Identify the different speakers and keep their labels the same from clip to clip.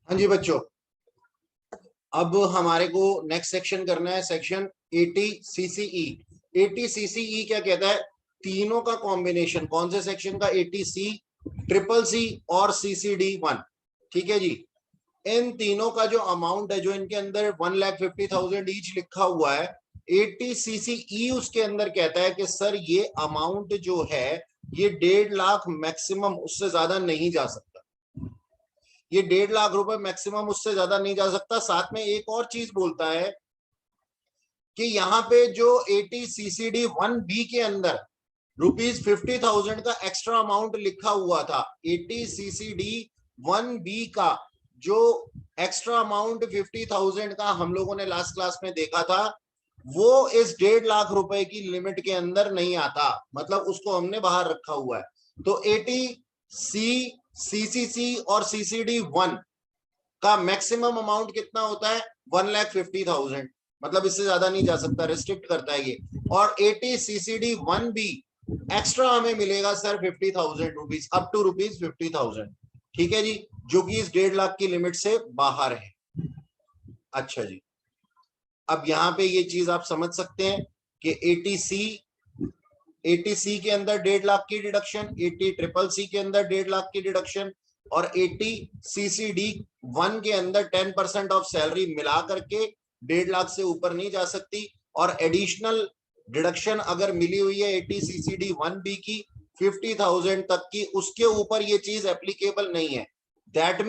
Speaker 1: हाँ जी बच्चों, अब हमारे को नेक्स्ट सेक्शन करना है, सेक्शन 80 सीसीई। 80 सीसीई क्या कहता है? तीनों का कॉम्बिनेशन। कौन से सेक्शन का? 80 सी, ट्रिपल सी और सीसीडी 1। ठीक है जी। इन तीनों का जो अमाउंट है, जो इनके अंदर 1,50,000 ईच लिखा हुआ है, 80 सीसीई उसके अंदर कहता है कि सर ये अमाउंट जो है ये 1.5 लाख मैक्सिमम, उससे ज्यादा नहीं जा सकता। ये 1.5 लाख रुपए मैक्सिमम, उससे ज्यादा नहीं जा सकता। साथ में एक और चीज बोलता है कि यहाँ पे जो 80 सीसीडी 1 बी के अंदर ₹50,000 का एक्स्ट्रा अमाउंट लिखा हुआ था, 80 सीसीडी 1 बी का जो एक्स्ट्रा अमाउंट 50,000 का हम लोगों ने लास्ट क्लास में देखा था, वो इस 1.5 लाख रुपए की लिमिट के अंदर नहीं आता। मतलब उसको हमने बाहर रखा हुआ है। तो 80 सी, सीसीसी और सीसीडी 1 का मैक्सिमम अमाउंट कितना होता है? 1,50,000। मतलब इससे ज्यादा नहीं जा सकता, रिस्ट्रिक्ट करता है ये। और 80 सीसीडी 1 बी एक्स्ट्रा हमें मिलेगा सर 50,000 रुपीज, अप टू ₹50,000। ठीक है जी, जो कि इस 1.5 लाख की लिमिट से बाहर है। अच्छा जी, अब यहाँ पे ये चीज आप समझ सकते हैं कि 80 सी के अंदर 1.5 लाख की डिडक्शन, 80 ट्रिपल सी के अंदर 1.5 लाख की डिडक्शन, और 80 सीसीडी 1 के अंदर 10% ऑफ सैलरी मिला करके 1.5 लाख से ऊपर नहीं जा सकती। और एडिशनल डिडक्शन अगर मिली हुई है 80 सीसीडी 1 बी की 50,000 तक की, उसके ऊपर ये चीज एप्लीकेबल नहीं है। दैट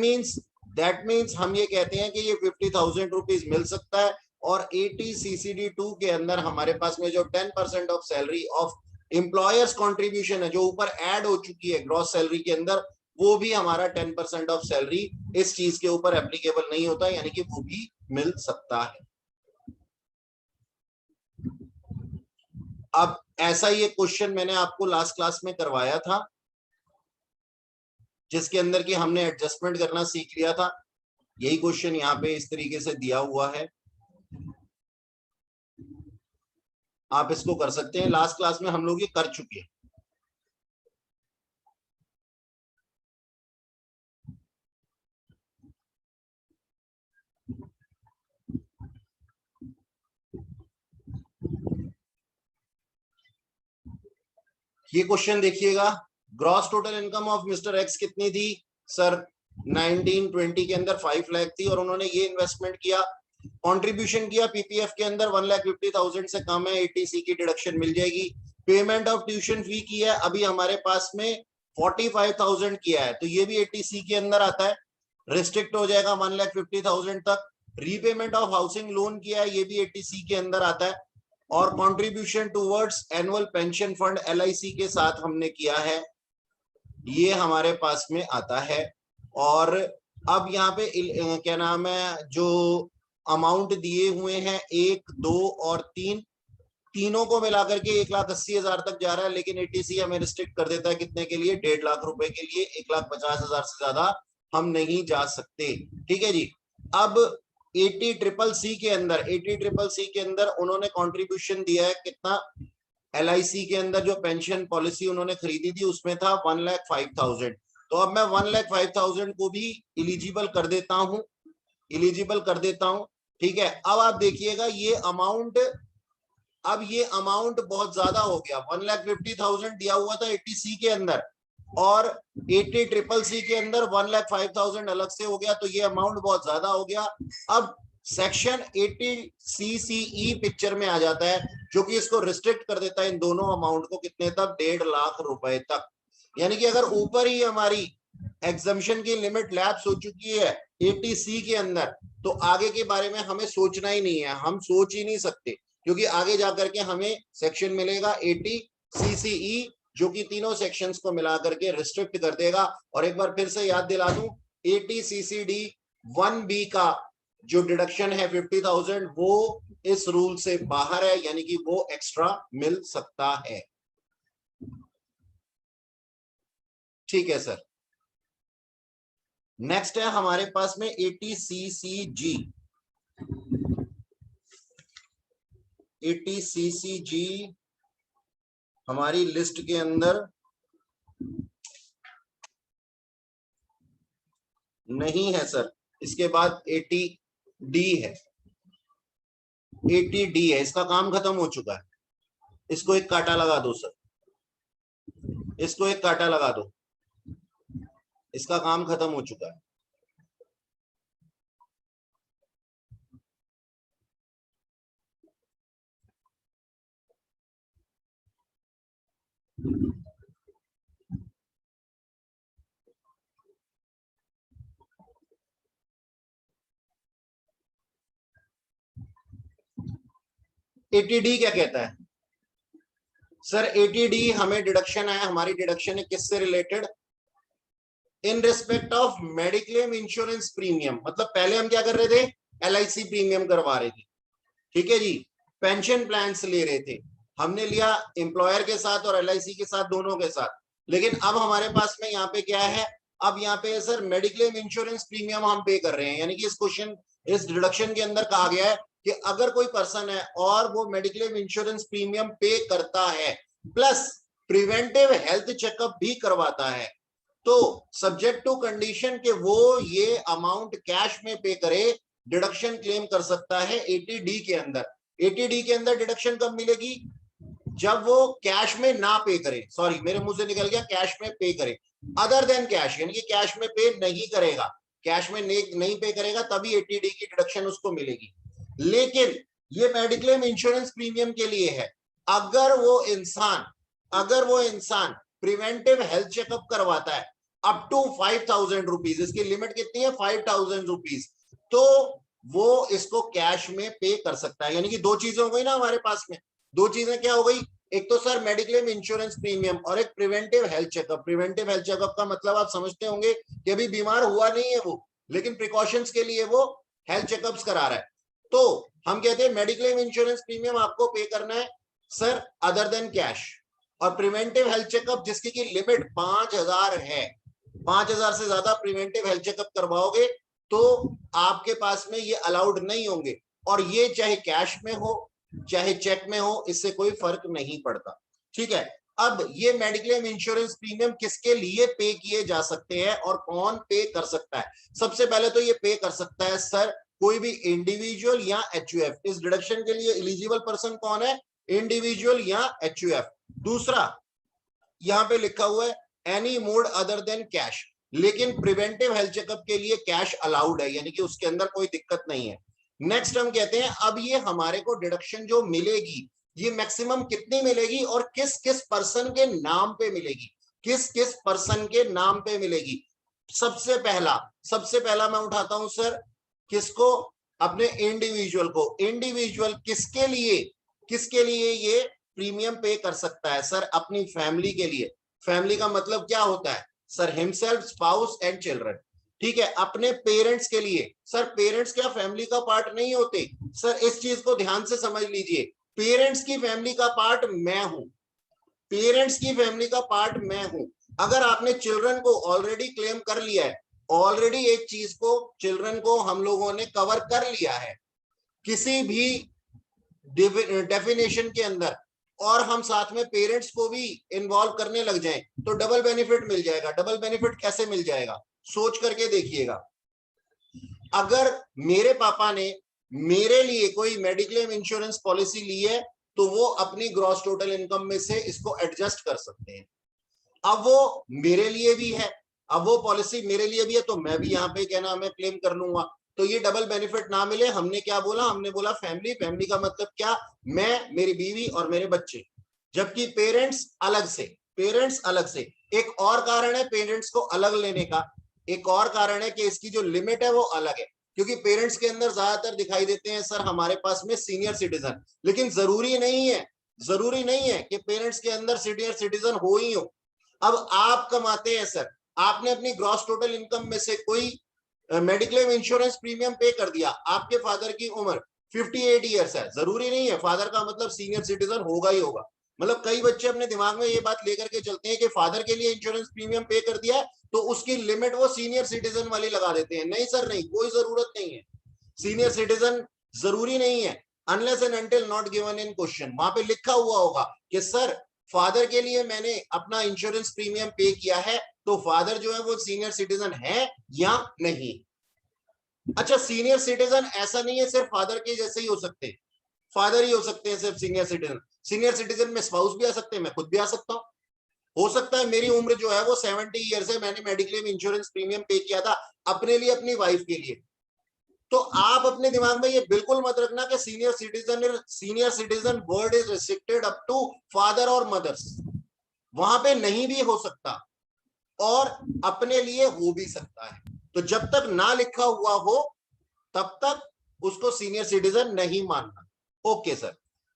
Speaker 1: मीन्स हम ये कहते हैं कि ये 50,000 रुपीज मिल सकता है। और 80 सीसीडी 2 के अंदर हमारे पास में जो 10% of salary of employers contribution है, जो ऊपर ऐड हो चुकी है ग्रॉस सैलरी के अंदर, वो भी हमारा 10% ऑफ सैलरी इस चीज के ऊपर एप्लीकेबल नहीं होता, यानी कि वो भी मिल सकता है। अब ऐसा ही एक क्वेश्चन मैंने आपको लास्ट क्लास में करवाया था, जिसके अंदर कि हमने एडजस्टमेंट करना सीख लिया था। यही क्वेश्चन यहाँ पे इस तरीके से दिया हुआ है, आप इसको कर सकते हैं। लास्ट क्लास में हम लोग ये कर चुके हैं। ये क्वेश्चन देखिएगा, gross total income of mister x कितनी थी सर? 1920 के अंदर 5 लाख थी, और उन्होंने ये इन्वेस्टमेंट किया, कंट्रीब्यूशन किया पीपीएफ के अंदर 1,50,000 से कम है, 80 की डिडक्शन मिल जाएगी। पेमेंट ऑफ ट्यूशन फी की है अभी हमारे पास में 45,000 किया है, तो ये भी 80 के अंदर आता है, रिस्ट्रिक्ट हो जाएगा 1,50,000 तक। रीपेमेंट ऑफ हाउसिंग लोन किया है, ये भी 80 के अंदर आता है। और contribution towards annual pension fund LIC के साथ हमने किया है, ये हमारे पास में आता है। और अब यहाँ पे क्या नाम है, जो अमाउंट दिए हुए हैं 1, 2 और 3, तीनों को मिलाकर के 1,80,000 तक जा रहा है, लेकिन एटीसी हमें रिस्ट्रिक्ट कर देता है कितने के लिए? 1.5 लाख रुपए के लिए। 1,50,000 से ज्यादा हम नहीं जा सकते। ठीक है जी। अब 80 ट्रिपल सी के अंदर, 80 ट्रिपल सी के अंदर उन्होंने कंट्रीब्यूशन दिया है कितना? एलआईसी के अंदर जो पेंशन पॉलिसी उन्होंने खरीदी थी उसमें था 1,05,000। तो अब मैं 1,05,000 को भी इलिजिबल कर देता हूं, इलिजिबल कर देता हूं। ठीक है, अब आप देखिएगा ये अमाउंट, अब ये अमाउंट बहुत ज्यादा हो गया। 1,50,000 दिया हुआ था 80 के अंदर, और 80 ट्रिपल सी के अंदर 1,05,000 अलग से हो गया, तो ये अमाउंट बहुत ज्यादा हो गया। अब सेक्शन 80 सीसीई पिक्चर में आ जाता है, जो कि इसको रिस्ट्रिक्ट कर देता है इन दोनों अमाउंट को कितने तक? 1.5 लाख रुपए तक। यानी कि अगर ऊपर ही हमारी एग्जम्पशन की लिमिट लैप्स हो चुकी है 80 सी के अंदर, तो आगे के बारे में हमें सोचना ही नहीं है, हम सोच ही नहीं सकते, क्योंकि आगे जाकर के हमें सेक्शन मिलेगा 80 सीसीई, जो कि तीनों सेक्शंस को मिलाकर के रिस्ट्रिक्ट कर देगा। और एक बार फिर से याद दिला दूं, 80 सीसीडी 1 बी का जो डिडक्शन है 50,000, वो इस रूल से बाहर है, यानी कि वो एक्स्ट्रा मिल सकता है। ठीक है सर। नेक्स्ट है हमारे पास में 80 सीसीजी। 80 सीसीजी हमारी लिस्ट के अंदर नहीं है सर। इसके बाद 80D है, 80D है, इसका काम खत्म हो चुका है। इसको एक काटा लगा दो सर, इसको एक काटा लगा दो, इसका काम खत्म हो चुका है। एटीडी क्या कहता है सर? एटीडी हमें डिडक्शन है, हमारी डिडक्शन है किससे related? In respect of mediclaim insurance premium. मतलब पहले हम क्या कर रहे थे? LIC प्रीमियम करवा रहे थे, ठीक है जी, पेंशन प्लान्स ले रहे थे, हमने लिया एम्प्लॉयर के साथ और LIC के साथ, दोनों के साथ। लेकिन अब हमारे पास में यहाँ पे क्या है? अब यहाँ पे सर मेडिक्लेम इंश्योरेंस प्रीमियम हम पे कर रहे हैं। यानी कि इस क्वेश्चन, इस डिडक्शन के अंदर कहा गया है कि अगर कोई पर्सन है और वो मेडिक्लेम इंश्योरेंस प्रीमियम पे करता है प्लस प्रिवेंटिव हेल्थ चेकअप भी करवाता है, तो सब्जेक्ट टू कंडीशन के वो ये अमाउंट कैश में पे करे, डिडक्शन क्लेम कर सकता है 80D के अंदर। 80D के अंदर डिडक्शन कब मिलेगी? जब वो कैश में ना पे करे, सॉरी मेरे मुंह से निकल गया, कैश में पे करे, अदर देन कैश, यानी कि कैश में पे नहीं करेगा, कैश में नहीं पे करेगा तभी 80D की डिडक्शन उसको मिलेगी। लेकिन ये मेडिक्लेम इंश्योरेंस प्रीमियम के लिए है। अगर वो इंसान प्रिवेंटिव हेल्थ चेकअप करवाता है अप टू 5,000 रुपीज, इसकी लिमिट कितनी है? 5,000 रुपीज, तो वो इसको कैश में पे कर सकता है। यानी कि दो चीजें हो गई ना हमारे पास में, दो चीजें क्या हो गई? एक तो सर मेडिक्लेम इंश्योरेंस प्रीमियम और एक preventive health checkup. Preventive health checkup का मतलब आप समझते होंगे कि अभी बीमार हुआ नहीं है वो, लेकिन प्रिकॉशंस के लिए वो हेल्थ चेकअप्स करा रहा है। तो हम कहते हैं मेडिक्लेम इंश्योरेंस प्रीमियम आपको पे करना है सर अदर देन कैश, और प्रिवेंटिव हेल्थ चेकअप जिसकी की लिमिट 5,000 है, 5,000 से ज्यादा प्रिवेंटिव हेल्थ चेकअप करवाओगे तो आपके पास में ये अलाउड नहीं होंगे। और ये चाहे कैश में हो चाहे चेक में हो, इससे कोई फर्क नहीं पड़ता, ठीक है। अब ये मेडिक्लेम इंश्योरेंस प्रीमियम किसके लिए पे किए जा सकते हैं और कौन पे कर सकता है? सबसे पहले तो ये पे कर सकता है सर कोई भी इंडिविजुअल या HUF। इस डिडक्शन के लिए एलिजिबल पर्सन कौन है? इंडिविजुअल या HUF। दूसरा यहां पे लिखा हुआ है any mode other than cash, लेकिन प्रिवेंटिव हेल्थ चेकअप के लिए कैश अलाउड है, यानी कि उसके अंदर कोई दिक्कत नहीं है। नेक्स्ट हम कहते हैं अब ये हमारे को डिडक्शन जो मिलेगी ये मैक्सिमम कितनी मिलेगी और किस किस पर्सन के नाम पे मिलेगी, किस किस पर्सन के नाम पे मिलेगी? सबसे पहला मैं उठाता हूं सर किसको? अपने इंडिविजुअल को। इंडिविजुअल किसके लिए ये प्रीमियम पे कर सकता है सर? अपनी फैमिली के लिए। फैमिली का मतलब क्या होता है sir? Himself, spouse and children, ठीक है। अपने पेरेंट्स के लिए। सर पेरेंट्स क्या फैमिली का पार्ट नहीं होते? सर इस चीज को ध्यान से समझ लीजिए, पेरेंट्स की फैमिली का पार्ट मैं हूं, पेरेंट्स की फैमिली का पार्ट मैं हूं। अगर आपने चिल्ड्रन को ऑलरेडी क्लेम कर लिया है, ऑलरेडी एक चीज को, चिल्ड्रन को हम लोगों ने कवर कर लिया है किसी भी डेफिनेशन के अंदर, और हम साथ में पेरेंट्स को भी इन्वॉल्व करने लग जाएं तो डबल बेनिफिट मिल जाएगा। डबल बेनिफिट कैसे मिल जाएगा? सोच करके देखिएगा। अगर मेरे पापा ने मेरे लिए कोई मेडिक्लेम इंश्योरेंस पॉलिसी ली है तो वो अपनी ग्रॉस टोटल इनकम में से इसको एडजस्ट कर सकते हैं। अब वो मेरे लिए भी है, अब वो पॉलिसी मेरे लिए भी है, तो मैं भी यहाँ पे क्या नाम है क्लेम कर लूंगा, तो ये डबल बेनिफिट ना मिले। हमने क्या बोला? हमने बोला फैमिली। फैमिली का मतलब क्या? मैं, मेरी बीवी और मेरे बच्चे, जबकि पेरेंट्स अलग से। पेरेंट्स अलग से। एक और कारण है पेरेंट्स को अलग लेने का, एक और कारण है कि इसकी जो लिमिट है वो अलग है, क्योंकि पेरेंट्स के अंदर ज्यादातर दिखाई देते हैं सर हमारे पास में सीनियर सिटीजन, लेकिन जरूरी नहीं है, जरूरी नहीं है कि पेरेंट्स के अंदर सीनियर सिटीजन हो ही हो। अब आप कमाते हैं सर, आपने अपनी ग्रॉस टोटल इनकम में से कोई मेडिक्लेम इंश्योरेंस प्रीमियम पे कर दिया, आपके फादर की उम्र 58 ईयर्स है, जरूरी नहीं है फादर का मतलब सीनियर सिटीजन होगा ही होगा। मतलब कई बच्चे अपने दिमाग में ये बात लेकर के चलते हैं कि फादर के लिए इंश्योरेंस प्रीमियम पे कर दिया तो उसकी लिमिट वो सीनियर सिटीजन वाली लगा देते हैं। नहीं सर, नहीं, कोई जरूरत नहीं है, सीनियर सिटीजन जरूरी नहीं है, unless and until not given in question. वहां पे लिखा हुआ होगा कि सर फादर के लिए मैंने अपना इंश्योरेंस प्रीमियम पे किया है, तो फादर जो है वो सीनियर सिटीजन है या नहीं। अच्छा, सीनियर सिटीजन ऐसा नहीं है सिर्फ फादर के जैसे ही हो सकते, फादर ही हो सकते हैं सिर्फ सीनियर सिटीजन। सीनियर सिटीजन में स्पाउस भी आ सकते हैं, मैं खुद भी आ सकता हूँ। हो सकता है मेरी उम्र जो है वो 70 ईयर्स है, मैंने मेडिक्लेम इंश्योरेंस प्रीमियम पे किया था अपने लिए, अपनी वाइफ के लिए। तो आप अपने दिमाग में ये बिल्कुल मत रखना कि senior citizen word is restricted up to father और मदर्स, वहां पे नहीं भी हो सकता और अपने लिए हो भी सकता है। तो जब तक ना लिखा हुआ हो तब तक उसको सीनियर सिटीजन नहीं मानना। ओके सर,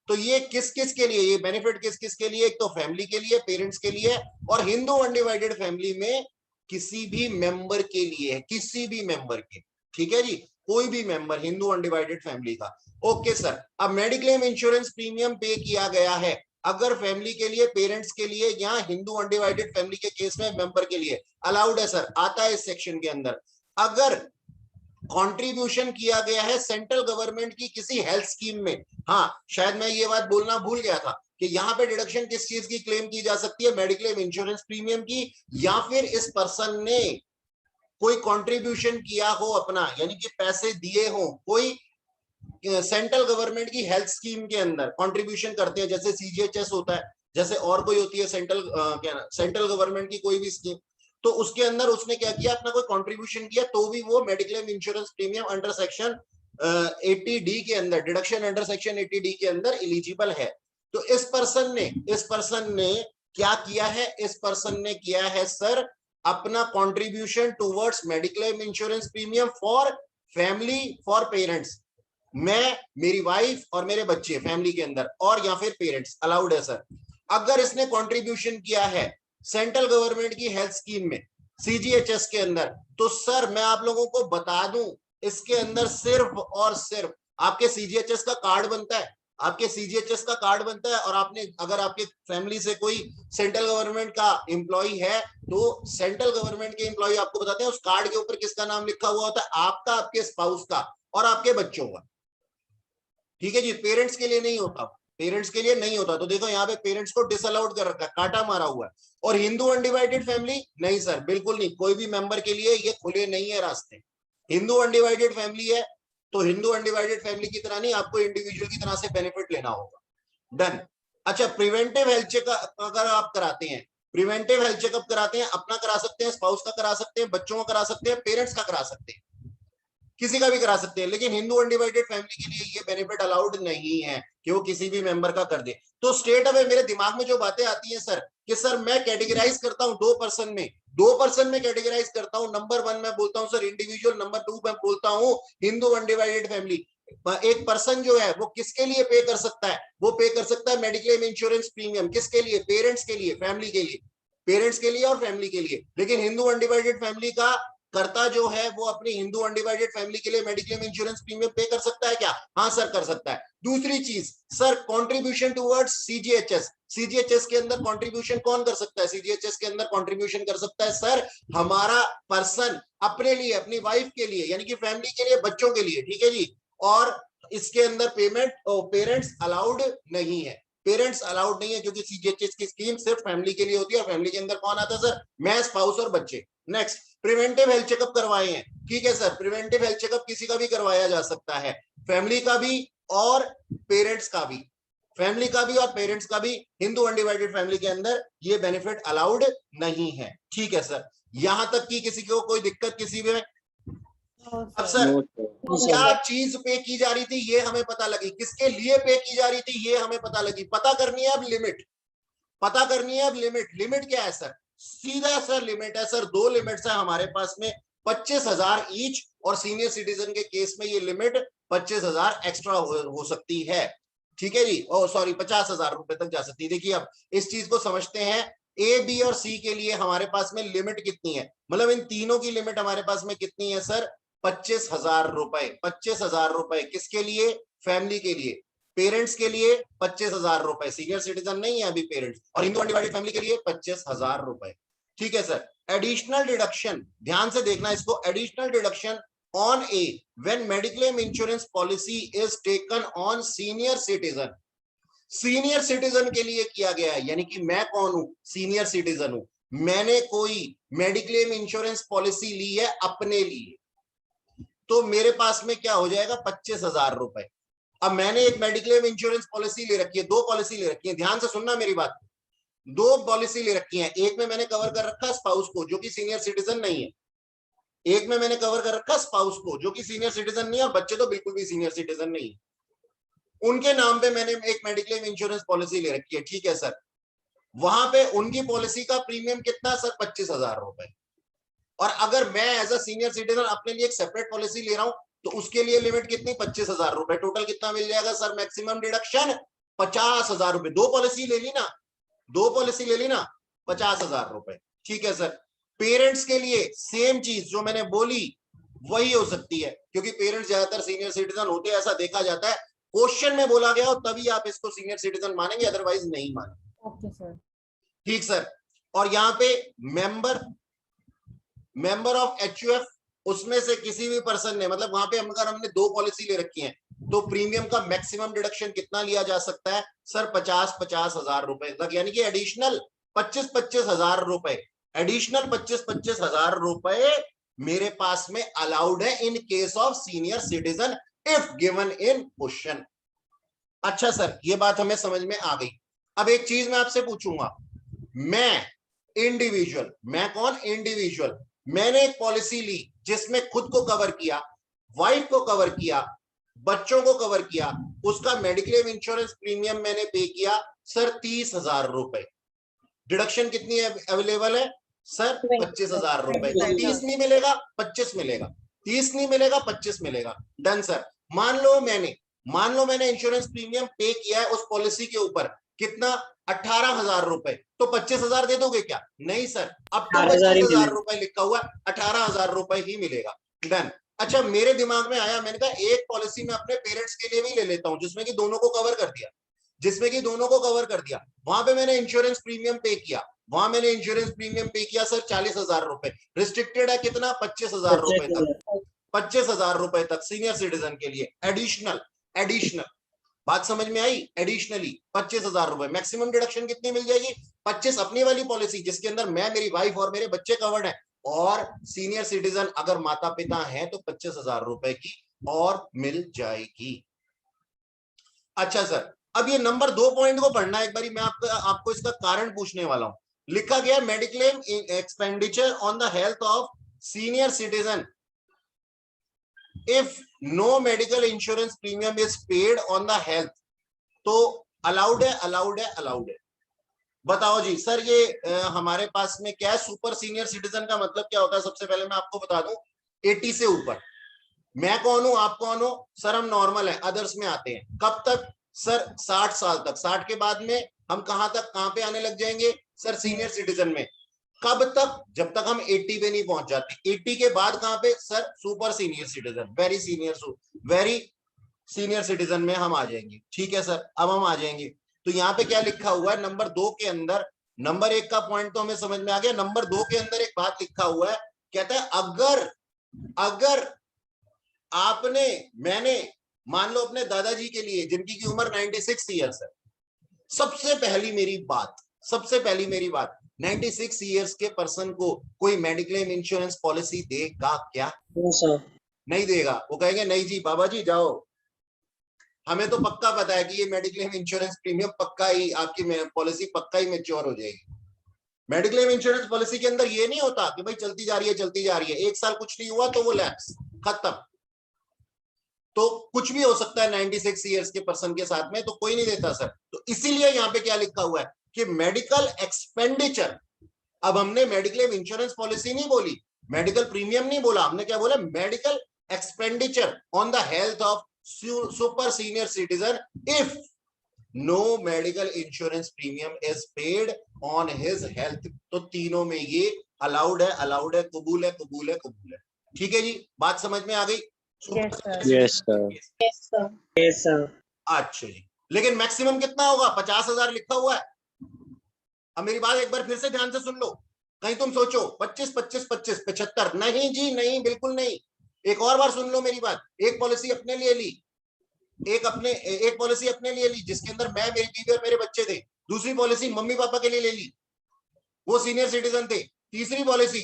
Speaker 1: तो ये किस किस के लिए, ये बेनिफिट किस किस के लिए? एक तो फैमिली के लिए, पेरेंट्स के लिए, और हिंदू अनडिवाइडेड फैमिली में किसी भी मेंबर के लिए है, किसी भी मेंबर के, ठीक है जी, कोई भी मेंबर हिंदू अनडिवाइडेड फैमिली का। ओके सर, अब मेडिक्लेम इंश्योरेंस प्रीमियम पे किया गया है अगर फैमिली के लिए, पेरेंट्स के लिए, या हिंदू अनडिवाइडेड फैमिली के केस में मेंबर के लिए, अलाउड है सर, आता है इस सेक्शन के अंदर। अगर कंट्रीब्यूशन किया गया है सेंट्रल गवर्नमेंट की किसी हेल्थ स्कीम में, हाँ शायद मैं ये बात बोलना भूल गया था कि यहाँ पे डिडक्शन किस चीज की क्लेम की जा सकती है, मेडिक्लेम इंश्योरेंस प्रीमियम की, या फिर इस पर्सन ने कोई कंट्रीब्यूशन किया हो अपना, यानी कि पैसे दिए हो, कोई सेंट्रल गवर्नमेंट की हेल्थ स्कीम के अंदर कंट्रीब्यूशन करते हैं, जैसे सीजीएचएस होता है, जैसे और कोई होती है सेंट्रल गवर्नमेंट की कोई भी स्कीम, तो उसके अंदर उसने क्या किया, अपना कोई कंट्रीब्यूशन किया, तो भी वो mediclaim insurance premium under section 80D के अंदर, डिडक्शन अंडर सेक्शन 80D के अंदर एलिजिबल है। तो इस पर्सन ने क्या किया है, इस पर्सन ने किया है सर अपना contribution towards mediclaim insurance premium for family, for parents, मैं, मेरी वाइफ और मेरे बच्चे फैमिली के अंदर, और या फिर पेरेंट्स, अलाउड है सर। अगर इसने कंट्रीब्यूशन किया है सेंट्रल गवर्नमेंट की हेल्थ स्कीम में, सीजीएचएस के अंदर, तो सर मैं आप लोगों को बता दूं, इसके अंदर सिर्फ और सिर्फ आपके सीजीएचएस का कार्ड बनता है, आपके सीजीएचएस का कार्ड बनता है, और आपने, अगर आपके फैमिली से कोई सेंट्रल गवर्नमेंट का एम्प्लॉय है, तो सेंट्रल गवर्नमेंट के एम्प्लॉय आपको बताते हैं उस कार्ड के ऊपर किसका नाम लिखा हुआ होता है, आपका, आपके स्पाउस का और आपके बच्चों का, ठीक है जी। पेरेंट्स के लिए नहीं होता, पेरेंट्स के लिए नहीं होता। तो देखो यहाँ पे पेरेंट्स को डिसअलाउड कर रखा है, काटा मारा हुआ है। और हिंदू अनडिवाइडेड फैमिली, नहीं सर, बिल्कुल नहीं, कोई भी मेंबर के लिए ये खुले नहीं है रास्ते। हिंदू अनडिवाइडेड फैमिली है तो हिंदू अनडिवाइडेड फैमिली की तरह नहीं, आपको इंडिविजुअल की तरह से बेनिफिट लेना होगा। डन। अच्छा, प्रिवेंटिव हेल्थ चेकअप अगर आप कराते हैं, प्रिवेंटिव हेल्थ चेकअप कराते हैं, अपना करा सकते हैं, स्पाउस का करा सकते हैं, बच्चों का करा सकते हैं, पेरेंट्स का करा सकते हैं, किसी का भी करा सकते हैं, लेकिन हिंदू अनडिवाइडेड फैमिली के लिए ये बेनिफिट अलाउड नहीं है कि वो किसी भी मेंबर का कर दे। तो स्ट्रेट अवे मेरे दिमाग में जो बातें आती हैं सर, कि सर मैं कैटेगराइज करता हूं दो पर्सन में कैटेगराइज करता हूं। नंबर 1 मैं बोलता हूं सर इंडिविजुअल, नंबर 2 मैं बोलता हूं हिंदू अनडिवाइडेड फैमिली। एक पर्सन जो है वो किसके लिए पे कर सकता है, वो पे कर सकता है मेडिक्लेम इंश्योरेंस प्रीमियम, किसके लिए, पेरेंट्स के लिए, फैमिली के लिए, पेरेंट्स के लिए और फैमिली के लिए। लेकिन हिंदू अनडिवाइडेड फैमिली का करता जो है वो अपनी हिंदू अनडिवाइडेड फैमिली के लिए मेडिक्लेम इंश्योरेंस प्रीमियम पे कर सकता है क्या? हाँ सर, कर सकता है। दूसरी चीज sir, contribution towards CGHS, CGHS के अंदर कंट्रीब्यूशन कौन कर सकता है? सीजीएचएस के अंदर कंट्रीब्यूशन कर सकता है सर हमारा पर्सन, अपने लिए, अपनी वाइफ के लिए, यानी कि फैमिली के लिए, बच्चों के लिए, ठीक है जी। और इसके अंदर पेमेंट पेरेंट्स अलाउड नहीं है, पेरेंट्स अलाउड नहीं है, क्योंकि सीजीएचएस की स्कीम सिर्फ फैमिली के लिए होती है। फैमिली के अंदर कौन आता है सर? मैं, स्पाउस और बच्चे। नेक्स्ट, प्रिवेंटिव हेल्थ चेकअप करवाए हैं, ठीक है सर, प्रिवेंटिव हेल्थ चेकअप किसी का भी करवाया जा सकता है, फैमिली का भी और पेरेंट्स का भी, फैमिली का भी और पेरेंट्स का भी। हिंदू अनडिवाइडेड फैमिली के अंदर ये बेनिफिट अलाउड नहीं है, ठीक है सर। यहां तक कि किसी को कोई दिक्कत किसी में? अब सर क्या चीज पे की जा रही थी ये हमें पता लगी, किसके लिए पे की जा रही थी ये हमें पता लगी। पता करनी है अब लिमिट, पता करनी है अब लिमिट। लिमिट क्या है सर? सीधा सर लिमिट है सर, 2 लिमिट्स है हमारे पास में, 25,000 ईच, और सीनियर सिटीजन के केस में ये लिमिट 25,000 एक्स्ट्रा हो सकती है, ठीक है जी। ओ सॉरी, 50,000 रुपए तक जा सकती है। देखिए अब इस चीज को समझते हैं, ए, बी और सी के लिए हमारे पास में लिमिट कितनी है, मतलब इन तीनों की लिमिट हमारे पास में कितनी है सर? 25,000 रुपए। 25,000 रुपए किसके लिए? फैमिली के लिए। पेरेंट्स के लिए 25,000 रुपए, सीनियर सिटीजन नहीं है अभी पेरेंट्स, और हिंदू अनडिवाइडेड फैमिली के लिए 25,000 रुपए, ठीक है सर। एडिशनल डिडक्शन, ध्यान से देखना इसको, additional deduction on A when mediclaim insurance policy is taken on senior citizen, senior citizen के लिए किया गया है। यानी कि मैं कौन हूं? सीनियर सिटीजन हूं, मैंने कोई मेडिक्लेम इंश्योरेंस पॉलिसी ली है अपने लिए, तो मेरे पास में क्या हो जाएगा 25,000 रुपए। अब मैंने एक मेडिक्लेम इंश्योरेंस पॉलिसी ले रखी है, दो पॉलिसी ले रखी है, ध्यान से सुनना मेरी बात। दो पॉलिसी ले रखी है, एक में मैंने कवर कर रखा है स्पाउस को जो कि सीनियर सिटीजन नहीं है, एक में मैंने कवर कर रखा है स्पाउस को जो कि सीनियर सिटीजन नहीं है, और बच्चे तो बिल्कुल भी सीनियर सिटीजन नहीं है। उनके नाम पे मैंने एक मेडिक्लेम इंश्योरेंस पॉलिसी ले रखी है, ठीक है सर। वहां पे उनकी पॉलिसी का प्रीमियम कितना सर 25,000 रुपए। और अगर मैं एज अ सीनियर सिटीजन अपने लिए एक सेपरेट पॉलिसी ले रहा हूं तो उसके लिए लिमिट कितनी 25,000 रुपए। टोटल कितना मिल जाएगा सर मैक्सिमम डिडक्शन 50,000 रुपए। दो पॉलिसी ले ली ना, दो पॉलिसी ले ली ना, 50,000 रुपए, ठीक है सर। पेरेंट्स के लिए सेम चीज जो मैंने बोली वही हो सकती है, क्योंकि पेरेंट्स ज्यादातर सीनियर सिटीजन होते हैं, ऐसा देखा जाता है। क्वेश्चन में बोला गया हो तभी आप इसको सीनियर सिटीजन मानेंगे, अदरवाइज नहीं मानेंगे।
Speaker 2: Okay sir.
Speaker 1: ठीक सर। और यहाँ पे मेंबर ऑफ एचयूएफ, उसमें से किसी भी पर्सन ने, मतलब वहां पे अगर हमने दो पॉलिसी ले रखी है तो प्रीमियम का मैक्सिमम डिडक्शन कितना लिया जा सकता है सर 50,000 रुपए तक, यानी कि एडिशनल 25,000 रुपए, एडिशनल 25,000 रुपए मेरे पास में अलाउड है in case of senior citizen if given in question. अच्छा सर, ये बात हमें समझ में आ गई। अब एक चीज मैं आपसे पूछूंगा, मैं इंडिविजुअल, मैं कौन इंडिविजुअल, मैंने एक पॉलिसी ली जिसमें खुद को कवर किया, वाइफ को कवर किया, बच्चों को कवर किया, उसका मेडिक्लेम इंश्योरेंस प्रीमियम मैंने पे किया सर 30,000 रुपए। डिडक्शन कितनी अवेलेबल है सर 25,000 रुपए। तो 30 नहीं मिलेगा 25 मिलेगा, 30 नहीं मिलेगा 25 मिलेगा। Done sir. मान लो मैंने इंश्योरेंस प्रीमियम पे किया है उस पॉलिसी के ऊपर, कितना 18,000 रुपए, तो 25,000 दे दोगे क्या? नहीं सर, अब तो 25,000 रुपए लिखा हुआ, 18,000 रुपए ही मिलेगा। डन। अच्छा, मेरे दिमाग में आया, मैंने कहा एक पॉलिसी में अपने पेरेंट्स के लिए भी ले लेता हूं जिसमें कि दोनों को कवर कर दिया, वहां पे मैंने इंश्योरेंस प्रीमियम पे किया, वहां मैंने इंश्योरेंस प्रीमियम पे किया सर 40,000 रुपए। रिस्ट्रिक्टेड है कितना 25,000 रुपए तक, 25,000 रुपए तक सीनियर सिटीजन के लिए एडिशनल बात समझ में आई? एडिशनली 25,000 रुपए। मैक्सिमम डिडक्शन कितनी मिल जाएगी 25। अपनी वाली पॉलिसी जिसके अंदर मैं, मेरी वाइफ और मेरे बच्चे कवर्ड है, और सीनियर सिटीजन अगर माता पिता हैं तो 25,000 रुपए की और मिल जाएगी। अच्छा सर, अब ये नंबर 2 पॉइंट को पढ़ना एक बारी, मैं आपको इसका कारण पूछने वाला हूं। लिखा गया mediclaim expenditure on the health of senior citizen if no medical insurance premium is paid on the health, तो अलाउड है। बताओ जी सर, ये हमारे पास में क्या है? सुपर सीनियर सिटीजन का मतलब क्या होता है? सबसे पहले मैं आपको बता दूं, 80 से ऊपर। मैं कौन हूं, आप कौन हो सर? हम नॉर्मल है, अदर्स में आते हैं। कब तक सर? 60 साल तक। 60 के बाद में हम कहां पे आने लग जाएंगे सर? सीनियर सिटीजन में। कब तक? जब तक हम 80 पे नहीं पहुंच जाते। 80 के बाद कहां पे sir? Super senior citizen, very senior citizen में हम आ जाएंगे। ठीक है सर, अब हम आ जाएंगे। तो यहाँ पे क्या लिखा हुआ है नंबर 2 के अंदर? नंबर 1 का पॉइंट तो हमें समझ में आ गया। नंबर 2 के अंदर एक बात लिखा हुआ है, कहता है अगर मैंने मान लो अपने दादाजी के लिए, जिनकी की उम्र 96 ईयर्स है, सबसे पहली मेरी बात 96 ईयर्स के पर्सन को कोई मेडिक्लेम इंश्योरेंस पॉलिसी देगा क्या? नहीं देगा। वो कहेंगे नहीं जी बाबा जी जाओ, हमें तो पक्का पता है कि ये मेडिक्लेम इंश्योरेंस प्रीमियम पक्का ही, आपकी पॉलिसी पक्का ही मैच्योर हो जाएगी। मेडिक्लेम इंश्योरेंस पॉलिसी के अंदर ये नहीं होता कि भाई चलती जा रही है, एक साल कुछ नहीं हुआ तो वो लैप्स, खत्म। तो कुछ भी हो सकता है 96 ईयर्स के पर्सन के साथ में, तो कोई नहीं देता सर। तो इसीलिए यहाँ पे क्या लिखा हुआ है कि मेडिकल एक्सपेंडिचर। अब हमने मेडिक्लेम इंश्योरेंस पॉलिसी नहीं बोली, मेडिकल प्रीमियम नहीं बोला, हमने क्या बोला? Medical expenditure on the health of super senior citizen if no medical insurance premium is paid on his health. तो तीनों में ये अलाउड है, कबूल है। ठीक है जी, बात समझ में आ गई?
Speaker 3: Yes sir.
Speaker 1: अच्छा जी, लेकिन मैक्सिमम कितना होगा? 50,000 लिखा हुआ है। अब मेरी बात एक बार फिर से ध्यान से सुन लो, कहीं तुम सोचो 25 25 25 75। नहीं जी नहीं, बिल्कुल नहीं। एक और बार सुन लो मेरी बात। एक पॉलिसी अपने लिए ली, एक पॉलिसी अपने लिए ली जिसके अंदर मैं, मेरी बीवी और मेरे बच्चे थे। दूसरी पॉलिसी मम्मी पापा के लिए ले ली, वो सीनियर सिटीजन थे। तीसरी पॉलिसी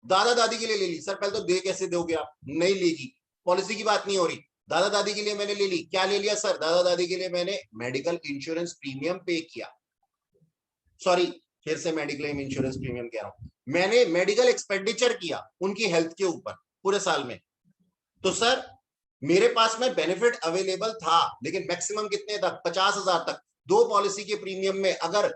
Speaker 1: दादा दादी के लिए ले ली। सर पहले तो दे कैसे दोगे आप? नहीं लेगी। पॉलिसी की बात नहीं हो रही। दादा दादी के लिए मैंने ले ली, क्या ले लिया सर? दादा दादी के लिए मैंने मेडिकल इंश्योरेंस प्रीमियम पे किया, सॉरी फिर से मेडिक्लेम इंश्योरेंस प्रीमियम कह रहा हूं, मैंने मेडिकल एक्सपेंडिचर किया उनकी हेल्थ के ऊपर पूरे साल में। तो सर मेरे पास में बेनिफिट अवेलेबल था, लेकिन मैक्सिमम कितने तक? 50,000 तक। दो पॉलिसी के प्रीमियम में अगर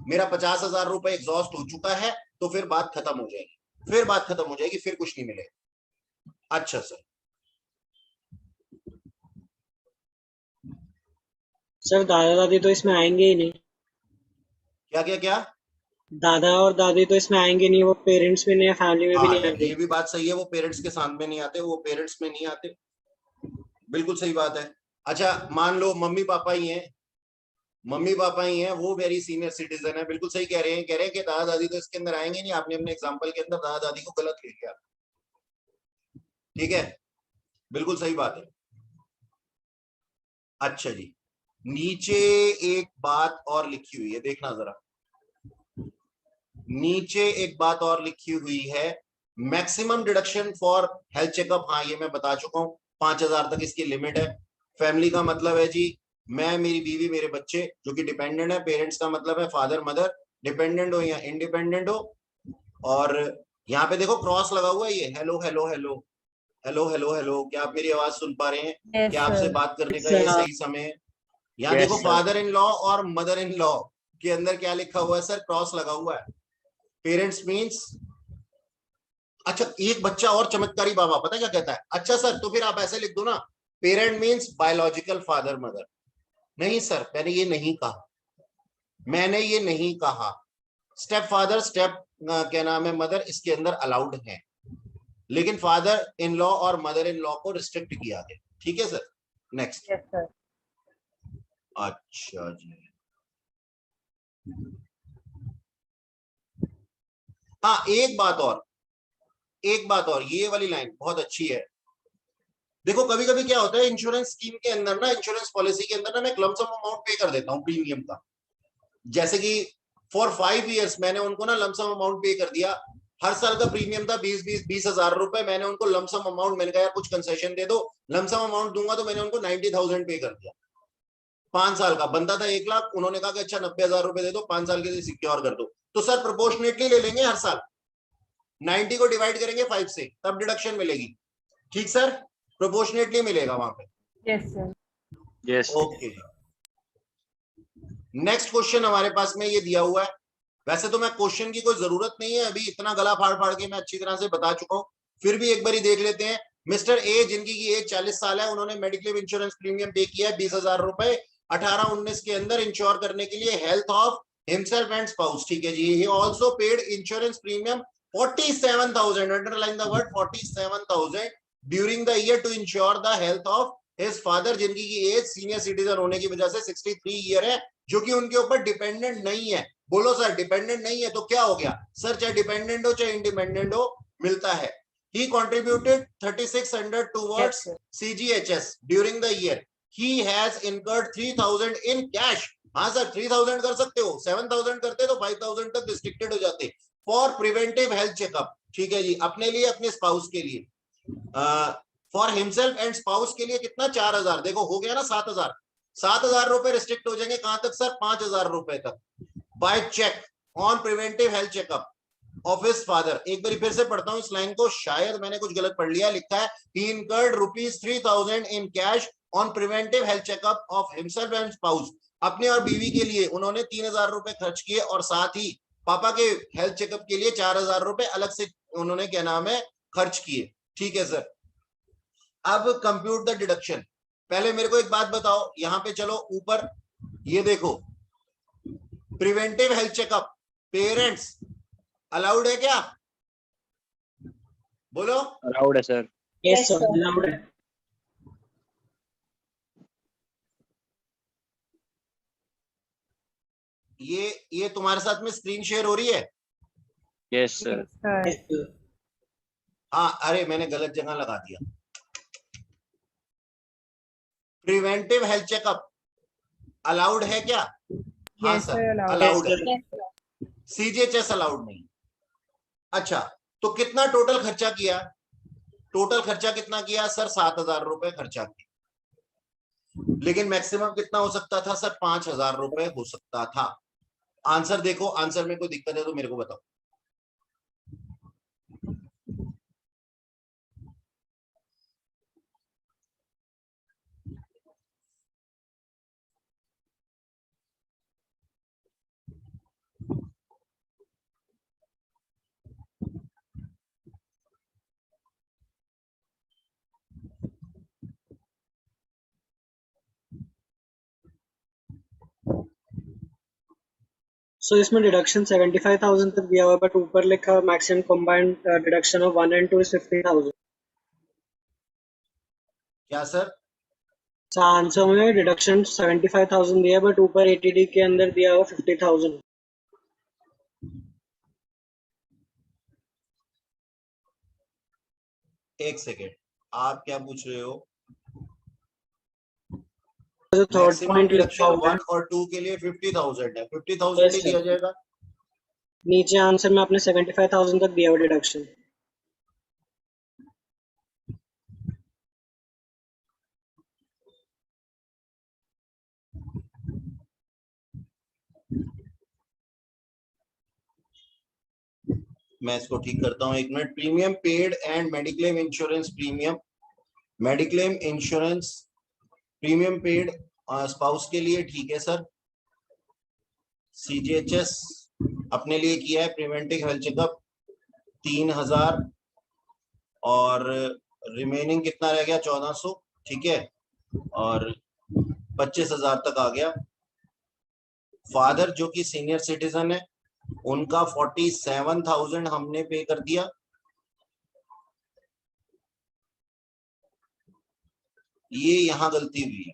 Speaker 1: मेरा 50,000 रुपए एग्जॉस्ट हो चुका है तो फिर बात खत्म हो जाएगी, फिर बात खत्म हो जाएगी, फिर कुछ नहीं मिलेगा। अच्छा सर,
Speaker 3: सर दादा दादी तो इसमें आएंगे ही नहीं।
Speaker 1: क्या क्या क्या?
Speaker 3: दादा और दादी तो इसमें आएंगे नहीं, वो पेरेंट्स में नहीं, फैमिली में भी
Speaker 1: हाँ
Speaker 3: नहीं
Speaker 1: यार,
Speaker 3: आते।
Speaker 1: ये भी बात सही है, वो पेरेंट्स के साथ में नहीं आते, वो पेरेंट्स में नहीं आते, बिल्कुल सही बात है। अच्छा मान लो मम्मी पापा ही हैं, मम्मी पापा ही हैं, वो वेरी सीनियर सिटीजन है, बिल्कुल सही कह रहे हैं, कह रहे हैं कि दादा दादी तो इसके अंदर आएंगे नहीं, आपने अपने एग्जांपल के अंदर दादा दादी को गलत ले लिया। ठीक है, बिल्कुल सही बात है। अच्छा जी, नीचे एक बात और लिखी हुई है, देखना जरा, नीचे एक बात और लिखी हुई है, maximum deduction for health checkup. हाँ ये मैं बता चुका हूं, 5,000 तक इसकी लिमिट है। फैमिली का मतलब है जी मैं, मेरी बीवी, मेरे बच्चे जो कि डिपेंडेंट है। पेरेंट्स का मतलब है फादर मदर, डिपेंडेंट हो या इंडिपेंडेंट हो। और यहाँ पे देखो क्रॉस लगा हुआ है, ये hello hello hello hello hello hello, क्या आप मेरी आवाज सुन पा रहे हैं?
Speaker 2: Yes,
Speaker 1: क्या आपसे
Speaker 2: sir.
Speaker 1: बात करने का
Speaker 3: सर
Speaker 1: ये सही समय है? यहाँ
Speaker 3: Yes,
Speaker 1: देखो
Speaker 3: sir.
Speaker 1: फादर इन लॉ और मदर इन लॉ के अंदर क्या लिखा हुआ है सर? क्रॉस लगा हुआ है। पेरेंट्स मीन्स, अच्छा एक बच्चा और चमत्कारी बाबा पता क्या कहता है? अच्छा सर तो फिर आप ऐसे लिख दो ना, parent means biological father mother. नहीं सर, मैंने ये नहीं कहा, मैंने ये नहीं कहा। स्टेप फादर, स्टेप क्या नाम है, मदर इसके अंदर अलाउड है, लेकिन फादर इन लॉ और मदर इन लॉ को रिस्ट्रिक्ट किया गया। ठीक है सर, नेक्स्ट।
Speaker 2: Yes, sir.
Speaker 1: अच्छा जी, हाँ एक बात और, एक बात और, ये वाली लाइन बहुत अच्छी है। देखो कभी कभी क्या होता है इंश्योरेंस स्कीम के अंदर ना, इंश्योरेंस पॉलिसी के अंदर ना, मैं लमसम अमाउंट पे कर देता हूँ प्रीमियम का। जैसे कि फॉर 5 इयर्स मैंने उनको ना लमसम अमाउंट पे कर दिया, हर साल का प्रीमियम था 20,000 रुपए, मैंने उनको लमसम अमाउंट, मैंने कहा यार कुछ कंसेशन दे दो, लमसम अमाउंट दूंगा, तो मैंने उनको 90,000 पे कर दिया। 5 साल का बनता था 1,00,000, उन्होंने कहा कि अच्छा 90,000 रुपए दे दो, 5 साल के लिए सिक्योर कर दो। तो सर प्रोपोर्शनेटली ले लेंगे हर साल, 90 को डिवाइड करेंगे 5 से, तब डिडक्शन मिलेगी। ठीक सर, प्रोपोर्शनेटली मिलेगा वहां पे।
Speaker 2: Yes, sir.
Speaker 3: Yes.
Speaker 1: Okay, next question हमारे पास में ये दिया हुआ है। वैसे तो मैं क्वेश्चन की कोई जरूरत नहीं है, अभी इतना गला फाड़ फाड़ के मैं अच्छी तरह से बता चुका हूं, फिर भी एक बार देख लेते हैं। मिस्टर ए जिनकी की एज 40 साल है, उन्होंने मेडिक्लेम इंश्योरेंस प्रीमियम पे किया है 20,000 रुपए 18-19 के अंदर इंश्योर करने के लिए health of himself and spouse. ठीक है जी, he also paid insurance premium 47,000, underline the word 47,000 during the year to insure the health of his father, जिनकी की एज सीनियर सिटीजन होने की वजह से 63 ईयर है, जो कि उनके ऊपर डिपेंडेंट नहीं है। बोलो सर, डिपेंडेंट नहीं है तो क्या हो गया सर? चाहे डिपेंडेंट हो चाहे इंडिपेंडेंट हो, मिलता है। He contributed 3,600 towards
Speaker 2: Yes, sir.
Speaker 1: CGHS during the year. He has incurred 3,000 in cash. हाँ सर 3,000 कर सकते हो, 7,000 करते तो 5,000 तक रिस्ट्रिक्टेड हो जाते। फॉर प्रिवेंटिव हेल्थ चेकअप, ठीक है जी, अपने लिए अपने स्पाउस के लिए। फॉर हिमसेल्फ एंड स्पाउस के लिए कितना? 4,000। देखो हो गया ना 7,000, 7,000 रुपए रिस्ट्रिक्ट हो जाएंगे कहां तक सर? 5,000 रुपए तक, by cheque on preventive health checkup of his father. एक बार फिर से पढ़ता हूं इस लाइन को, शायद मैंने कुछ गलत पढ़ लिया। लिखा है he incurred ₹3,000 in cash on preventive health checkup of himself and spouse। अपने और बीवी के लिए उन्होंने 3,000 रुपए खर्च किए, और साथ ही पापा के हेल्थ चेकअप के लिए 4,000 रुपए अलग से उन्होंने क्या नाम है खर्च किए। ठीक है सर, अब कंप्यूट द डिडक्शन। पहले मेरे को एक बात बताओ, यहां पे चलो ऊपर, ये देखो preventive health checkup parents allowed है क्या? बोलो।
Speaker 3: Allowed है सर। Yes, sir. Allowed है।
Speaker 1: ये तुम्हारे साथ में स्क्रीन शेयर हो रही है?
Speaker 3: Yes, sir.
Speaker 2: Yes, sir.
Speaker 3: Yes, sir.
Speaker 1: हाँ, अरे मैंने गलत जगह लगा दिया। प्रिवेंटिव हेल्थ चेकअप अलाउड है क्या? हाँ
Speaker 2: Yes,
Speaker 1: sir,
Speaker 2: sir. Allowed.
Speaker 1: Allowed
Speaker 3: Yes,
Speaker 1: है। सीजीएचएस अलाउड नहीं। अच्छा, तो कितना टोटल खर्चा किया? टोटल खर्चा कितना किया सर? 7,000 रुपए खर्चा किया, लेकिन मैक्सिमम कितना हो सकता था सर? 5,000 रुपए हो सकता था। आंसर देखो, आंसर में कोई दिक्कत है तो मेरे को बताओ।
Speaker 3: सो इसमें डिडक्शन 75,000 तक दिया हुआ है, बट ऊपर लिखा maximum combined deduction of 1 and 2 is 50,000।
Speaker 1: क्या सर?
Speaker 3: आंसर में डिडक्शन 75,000 दिया है, बट ऊपर एटीडी के अंदर दिया हुआ 50,000।
Speaker 1: एक सेकेंड, आप क्या पूछ रहे हो?
Speaker 3: जो थर्ड
Speaker 1: मैक्सिमम
Speaker 3: पॉइंट लिखा
Speaker 1: डिडक्शन
Speaker 3: हुआ है
Speaker 1: 1 और 2 के लिए 50,000 है, 50,000 ही दिया जाएगा।
Speaker 3: नीचे आंसर में आपने 75,000 तक दिया हुआ डिडक्शन।
Speaker 1: मैं इसको ठीक करता हूं, एक minute. Premium paid and mediclaim insurance premium, mediclaim insurance premium paid spouse के लिए, ठीक है सर। सीजीएचएस अपने लिए किया है, प्रिवेंटिव हेल्थ चेकअप 3,000, और रिमेनिंग कितना रह गया? 1,400, ठीक है, और 25,000 तक आ गया। फादर जो कि सीनियर सिटीजन है, उनका 47,000 हमने पे कर दिया। ये यहां गलती हुई है,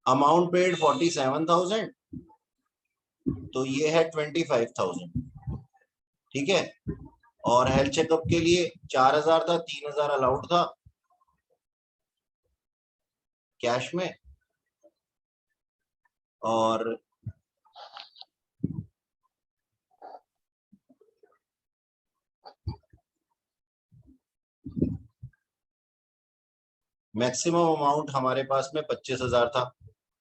Speaker 1: अमाउंट पेड 47,000, तो ये है 25,000, ठीक है। और हेल्थ चेकअप के लिए 4,000 था, 3,000 अलाउड था कैश में, और मैक्सिमम अमाउंट हमारे पास में 25,000 था।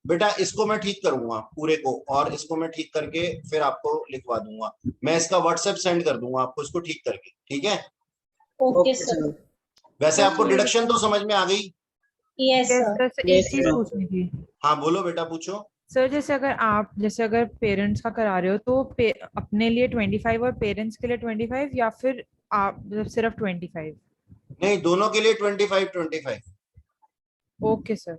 Speaker 1: बेटा इसको मैं ठीक करूंगा पूरे को, और इसको मैं ठीक करके फिर आपको लिखवा दूंगा। मैं इसका व्हाट्सएप सेंड कर दूंगा आपको इसको ठीक करके, ठीक है।
Speaker 2: Okay sir.
Speaker 1: वैसे आपको डिडक्शन तो समझ में आ गई?
Speaker 2: Yes sir.
Speaker 4: एक चीज पूछनी थी
Speaker 1: हाँ बोलो बेटा, पूछो।
Speaker 4: सर। जैसे अगर पेरेंट्स का करा रहे हो तो अपने लिए 25 और पेरेंट्स के लिए 25, या फिर आप सिर्फ 25?
Speaker 1: नहीं, दोनों के लिए 25-25।
Speaker 4: Okay sir.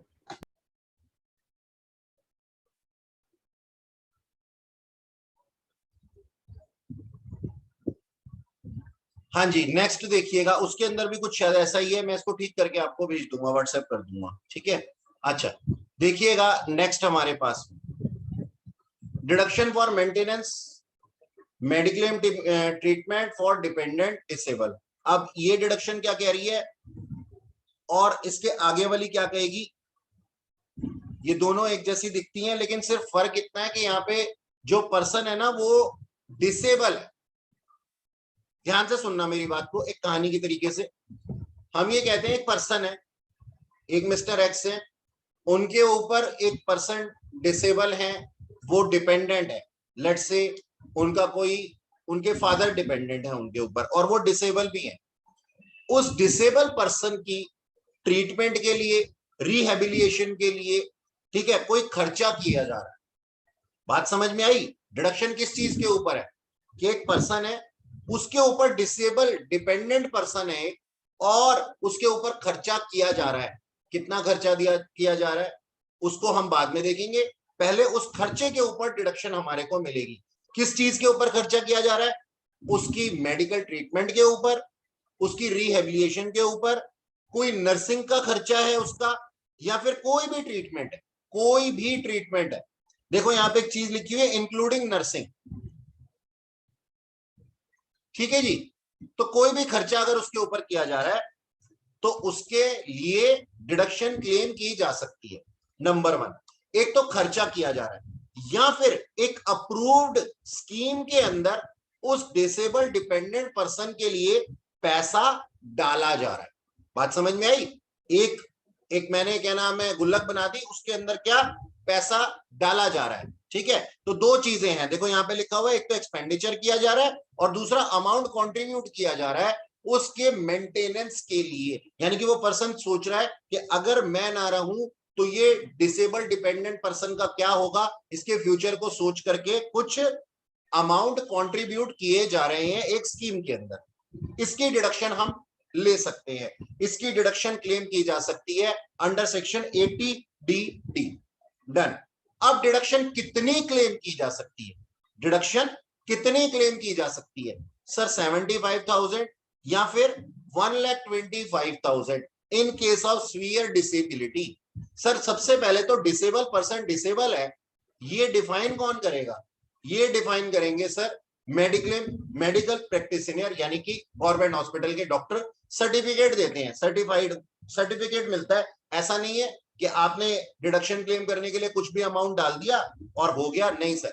Speaker 1: हाँ जी, नेक्स्ट देखिएगा, उसके अंदर भी कुछ शायद ऐसा ही है, मैं इसको ठीक करके आपको भेज दूंगा, व्हाट्सएप कर दूंगा, ठीक है। अच्छा देखिएगा, नेक्स्ट हमारे पास deduction for maintenance mediclaim treatment for dependent disable. अब ये डिडक्शन क्या कह रही है और इसके आगे वाली क्या कहेगी? ये दोनों एक जैसी दिखती हैं, लेकिन सिर्फ फर्क इतना है कि यहाँ पे जो पर्सन है ना वो डिसेबल है। ध्यान से सुनना मेरी बात को, एक कहानी की तरीके से। हम ये कहते हैं एक पर्सन है, एक मिस्टर एक्स है, उनके ऊपर एक पर्सन डिसेबल है, वो डिपेंडेंट है। लेट्स से उनका कोई, उनके फादर डिपेंडेंट है उनके ऊपर, और वो डिसेबल भी है। उस डिसेबल पर्सन की ट्रीटमेंट के लिए, रिहेबिलिटेशन के लिए, ठीक है, कोई खर्चा किया जा रहा है। बात समझ में आई? डिडक्शन किस चीज के ऊपर है कि एक पर्सन है, उसके ऊपर डिसेबल डिपेंडेंट पर्सन है, और उसके ऊपर खर्चा किया जा रहा है। कितना खर्चा किया जा रहा है उसको हम बाद में देखेंगे, पहले उस खर्चे के ऊपर डिडक्शन हमारे को मिलेगी। किस चीज के ऊपर खर्चा किया जा रहा है? उसकी मेडिकल ट्रीटमेंट के ऊपर, उसकी रिहेबिलिटेशन के ऊपर, कोई नर्सिंग का खर्चा है उसका, या फिर कोई भी ट्रीटमेंट है, कोई भी ट्रीटमेंट है। देखो यहाँ पे एक चीज लिखी हुई है, इंक्लूडिंग नर्सिंग, ठीक है जी। तो कोई भी खर्चा अगर उसके ऊपर किया जा रहा है तो उसके लिए डिडक्शन क्लेम की जा सकती है। नंबर 1, एक तो खर्चा किया जा रहा है, या फिर एक अप्रूव्ड स्कीम के अंदर उस डिसेबल डिपेंडेंट पर्सन के लिए पैसा डाला जा रहा है। बात समझ में आई? एक मैंने क्या नाम है गुल्लक बना दी, उसके अंदर क्या पैसा डाला जा रहा है। ठीक है, तो दो चीजें हैं, देखो यहां पे लिखा हुआ है, एक तो एक्सपेंडिचर किया जा रहा है और दूसरा अमाउंट कंट्रीब्यूट किया जा रहा है उसके मेंटेनेंस के लिए। यानी कि वो पर्सन सोच रहा है कि अगर मैं ना रहूं तो ये डिसेबल डिपेंडेंट पर्सन का क्या होगा, इसके फ्यूचर को सोच करके कुछ अमाउंट कंट्रीब्यूट किए जा रहे हैं एक स्कीम के अंदर। इसकी डिडक्शन हम ले सकते हैं, इसकी डिडक्शन क्लेम की जा सकती है अंडर सेक्शन 80D। डन। अब डिडक्शन कितनी क्लेम की जा सकती है? डिडक्शन कितनी क्लेम की जा सकती है सर? 75,000 या फिर 1,25,000 in case of severe disability. Sir सबसे पहले तो डिसेबल पर्सन डिसेबल है, ये डिफाइन कौन करेगा? ये डिफाइन करेंगे सर मेडिकल प्रैक्टिशनर, यानी कि गवर्नमेंट हॉस्पिटल के डॉक्टर सर्टिफिकेट देते हैं, सर्टिफाइड सर्टिफिकेट मिलता है। ऐसा नहीं है कि आपने डिडक्शन क्लेम करने के लिए कुछ भी अमाउंट डाल दिया और हो गया, नहीं सर।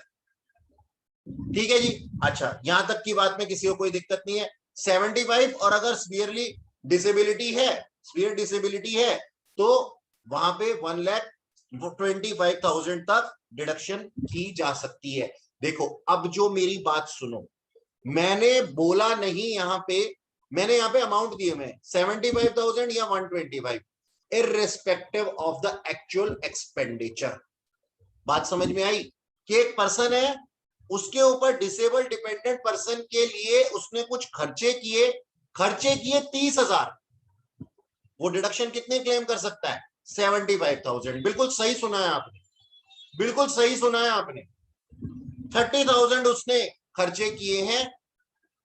Speaker 1: ठीक है जी, अच्छा यहां तक की बात में किसी को कोई दिक्कत नहीं है। 75 और अगर सीवियरली डिसेबिलिटी है, सीवियर डिसेबिलिटी है तो वहां पे 1,25,000 तक डिडक्शन की जा सकती है। देखो अब जो मेरी बात सुनो, मैंने बोला नहीं यहां पे, मैंने यहां पे अमाउंट दिए मैं 75,000 या 125 irrespective of the actual expenditure. बात समझ में आई कि एक पर्सन है, उसके ऊपर डिसेबल डिपेंडेंट पर्सन के लिए उसने कुछ खर्चे किए 30,000, वो डिडक्शन कितने क्लेम कर सकता है? 75,000। बिल्कुल सही सुना है आपने, बिल्कुल सही सुना है आपने। 30,000 उसने खर्चे किए हैं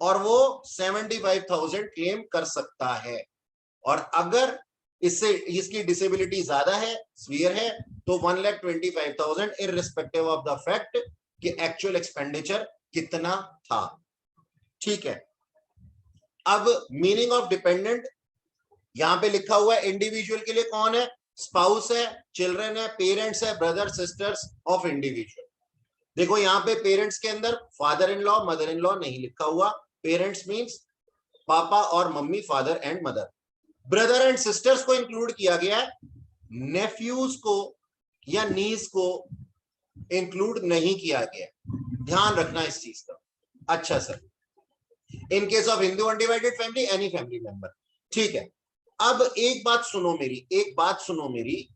Speaker 1: और वो 75,000 क्लेम कर सकता है। और अगर इससे इसकी डिसेबिलिटी ज्यादा है, सीवियर है, तो 1,25,000 इररिस्पेक्टिव ऑफ द फैक्ट कि एक्चुअल एक्सपेंडिचर कितना था। ठीक है, अब मीनिंग ऑफ डिपेंडेंट यहां पे लिखा हुआ है, इंडिविजुअल के लिए कौन है? स्पाउस है, चिल्ड्रन है, पेरेंट्स है, ब्रदर सिस्टर्स ऑफ इंडिविजुअल। देखो यहां पे पेरेंट्स के अंदर father in law mother in law नहीं लिखा हुआ, पेरेंट्स मींस पापा और mummy, father and mother. Brother and sisters को इंक्लूड किया गया है, नेफ्यूज को या नीस को इंक्लूड नहीं किया गया, ध्यान रखना इस चीज का। अच्छा sir, in case of Hindu undivided family any family member. ठीक है, अब एक बात सुनो मेरी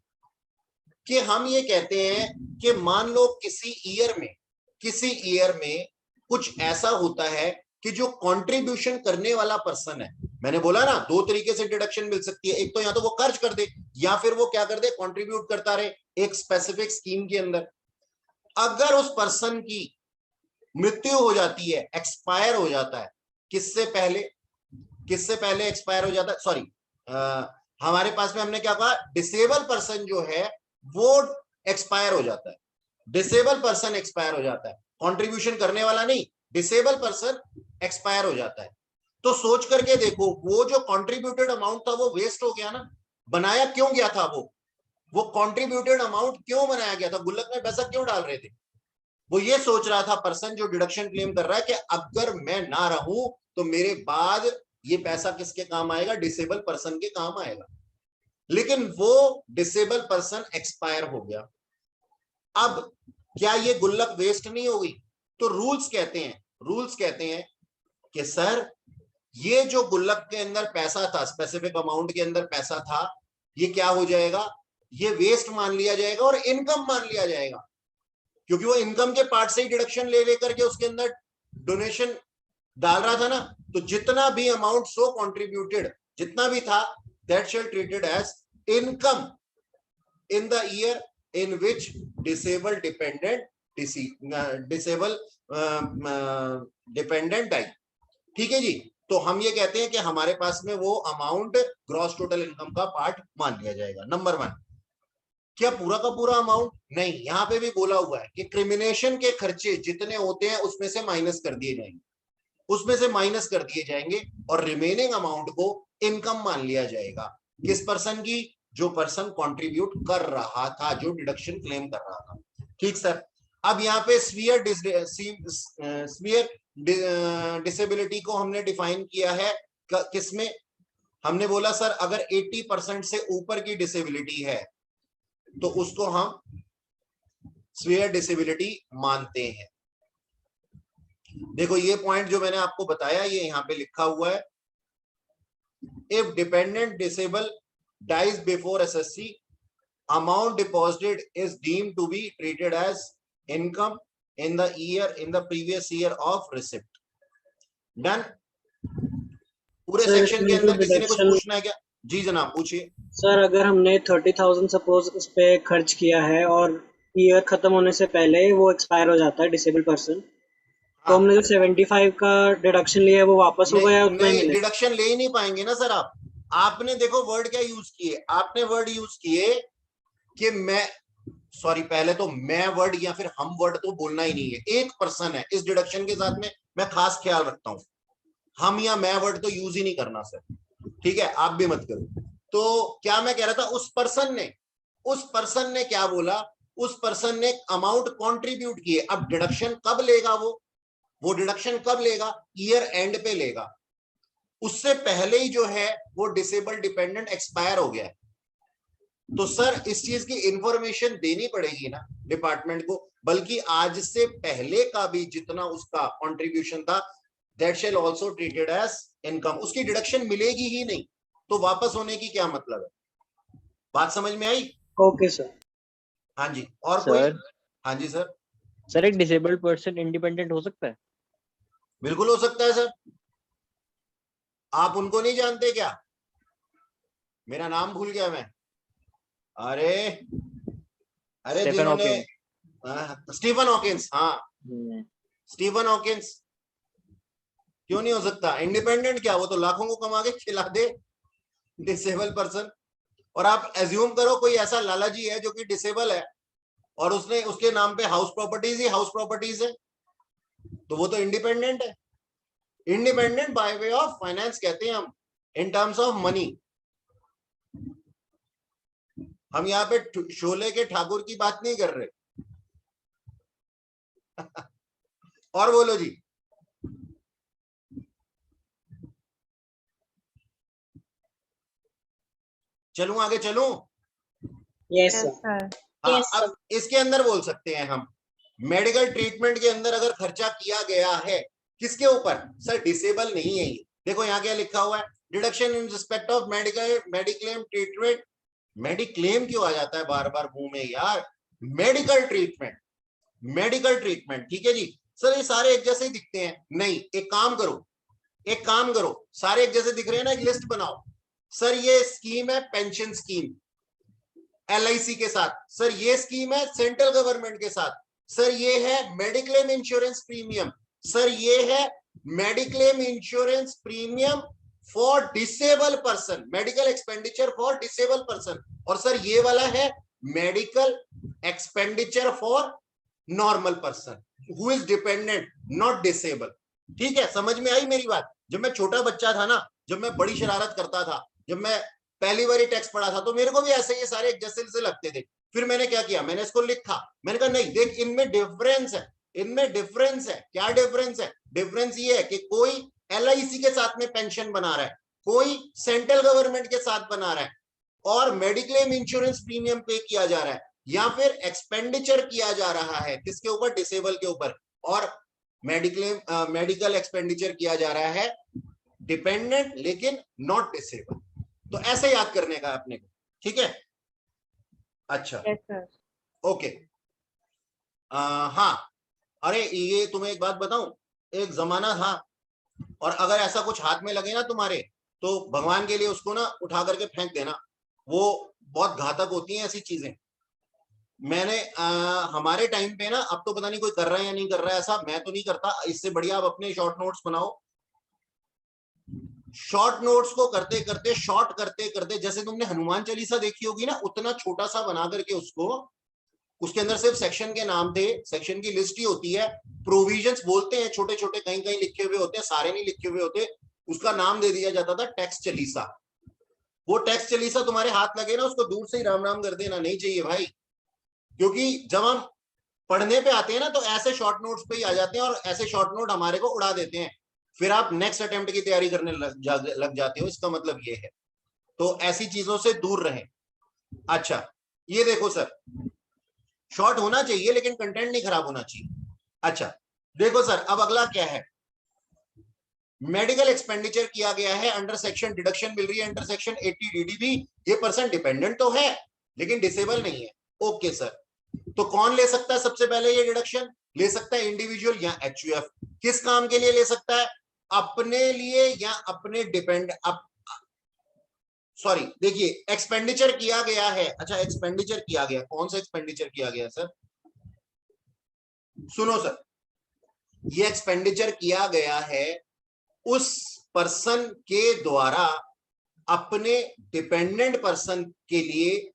Speaker 1: कि हम ये कहते हैं कि मान लो किसी ईयर में कुछ ऐसा होता है कि जो कंट्रीब्यूशन करने वाला पर्सन है, मैंने बोला ना दो तरीके से डिडक्शन मिल सकती है, एक तो या तो वो खर्च कर दे या फिर वो क्या कर दे, कंट्रीब्यूट करता रहे एक स्पेसिफिक स्कीम के अंदर। अगर उस पर्सन की मृत्यु हो जाती है, एक्सपायर हो जाता है, किससे पहले एक्सपायर हो जाता है, सॉरी हमारे पास में हमने क्या कहा, डिसेबल पर्सन जो है वो एक्सपायर हो जाता है, डिसेबल पर्सन एक्सपायर हो जाता है, कंट्रीब्यूशन करने वाला नहीं, डिसेबल पर्सन एक्सपायर हो जाता है। तो सोच करके देखो, वो जो कंट्रीब्यूटेड अमाउंट था वो वेस्ट हो गया ना। बनाया क्यों गया था वो कंट्रीब्यूटेड अमाउंट क्यों बनाया गया था? गुल्लक में पैसा क्यों डाल रहे थे? वो ये सोच रहा था पर्सन जो डिडक्शन क्लेम कर रहा है कि अगर मैं ना रहूं तो मेरे बाद ये पैसा किसके काम आएगा? डिसेबल पर्सन के काम आएगा। लेकिन वो डिसेबल पर्सन एक्सपायर हो गया। अब क्या ये गुल्लक वेस्ट नहीं हो गई? तो रूल्स कहते हैं कि सर ये जो गुल्लक के अंदर पैसा था, स्पेसिफिक अमाउंट के अंदर पैसा था, ये क्या हो जाएगा? ये वेस्ट मान लिया जाएगा और इनकम मान लिया जाएगा, क्योंकि वो इनकम के पार्ट से ही डिडक्शन ले लेकर के उसके अंदर डोनेशन डाल रहा था ना। तो जितना भी अमाउंट सो कंट्रीब्यूटेड, जितना भी था, that shall treated as income in the year in which disable dependent die. ठीक है जी, तो हम ये कहते हैं कि हमारे पास में वो अमाउंट ग्रॉस टोटल इनकम का पार्ट मान लिया जाएगा। नंबर 1, क्या पूरा का पूरा अमाउंट नहीं, यहां पे भी बोला हुआ है कि क्रिमिनेशन के खर्चे जितने होते हैं उसमें से माइनस कर दिए जाएंगे और रिमेनिंग अमाउंट को इनकम मान लिया जाएगा। किस पर्सन की? जो पर्सन कंट्रीब्यूट कर रहा था, जो डिडक्शन क्लेम कर रहा था। ठीक सर, अब यहाँ पे स्फीयर डिसेबिलिटी को हमने डिफाइन किया है किसमें? हमने बोला सर अगर 80% से ऊपर की डिसेबिलिटी है तो उसको हम स्फीयर डिसेबिलिटी मानते हैं। देखो ये पॉइंट जो मैंने आपको बताया ये यहाँ पे लिखा हुआ है, if dependent disable dies before SSC, amount deposited is deemed to be treated as income in the previous year of receipt. Done? पूरे
Speaker 3: Sir,
Speaker 1: सेक्शन के
Speaker 3: इसमें
Speaker 1: अंदर
Speaker 3: जो
Speaker 1: किसी ने कुछ
Speaker 3: deduction-
Speaker 1: पूछना है क्या? जी जनाब पूछिए।
Speaker 3: सर अगर हमने 30,000 सपोज इस पे खर्च किया है और ईयर खत्म होने से पहले वो एक्सपायर हो जाता है डिसेबल पर्सन, तो हमने जो 75 का डिडक्शन लिया है वो वापस होगा या उतना ही
Speaker 1: नहीं,
Speaker 3: मिलेगा?
Speaker 1: डिडक्शन ले ही नहीं पाएंगे ना सर आप। आपने देखो वर्ड क्या यूज किए, आपने वर्ड यूज किए कि मैं, सॉरी पहले तो मैं वर्ड या फिर हम वर्ड तो बोलना ही नहीं है, एक पर्सन है इस डिडक्शन के साथ में मैं खास ख्याल रखता हूं, हम या मैं वर्ड तो यूज ही नहीं करना सर, ठीक है, आप भी मत करो। तो क्या मैं कह रहा था, उस पर्सन ने क्या बोला, उस पर्सन ने अमाउंट कंट्रीब्यूट किए। अब डिडक्शन कब लेगा वो डिडक्शन कब लेगा? ईयर एंड पे लेगा। उससे पहले ही जो है वो डिसेबल डिपेंडेंट एक्सपायर हो गया है, तो सर इस चीज की इंफॉर्मेशन देनी पड़ेगी ना डिपार्टमेंट को, बल्कि आज से पहले का भी जितना उसका कंट्रीब्यूशन था that shall also treated as income, उसकी डिडक्शन मिलेगी ही नहीं, तो वापस होने की क्या मतलब है? बात समझ में आई?
Speaker 3: Okay sir.
Speaker 1: हाँ जी, और कोई?
Speaker 5: सर
Speaker 1: हाँ जी सर।
Speaker 5: सर एक डिसेबल्ड पर्सन इंडिपेंडेंट हो सकता है?
Speaker 1: बिल्कुल हो सकता है सर। आप उनको नहीं जानते क्या? मेरा नाम भूल गया मैं, अरे
Speaker 5: स्टीफन
Speaker 1: जिन्होंने
Speaker 5: हॉकिंस।
Speaker 1: स्टीफन हॉकिंस, हाँ स्टीफन हॉकिंस क्यों नहीं हो सकता इंडिपेंडेंट? क्या वो तो लाखों को कमा के खिला दे, डिसेबल पर्सन। और आप एज्यूम करो कोई ऐसा लाला जी है जो कि डिसेबल है और उसने उसके नाम पे हाउस प्रॉपर्टीज है, तो वो तो इंडिपेंडेंट है। Independent bye way of finance कहते हैं हम, इन टर्म्स ऑफ मनी। हम यहाँ पे शोले के ठाकुर की बात नहीं कर रहे। और बोलो जी। चलूं आगे चलूं?
Speaker 3: Yes sir.
Speaker 4: सर
Speaker 1: हाँ,
Speaker 2: Yes,
Speaker 1: अब इसके अंदर बोल सकते हैं हम, मेडिकल ट्रीटमेंट के अंदर अगर खर्चा किया गया है किसके ऊपर? सर डिसेबल नहीं है ये। देखो यहाँ क्या लिखा हुआ है, deduction in respect of mediclaim treatment. Mediclaim क्यों आ जाता है बार बार मुंह में यार? मेडिकल ट्रीटमेंट, ठीक है जी। सर ये सारे एक जैसे ही दिखते हैं? नहीं, एक काम करो, सारे एक जैसे दिख रहे हैं ना, एक लिस्ट बनाओ। सर ये स्कीम है पेंशन स्कीम LIC के साथ, सर ये स्कीम है सेंट्रल गवर्नमेंट के साथ, सर ये है मेडिक्लेम इंश्योरेंस प्रीमियम, सर ये है mediclaim insurance premium for disable person, medical expenditure for disable person, और सर ये वाला है medical expenditure for normal person who is dependent not disable. ठीक है, समझ में आई मेरी बात? जब मैं छोटा बच्चा था ना, जब मैं बड़ी शरारत करता था, जब मैं पहली बार टैक्स पढ़ा था, तो मेरे को भी ऐसे ये सारे एक जैसे से लगते थे। फिर मैंने क्या किया, मैंने इसको लिखा, मैंने कहा नहीं देख इनमें डिफरेंस है, क्या डिफरेंस है? डिफरेंस ये है कि कोई LIC के साथ में पेंशन बना रहा है, कोई सेंट्रल गवर्नमेंट के साथ बना रहा है, और मेडिक्लेम इंश्योरेंस प्रीमियम पे किया जा रहा है, या फिर एक्सपेंडिचर किया जा रहा है किसके ऊपर? डिसेबल के ऊपर, और मेडिकल एक्सपेंडिचर किया जा रहा है डिपेंडेंट लेकिन नॉट डिसेबल। तो ऐसे याद करने का अपने को, ठीक है? अच्छा,
Speaker 4: यस सर।
Speaker 1: ओके। हाँ, अरे ये तुम्हें एक बात बताऊं, एक जमाना था, और अगर ऐसा कुछ हाथ में लगे ना तुम्हारे, तो भगवान के लिए उसको ना उठा करके फेंक देना, वो बहुत घातक होती हैं ऐसी चीजें। मैंने हमारे टाइम पे ना, अब तो पता नहीं कोई कर रहा है या नहीं कर रहा है, ऐसा मैं तो नहीं करता, इससे बढ़िया आप अपने शॉर्ट नोट्स बनाओ। शॉर्ट नोट्स को करते करते जैसे तुमने हनुमान चालीसा देखी होगी ना, उतना छोटा सा बना करके उसको, उसके अंदर सिर्फ सेक्शन के नाम थे, सेक्शन की लिस्ट ही होती है, प्रोविजंस बोलते हैं, छोटे छोटे कहीं कहीं लिखे हुए होते हैं, सारे नहीं लिखे हुए होते, उसका नाम दे दिया जाता था टैक्स चालीसा। वो टैक्स चालीसा तुम्हारे हाथ लगे ना, उसको दूर से ही राम राम कर देना नहीं चाहिए भाई, क्योंकि जब हम पढ़ने पे आते हैं ना तो ऐसे शॉर्ट नोट्स पे ही आ जाते हैं और ऐसे शॉर्ट नोट हमारे को उड़ा देते हैं, फिर आप नेक्स्ट अटेम्प्ट की तैयारी करने लग जाते हो। इसका मतलब ये है, तो ऐसी चीजों से दूर रहें। अच्छा ये देखो सर, शॉर्ट होना चाहिए लेकिन कंटेंट नहीं खराब होना चाहिए। अच्छा देखो सर, अब अगला क्या है, मेडिकल एक्सपेंडिचर किया गया है, अंडर सेक्शन डिडक्शन मिल रही है, अंडर सेक्शन 80 डीडीबी। ये पर्सन डिपेंडेंट तो है लेकिन डिसेबल नहीं है। ओके सर, तो कौन ले सकता है सबसे पहले ये डिडक्शन? ले सकता है इंडिविजुअल या एचयूएफ। किस काम के लिए ले सकता है? अपने लिए या अपने सॉरी देखिए, एक्सपेंडिचर किया गया है। अच्छा एक्सपेंडिचर किया गया, कौन सा एक्सपेंडिचर किया गया सर? सुनो सर, ये एक्सपेंडिचर किया गया है उस पर्सन के द्वारा अपने डिपेंडेंट पर्सन के लिए,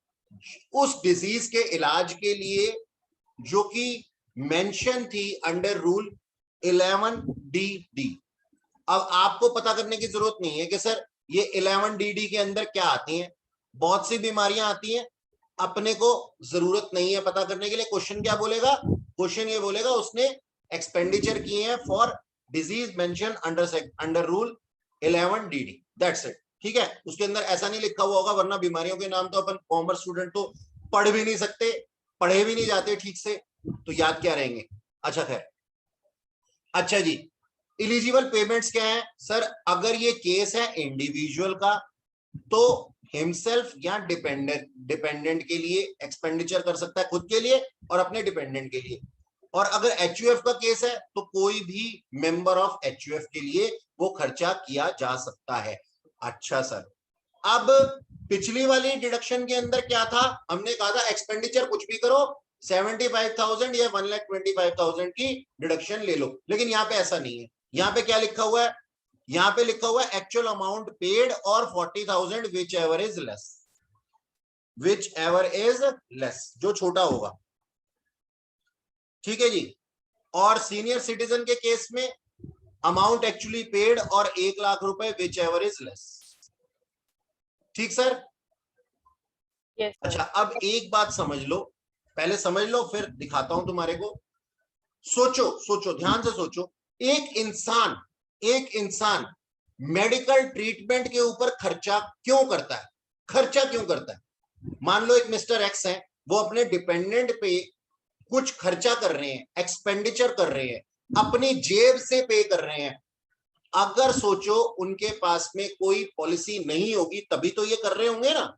Speaker 1: उस डिजीज के इलाज के लिए जो कि मेंशन थी अंडर रूल 11DD। अब आपको पता करने की जरूरत नहीं है कि सर ये 11DD के अंदर क्या आती हैं। बहुत सी बीमारियां आती हैं, अपने को जरूरत नहीं है पता करने के लिए। क्वेश्चन क्या बोलेगा? क्वेश्चन ये बोलेगा उसने एक्सपेंडिचर किए हैं for disease mention under rule 11DD, that's it. ठीक है, उसके अंदर ऐसा नहीं लिखा हुआ होगा, वरना बीमारियों के नाम तो अपन कॉमर्स स्टूडेंट तो पढ़ भी नहीं सकते, पढ़े भी नहीं जाते ठीक से, तो याद क्या रहेंगे। अच्छा खैर, अच्छा जी, इलिजिबल पेमेंट्स क्या है सर? अगर ये केस है इंडिविजुअल का तो हिमसेल्फ या डिपेंडेंट के लिए एक्सपेंडिचर कर सकता है, खुद के लिए और अपने डिपेंडेंट के लिए। और अगर एचयूएफ का केस है तो कोई भी मेंबर ऑफ एचयूएफ के लिए वो खर्चा किया जा सकता है। अच्छा सर, अब पिछली वाली डिडक्शन के अंदर क्या था? हमने कहा था एक्सपेंडिचर कुछ भी करो, 75,000 या 1,25,000 की डिडक्शन ले लो, लेकिन यहाँ पे ऐसा नहीं है। यहाँ पे क्या लिखा हुआ है? यहाँ पे लिखा हुआ है एक्चुअल अमाउंट पेड और 40,000 which ever is less, which ever is less, जो छोटा होगा। ठीक है जी। और सीनियर सिटीजन के केस में अमाउंट एक्चुअली पेड और 1 लाख रुपए विच एवर इज लेस। ठीक सर?
Speaker 2: Yes, sir.
Speaker 1: अच्छा अब एक बात समझ लो, पहले समझ लो फिर दिखाता हूं तुम्हारे को। सोचो सोचो, ध्यान से सोचो, एक इंसान मेडिकल ट्रीटमेंट के ऊपर खर्चा क्यों करता है? खर्चा क्यों करता है? मान लो एक मिस्टर एक्स है, वो अपने डिपेंडेंट पे कुछ खर्चा कर रहे हैं, एक्सपेंडिचर कर रहे हैं, अपनी जेब से पे कर रहे हैं। अगर सोचो उनके पास में कोई पॉलिसी नहीं होगी तभी तो ये कर रहे होंगे ना,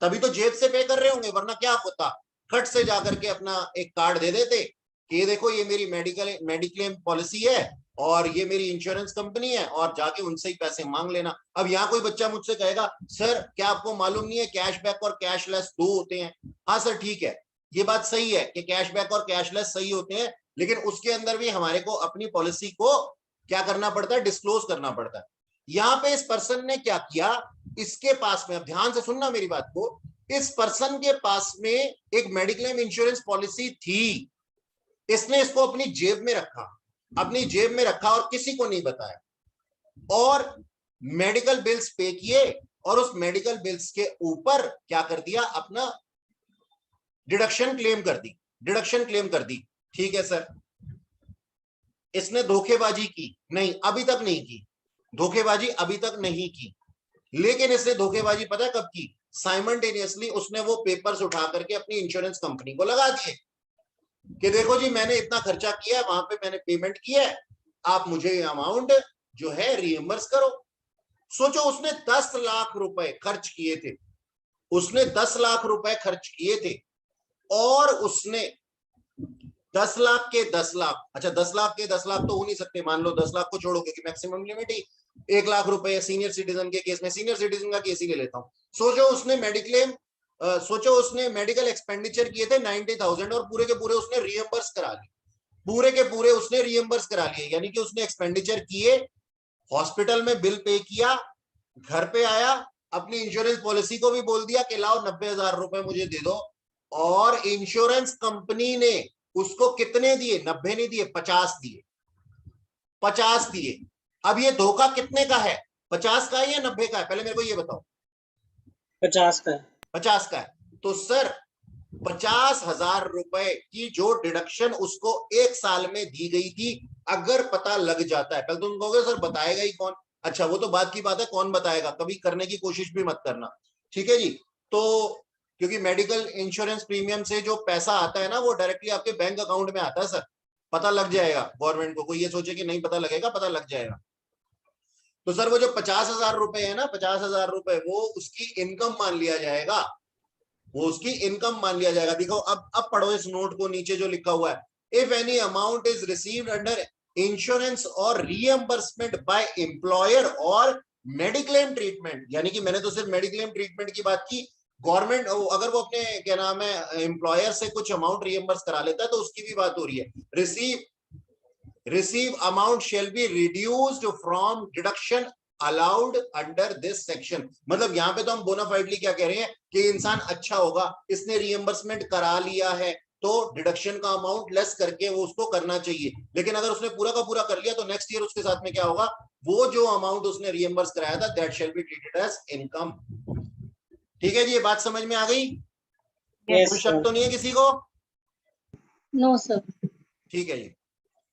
Speaker 1: तभी तो जेब से पे कर रहे होंगे, वरना क्या होता? खट से जाकर के अपना एक कार्ड दे देते कि ये देखो ये मेरी मेडिक्लेम पॉलिसी है और ये मेरी इंश्योरेंस कंपनी है, और जाके उनसे ही पैसे मांग लेना। अब यहाँ कोई बच्चा मुझसे कहेगा सर क्या आपको मालूम नहीं है कैशबैक और कैशलेस 2 होते हैं? हाँ सर ठीक है, ये बात सही है कि कैशबैक और कैशलेस सही होते हैं, लेकिन उसके अंदर भी हमारे को अपनी पॉलिसी को क्या करना पड़ता है? डिस्क्लोज करना पड़ता है। यहाँ पे इस पर्सन ने क्या किया, इसके पास में, अब ध्यान से सुनना मेरी बात को, इस पर्सन के पास में एक मेडिक्लेम इंश्योरेंस पॉलिसी थी, इसने इसको अपनी जेब में रखा और किसी को नहीं बताया, और मेडिकल बिल्स पे किए और उस मेडिकल बिल्स के ऊपर क्या कर दिया? अपना डिडक्शन क्लेम कर दी। ठीक है सर, इसने धोखेबाजी की? नहीं, अभी तक नहीं की धोखेबाजी, अभी तक नहीं की। लेकिन इसने धोखेबाजी पता है कब की? साइमल्टेनियसली उसने वो पेपर्स उठा करके अपनी इंश्योरेंस कंपनी को लगा दिए कि देखो जी मैंने इतना खर्चा किया है, वहां पे मैंने पेमेंट किया है, आप मुझे अमाउंट जो है रिएम्बर्स करो। सोचो उसने 10 लाख रुपए खर्च किए थे, और उसने 10 लाख के 10 लाख, अच्छा 10 लाख के 10 लाख तो हो नहीं सकते, मान लो 10 लाख को छोड़ो क्योंकि मैक्सिमम लिमिट ही 1 लाख रुपए। सीनियर सिटीजन के केस में, सीनियर सिटीजन का केस ही ले लेता हूं। सोचो उसने मेडिकल एक्सपेंडिचर किए थे 90,000 और पूरे के पूरे उसने रिएम्बर्स करा लिए, यानी कि उसने एक्सपेंडिचर किए, हॉस्पिटल में बिल पे किया, घर पे आया, अपनी इंश्योरेंस पॉलिसी को भी बोल दिया कि लाओ 90,000 रुपए मुझे दे दो, और इंश्योरेंस कंपनी ने उसको कितने दिए? 90 नहीं दिए, 50 दिए। अब ये धोखा कितने का है? 50 का है या 90 का है? पहले मेरे को ये बताओ।
Speaker 3: 50 का है।
Speaker 1: 50 का है। तो सर 50,000 रुपए की जो डिडक्शन उसको एक साल में दी गई थी, अगर पता लग जाता है, कल तुम कहोगे सर बताएगा ही कौन, अच्छा वो तो बात की बात है, कौन बताएगा, कभी करने की कोशिश भी मत करना, ठीक है जी। तो क्योंकि मेडिकल इंश्योरेंस प्रीमियम से जो पैसा आता है ना वो डायरेक्टली आपके बैंक अकाउंट में आता है सर, पता लग जाएगा गवर्नमेंट को, कोई ये सोचे कि नहीं पता लगेगा, पता लग जाएगा। तो सर वो जो 50,000 रुपए है ना, 50,000 रुपए वो उसकी इनकम मान लिया जाएगा, वो उसकी इनकम मान लिया जाएगा। देखो अब पढ़ो इस नोट को, नीचे जो लिखा हुआ है, if any amount is received under insurance और रीएम्बर्समेंट बाय एम्प्लॉयर और मेडिक्लेम ट्रीटमेंट, यानी कि मैंने तो सिर्फ मेडिक्लेम ट्रीटमेंट की बात की, गवर्नमेंट अगर वो अपने क्या नाम है एम्प्लॉयर से कुछ अमाउंट रीएम्बर्स करा लेता है तो उसकी भी बात हो रही है। Receive amount shall be reduced from deduction allowed under this section. मतलब यहाँ पे तो हम बोनाफाइडली क्या कह रहे हैं कि इंसान अच्छा होगा, इसने रीएम्बर्समेंट करा लिया है तो डिडक्शन का अमाउंट लेस करके वो उसको करना चाहिए, लेकिन अगर उसने पूरा का पूरा कर लिया तो नेक्स्ट ईयर उसके साथ में क्या होगा, वो जो अमाउंट उसने रीएम्बर्स कराया था that shall be treated as income. ठीक है जी, ये बात समझ में आ गई? कोई शक तो नहीं है किसी को?
Speaker 2: No sir.
Speaker 1: ठीक है जी,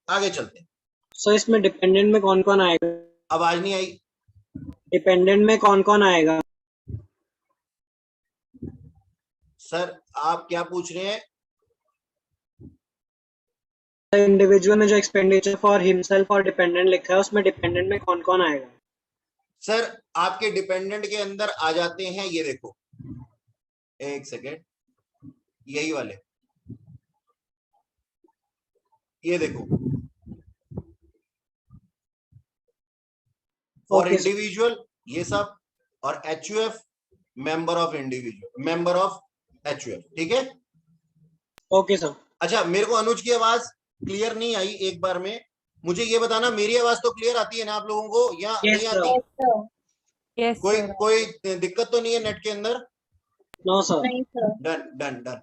Speaker 1: आगे चलते हैं।
Speaker 3: सो इसमें डिपेंडेंट में कौन कौन आएगा?
Speaker 1: आवाज नहीं आई।
Speaker 3: डिपेंडेंट में कौन कौन आएगा?
Speaker 1: सर आप क्या पूछ रहे हैं?
Speaker 3: इंडिविजुअल में जो एक्सपेंडिचर फॉर हिमसेल्फ और डिपेंडेंट लिखा है उसमें डिपेंडेंट में कौन कौन आएगा?
Speaker 1: सर आपके डिपेंडेंट के अंदर आ जाते हैं, ये देखो एक सेकेंड, यही वाले, ये देखो, फॉर इंडिविजुअल ये सब, और HUF member of individual, member of HUF, ठीक है?
Speaker 3: Okay sir.
Speaker 1: अच्छा मेरे को अनुज की आवाज क्लियर नहीं आई, एक बार में मुझे ये बताना, मेरी आवाज तो क्लियर आती है ना आप लोगों को या नहीं आती?
Speaker 2: यस
Speaker 1: कोई
Speaker 2: सर।
Speaker 1: कोई दिक्कत तो नहीं है नेट के अंदर?
Speaker 3: No sir.
Speaker 2: नहीं सर।
Speaker 1: Done done done.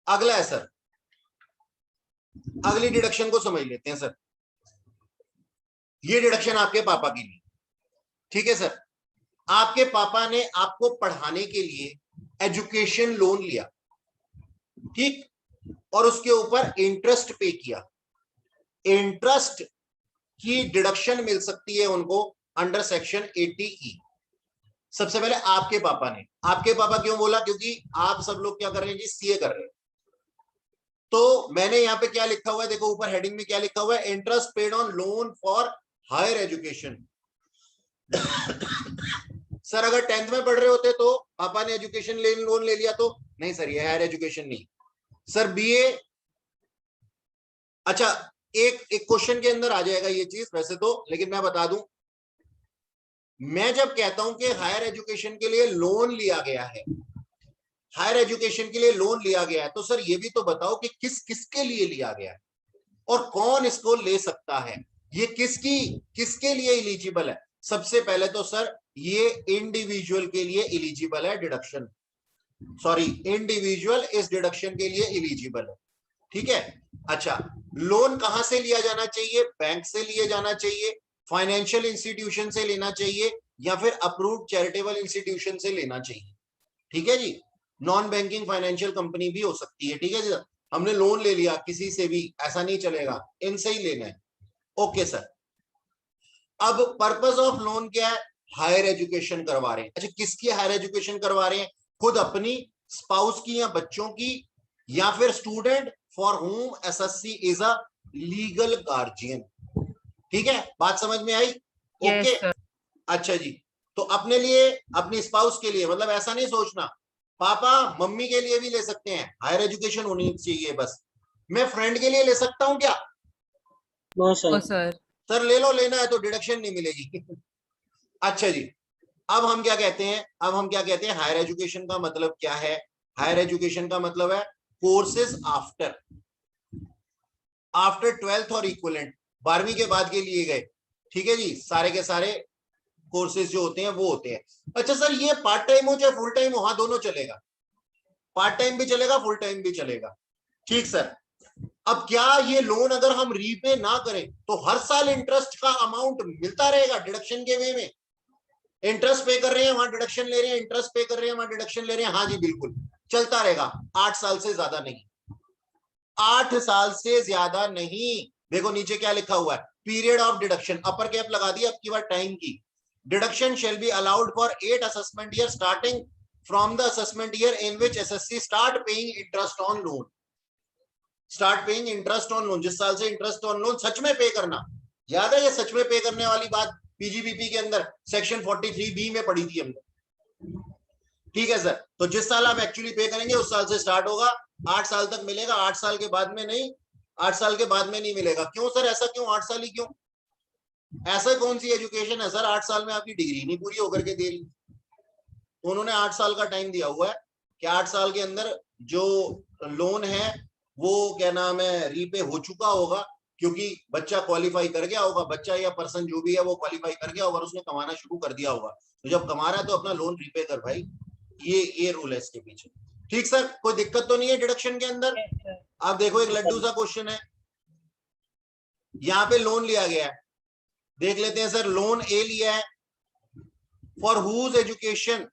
Speaker 1: अगला है सर, अगली डिडक्शन को समझ लेते हैं सर। ये डिडक्शन आपके पापा के लिए, ठीक है सर? आपके पापा ने आपको पढ़ाने के लिए एजुकेशन लोन लिया, ठीक, और उसके ऊपर इंटरेस्ट पे किया। इंटरेस्ट की डिडक्शन मिल सकती है उनको अंडर सेक्शन 80E। सबसे पहले आपके पापा ने, आपके पापा क्यों बोला? क्योंकि आप सब लोग क्या कर रहे हैं जी, सीए कर रहे हैं। तो मैंने यहाँ पे क्या लिखा हुआ है, देखो ऊपर हेडिंग में क्या लिखा हुआ है, interest paid on loan for higher education. Sir अगर 10th में पढ़ रहे होते तो पापा ने एजुकेशन लोन ले लिया तो नहीं सर, ये हायर एजुकेशन नहीं सर, बीए। अच्छा एक क्वेश्चन के अंदर आ जाएगा ये चीज वैसे तो, लेकिन मैं बता दूं, मैं जब कहता हूं कि हायर एजुकेशन के लिए लोन लिया गया है, हायर एजुकेशन के लिए लोन लिया गया है, तो सर ये भी तो बताओ कि किस किसके लिए लिया गया है और कौन इसको ले सकता है, ये किसके लिए एलिजिबल है? सबसे पहले तो सर ये इंडिविजुअल के लिए एलिजिबल है डिडक्शन, सॉरी इंडिविजुअल इस डिडक्शन के लिए एलिजिबल है, ठीक है? अच्छा लोन कहां से लिया जाना चाहिए? बैंक से लिए जाना चाहिए, फाइनेंशियल इंस्टीट्यूशन से लेना चाहिए, या फिर अप्रूव्ड चैरिटेबल इंस्टीट्यूशन से लेना चाहिए, ठीक है जी? नॉन बैंकिंग फाइनेंशियल कंपनी भी हो सकती है, ठीक है जी? हमने लोन ले लिया किसी से भी, ऐसा नहीं चलेगा, इनसे ही लेना है। ओके सर, अब पर्पस ऑफ लोन क्या है? हायर एजुकेशन करवा रहे हैं। अच्छा किसकी हायर एजुकेशन करवा रहे हैं? खुद अपनी, स्पाउस की या बच्चों की, या फिर student for home SSC is a legal guardian, ठीक है? बात समझ में आई? ओके अच्छा जी, तो अपने लिए, अपनी स्पाउस के लिए, मतलब ऐसा नहीं सोचना पापा मम्मी के लिए भी ले सकते हैं, हायर एजुकेशन होनी चाहिए बस। मैं फ्रेंड के लिए ले सकता हूं क्या?
Speaker 3: No sir.
Speaker 1: सर ले लो, लेना है तो डिडक्शन नहीं मिलेगी। अच्छा जी, अब हम क्या कहते हैं, अब हम क्या कहते हैं, हायर एजुकेशन का मतलब क्या है? हायर एजुकेशन का मतलब है कोर्सेज आफ्टर 12th और इक्विवेलेंट, 12वीं के बाद के लिए गए, ठीक है जी? सारे के सारे कोर्सेज जो होते हैं वो होते हैं। अच्छा सर ये पार्ट टाइम हो चाहे फुल टाइम हो? हाँ दोनों चलेगा, पार्ट टाइम भी चलेगा, फुल टाइम भी चलेगा, ठीक सर। अब क्या ये लोन अगर हम रीपे ना करें तो हर साल इंटरेस्ट का अमाउंट मिलता रहेगा डिडक्शन के वे में? इंटरेस्ट पे कर रहे हैं वहां डिडक्शन ले रहे हैं, इंटरेस्ट पे कर रहे हैं वहां डिडक्शन ले रहे हैं, हाँ जी बिल्कुल चलता रहेगा, 8 साल से ज्यादा नहीं, 8 साल से ज्यादा नहीं। देखो नीचे क्या लिखा हुआ है, period of deduction, upper cap लगा दी अब की बार टाइम की। Deduction shall be allowed for 8 assessment year starting from the assessment year in which SSC start paying interest on loan. Start paying interest on loan, जिस साल से interest on loan सच में पे करना, याद है ये सच में पे करने वाली बात पीजीबीपी के अंदर सेक्शन 43B में पढ़ी थी हमने, ठीक है सर। तो जिस साल आप एक्चुअली पे करेंगे उस साल से स्टार्ट होगा, 8 साल तक मिलेगा, 8 साल के बाद में नहीं, 8 साल के बाद में नहीं मिलेगा। क्यों सर, ऐसा क्यों, 8 साल ही क्यों, ऐसा कौन सी एजुकेशन है सर 8 साल में आपकी डिग्री नहीं पूरी होकर के दे रही। तो उन्होंने 8 साल का टाइम दिया हुआ है कि 8 साल के अंदर जो लोन है वो क्या नाम है रीपे हो चुका होगा, क्योंकि बच्चा क्वालिफाई कर गया होगा, बच्चा या पर्सन जो भी है वो क्वालिफाई कर गया होगा और उसने कमाना शुरू कर दिया होगा। तो जब कमा रहा है तो अपना लोन रीपे कर भाई, ये रूल है इसके पीछे। ठीक सर, कोई दिक्कत तो नहीं है डिडक्शन के अंदर। आप देखो एक लड्डू सा क्वेश्चन है, यहाँ पे लोन लिया गया है, देख लेते हैं सर। लोन ए लिया है, for whose education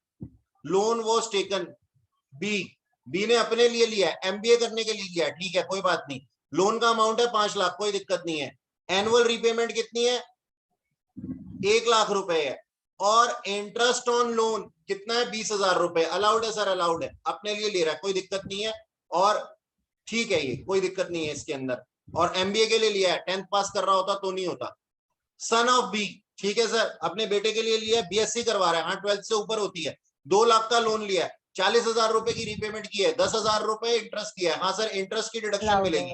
Speaker 1: loan was taken. B ने अपने लिए लिया है, एमबीए करने के लिए लिया है, ठीक है कोई बात नहीं। लोन का अमाउंट है 5 लाख, कोई दिक्कत नहीं है। एनुअल रीपेमेंट कितनी है, 1 लाख रुपए है। और इंटरेस्ट ऑन लोन कितना है, 20,000 रुपए। अलाउड है सर, अलाउड है, अपने लिए ले रहा है, कोई दिक्कत नहीं है। और ठीक है, ये कोई दिक्कत नहीं है इसके अंदर। और एमबीए के लिए लिया है, 10th पास कर रहा होता तो नहीं होता। सन ऑफ बी, ठीक है सर, अपने बेटे के लिए लिया है, बीएससी करवा रहा है, हाँ 12th से ऊपर होती है। 2 लाख का लोन लिया है, 40,000 रुपए की रीपेमेंट की है, 10,000 रुपए इंटरेस्ट किया है, हाँ सर इंटरेस्ट की डिडक्शन मिलेगी।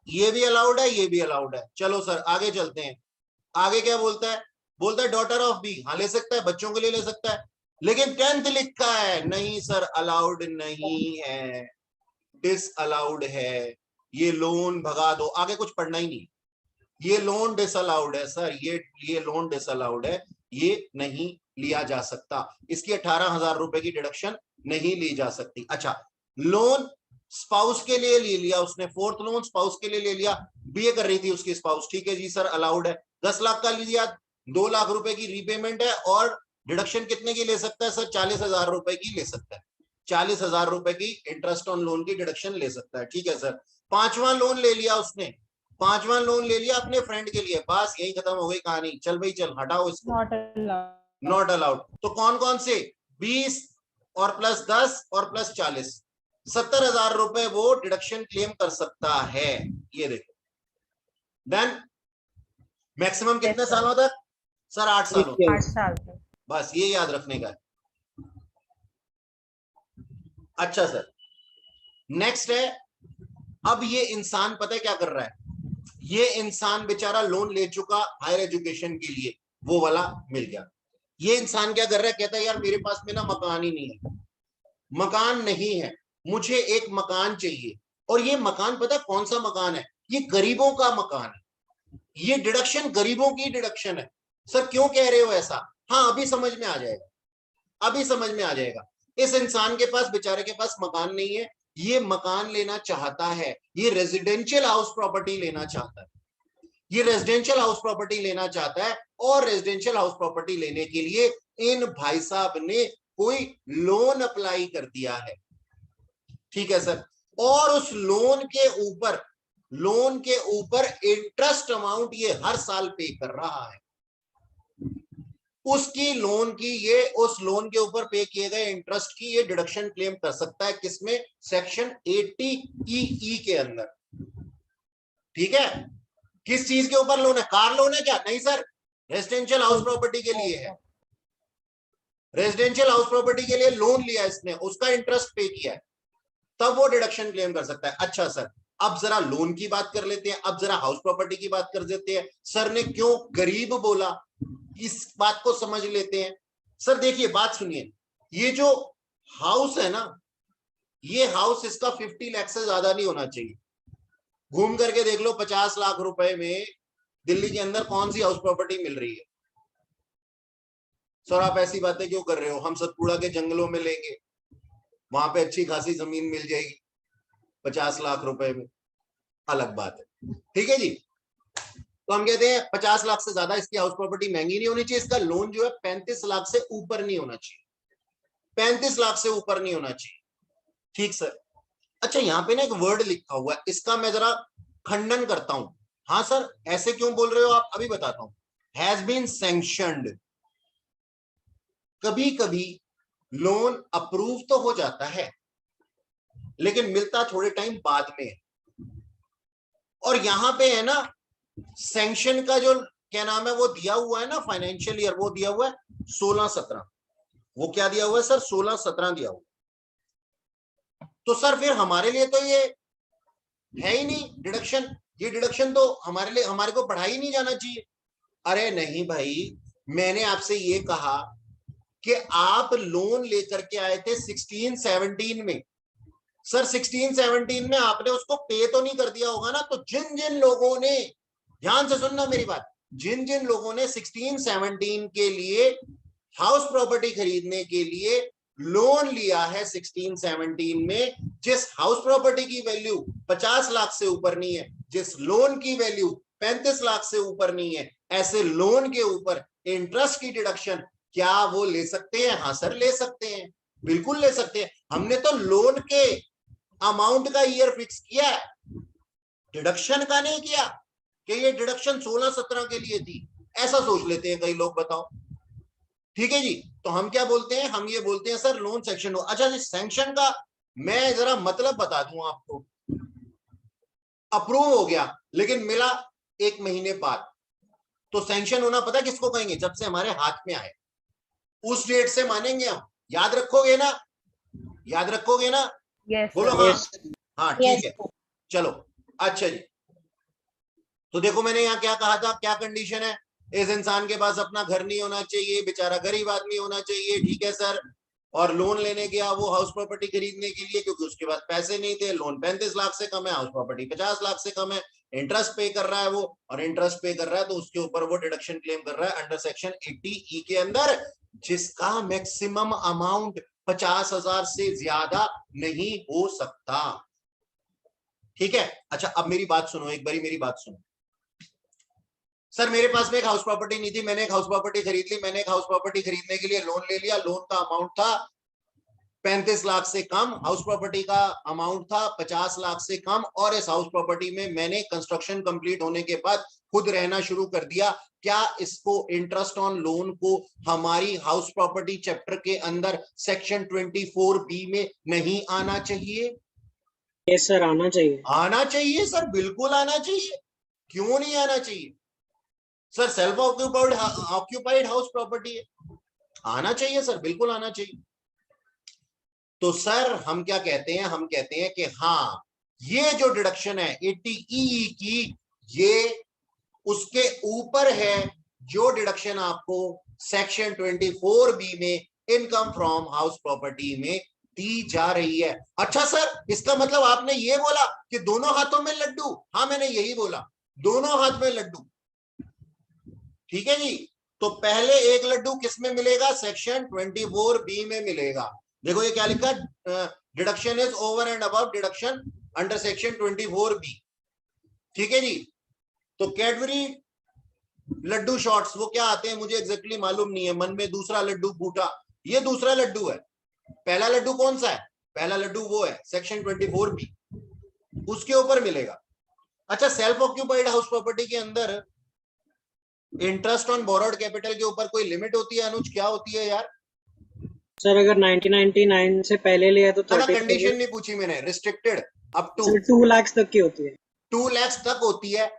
Speaker 1: ये भी अलाउड है, ये भी अलाउड है। चलो सर आगे चलते हैं। आगे क्या बोलता है, बोलता है डॉटर ऑफ बी, हाँ ले सकता है, बच्चों के लिए ले सकता है, लेकिन 10th लिखा है, नहीं सर अलाउड नहीं है, डिस अलाउड है। ये लोन भगा दो, आगे कुछ पढ़ना ही नहीं, ये लोन डिसअलाउड है सर, ये लोन डिसअलाउड है, ये नहीं लिया जा सकता। इसकी 18,000 रुपए की डिडक्शन नहीं ली जा सकती। अच्छा, लोन स्पाउस के लिए ले लिया उसने, 4th लोन स्पाउस के लिए ले लिया, बीए कर रही थी उसकी स्पाउस, ठीक है जी सर अलाउड है। 10 लाख का लिया, 2 लाख रुपए की रीपेमेंट है, और डिडक्शन कितने की ले सकता है सर, 40,000 रुपए की ले सकता है, 40,000 रुपए की इंटरेस्ट ऑन लोन की डिडक्शन ले सकता है, ठीक है सर। 5वां लोन ले लिया उसने, 5वां लोन ले लिया अपने फ्रेंड के लिए, बस यही खत्म हो गई कहानी। चल भाई चल, हटाओ इसको, नॉट अलाउड। तो कौन कौन से, 20 और प्लस 10 और प्लस 40, 70,000 रुपए वो डिडक्शन क्लेम कर सकता है। ये देखो, देन मैक्सिमम कितने सालों तक सर, 8 सालों,
Speaker 4: 8 साल तक।
Speaker 1: बस ये याद रखने का है। अच्छा सर, नेक्स्ट है, अब ये इंसान पता है क्या कर रहा है, ये इंसान बेचारा लोन ले चुका हायर एजुकेशन के लिए, वो वाला मिल गया। ये इंसान क्या कर रहा है, कहता है यार मेरे पास में ना मकान ही नहीं है, मकान नहीं है, मुझे एक मकान चाहिए। और ये मकान पता कौन सा मकान है, ये गरीबों का मकान है, ये डिडक्शन गरीबों की डिडक्शन है। सर क्यों कह रहे हो ऐसा, हाँ अभी समझ में आ जाएगा, अभी समझ में आ जाएगा। इस इंसान के पास, बेचारे के पास मकान नहीं है, ये मकान लेना चाहता है, ये रेजिडेंशियल हाउस प्रॉपर्टी लेना चाहता है, ये रेजिडेंशियल हाउस प्रॉपर्टी लेना चाहता है। और रेजिडेंशियल हाउस प्रॉपर्टी लेने के लिए इन भाई साहब ने कोई लोन अप्लाई कर दिया है, ठीक है सर। और उस लोन के ऊपर इंटरेस्ट अमाउंट ये हर साल पे कर रहा है, उसकी लोन की, ये उस लोन के ऊपर पे किए गए इंटरेस्ट की ये डिडक्शन क्लेम कर सकता है, किसमें, सेक्शन 80EE के अंदर, ठीक है। किस चीज के ऊपर लोन है, कार लोन है क्या, नहीं सर, रेजिडेंशियल हाउस प्रॉपर्टी के लिए है, रेजिडेंशियल हाउस प्रॉपर्टी के लिए लोन लिया इसने, उसका इंटरेस्ट पे किया है, तब वो डिडक्शन क्लेम कर सकता है। अच्छा सर, अब जरा लोन की बात कर लेते हैं, अब जरा हाउस प्रॉपर्टी की बात कर देते हैं। सर ने क्यों गरीब बोला, इस बात को समझ लेते हैं। सर देखिए बात सुनिए, ये जो हाउस है ना, ये हाउस इसका 50 लाख से ज्यादा नहीं होना चाहिए। घूम करके देख लो 50 लाख रुपए में दिल्ली के अंदर कौन सी हाउस प्रॉपर्टी मिल रही है। सर आप ऐसी बातें क्यों कर रहे हो, हम सतपुड़ा के जंगलों में लेंगे, वहां पे अच्छी खासी जमीन मिल जाएगी 50 लाख रुपए में, अलग बात है, ठीक है जी। तो हम कहते हैं 50 लाख से ज्यादा इसकी हाउस प्रॉपर्टी महंगी नहीं होनी चाहिए, इसका लोन जो है 35 लाख से ऊपर नहीं होना चाहिए, 35 लाख से ऊपर नहीं होना चाहिए। ठीक सर। अच्छा यहाँ पे ना एक वर्ड लिखा हुआ है, इसका मैं जरा खंडन करता हूं। हाँ सर ऐसे क्यों बोल रहे हो आप, अभी बताता हूं। हैज बीन सैंक्शनड, कभी कभी लोन अप्रूव तो हो जाता है लेकिन मिलता थोड़े टाइम बाद में। और यहां पे है ना सैंक्शन का जो क्या नाम है वो दिया हुआ है ना फाइनेंशियल ईयर, वो दिया हुआ है 16-17। वो क्या दिया हुआ है सर, 16-17 दिया हुआ। तो सर फिर हमारे लिए तो ये है ही नहीं डिडक्शन, ये डिडक्शन तो हमारे लिए, हमारे को पढ़ा ही नहीं जाना चाहिए। अरे नहीं भाई, मैंने आपसे ये कहा कि आप लोन लेकर के आए थे 16-17 में। सर 16-17 में आपने उसको पे तो नहीं कर दिया होगा ना। तो जिन जिन लोगों ने, ध्यान से सुनना मेरी बात, जिन जिन लोगों ने 16-17 के लिए हाउस प्रॉपर्टी खरीदने के लिए लोन लिया है 16-17 में, जिस हाउस प्रॉपर्टी की वैल्यू 50 लाख से ऊपर नहीं है, जिस लोन की वैल्यू 35 लाख से ऊपर नहीं है, ऐसे लोन के ऊपर इंटरेस्ट की डिडक्शन क्या वो ले सकते हैं? हाँ सर ले सकते हैं, बिल्कुल ले सकते हैं। हमने तो लोन के अमाउंट का ईयर फिक्स किया है, डिडक्शन का नहीं किया कि ये डिडक्शन 16-17 के लिए थी। ऐसा सोच लेते हैं कई लोग, बताओ। ठीक है जी। तो हम क्या बोलते हैं, हम ये बोलते हैं सर लोन सेक्शन हो। अच्छा जी, सैंक्शन का मैं जरा मतलब बता दूं आपको। अप्रूव हो गया लेकिन मिला 1 महीने बाद, तो सैंक्शन होना पता किसको कहेंगे? जब से हमारे हाथ में आए उस डेट से मानेंगे हम। याद रखोगे ना, याद रखोगे ना?
Speaker 4: यस
Speaker 1: बोलो
Speaker 4: सर।
Speaker 1: हाँ।
Speaker 3: यस
Speaker 1: हाँ
Speaker 2: Yes,
Speaker 1: ठीक है, चलो। अच्छा जी, तो देखो मैंने यहाँ क्या कहा था, क्या कंडीशन है? इस इंसान के पास अपना घर नहीं होना चाहिए, बेचारा गरीब आदमी होना चाहिए। ठीक है सर। और लोन लेने गया वो हाउस प्रॉपर्टी खरीदने के लिए, क्योंकि उसके पास पैसे नहीं थे। लोन 35 लाख से कम है, हाउस प्रॉपर्टी 50 लाख से कम है। इंटरेस्ट पे कर रहा है वो, और इंटरेस्ट पे कर रहा है तो उसके ऊपर वो डिडक्शन क्लेम कर रहा है अंडर सेक्शन 80E के अंदर, जिसका मैक्सिमम अमाउंट 50,000 से ज्यादा नहीं हो सकता। ठीक है। अच्छा अब मेरी बात सुनो, एक बारी मेरी बात सुनो। सर मेरे पास में एक हाउस प्रॉपर्टी नहीं थी, मैंने एक हाउस प्रॉपर्टी खरीद ली। मैंने एक हाउस प्रॉपर्टी खरीदने के लिए लोन ले लिया, लोन का अमाउंट था 35 लाख से कम, हाउस प्रॉपर्टी का अमाउंट था 50 लाख से कम, और इस हाउस प्रॉपर्टी में मैंने कंस्ट्रक्शन कंप्लीट होने के बाद खुद रहना शुरू कर दिया। क्या इसको इंटरेस्ट ऑन लोन को हमारी हाउस प्रॉपर्टी चैप्टर के अंदर सेक्शन 24B में नहीं आना चाहिए?
Speaker 3: यस सर, आना चाहिए।
Speaker 1: आना चाहिए सर, बिल्कुल आना चाहिए। क्यों नहीं आना चाहिए sir? Self occupied house property है, आना चाहिए सर, बिल्कुल आना चाहिए। तो सर हम क्या कहते हैं, हम कहते हैं कि हाँ ये जो डिडक्शन है 80E की, ये उसके ऊपर है जो डिडक्शन आपको सेक्शन 24B में इनकम फ्रॉम हाउस प्रॉपर्टी में दी जा रही है। अच्छा सर इसका मतलब आपने ये बोला कि दोनों हाथों में लड्डू? हाँ मैंने यही बोला, दोनों हाथ में लड्डू। ठीक है जी। तो पहले एक लड्डू किस में मिलेगा? सेक्शन 24B में मिलेगा। देखो ये क्या लिखा, deduction is over and above deduction under section 24B। ठीक है जी। तो कैडबरी लड्डू शॉट्स वो क्या आते हैं मुझे एग्जैक्टली मालूम नहीं है, मन में दूसरा लड्डू फूटा, ये दूसरा लड्डू है। पहला लड्डू कौन सा है? पहला लड्डू वो है सेक्शन 24B, उसके ऊपर मिलेगा। अच्छा सेल्फ ऑक्यूपाइड हाउस प्रॉपर्टी के अंदर इंटरेस्ट ऑन बोरोड कैपिटल के ऊपर कोई लिमिट होती है अनुज? क्या होती है यार?
Speaker 3: सर अगर 1999 से पहले लिया तो
Speaker 1: ना
Speaker 3: 30,000।
Speaker 1: कंडीशन नहीं पूछी मैंने, restricted up to
Speaker 3: sir 2 lakh तक की होती है।
Speaker 1: 2 लाख तक होती है,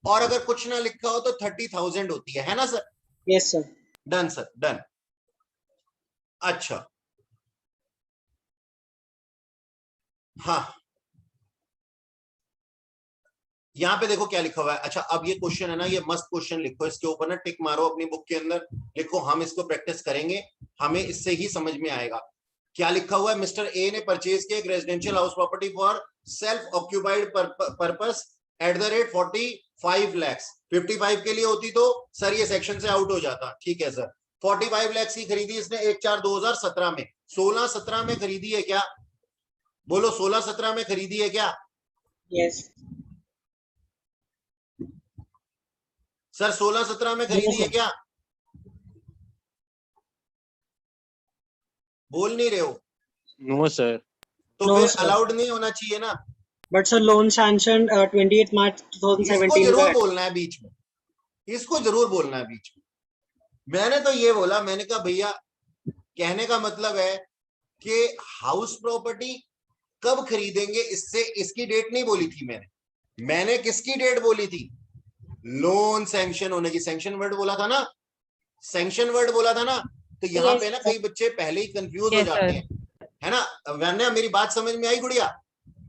Speaker 1: और अगर कुछ ना लिखा हो तो 30,000 होती है ना sir?
Speaker 3: Yes sir.
Speaker 1: Done sir, done. अच्छा हाँ यहाँ पे देखो क्या लिखा हुआ है। अच्छा अब ये क्वेश्चन है ना, ये मस्त क्वेश्चन लिखो, इसके ऊपर ना टिक मारो अपनी बुक के अंदर, लिखो हम इसको प्रैक्टिस करेंगे, हमें इससे ही समझ में आएगा। क्या लिखा हुआ है? मिस्टर ए ने परचेज किया एक residential house property for self occupied purpose at the rate 45 lakh. 55 के लिए होती तो सर ये सेक्शन से आउट हो जाता। ठीक है सर। 45 लाख की खरीदी इसने 1/4/2017 में। 16-17 में खरीदी है क्या? बोलो 16-17 में खरीदी है क्या?
Speaker 3: यस।
Speaker 1: सर 16-17 में खरीदी है क्या? बोल नहीं रहे हो
Speaker 5: नो सर।
Speaker 1: तो
Speaker 3: No,
Speaker 1: फिर
Speaker 3: sir.
Speaker 1: अलाउड नहीं होना चाहिए ना।
Speaker 3: बट सर लोन सैंक्शन 28 मार्च
Speaker 1: इसको
Speaker 3: 2017
Speaker 1: जरूर
Speaker 3: का
Speaker 1: बोलना है बीच में, इसको जरूर बोलना है बीच में। मैंने तो ये बोला, मैंने कहा भैया कहने का मतलब है कि हाउस प्रॉपर्टी कब खरीदेंगे, इससे इसकी डेट नहीं बोली थी मैंने किसकी डेट बोली थी? लोन सैंक्शन होने की। सैंक्शन वर्ड बोला था ना, सैंक्शन वर्ड बोला था ना। तो यहाँ
Speaker 2: Yes,
Speaker 1: पे ना
Speaker 2: sir.
Speaker 1: कई बच्चे पहले ही कंफ्यूज हो
Speaker 4: Yes,
Speaker 1: जाते
Speaker 4: sir.
Speaker 1: हैं, है ना। वरना मेरी बात समझ में आई गुड़िया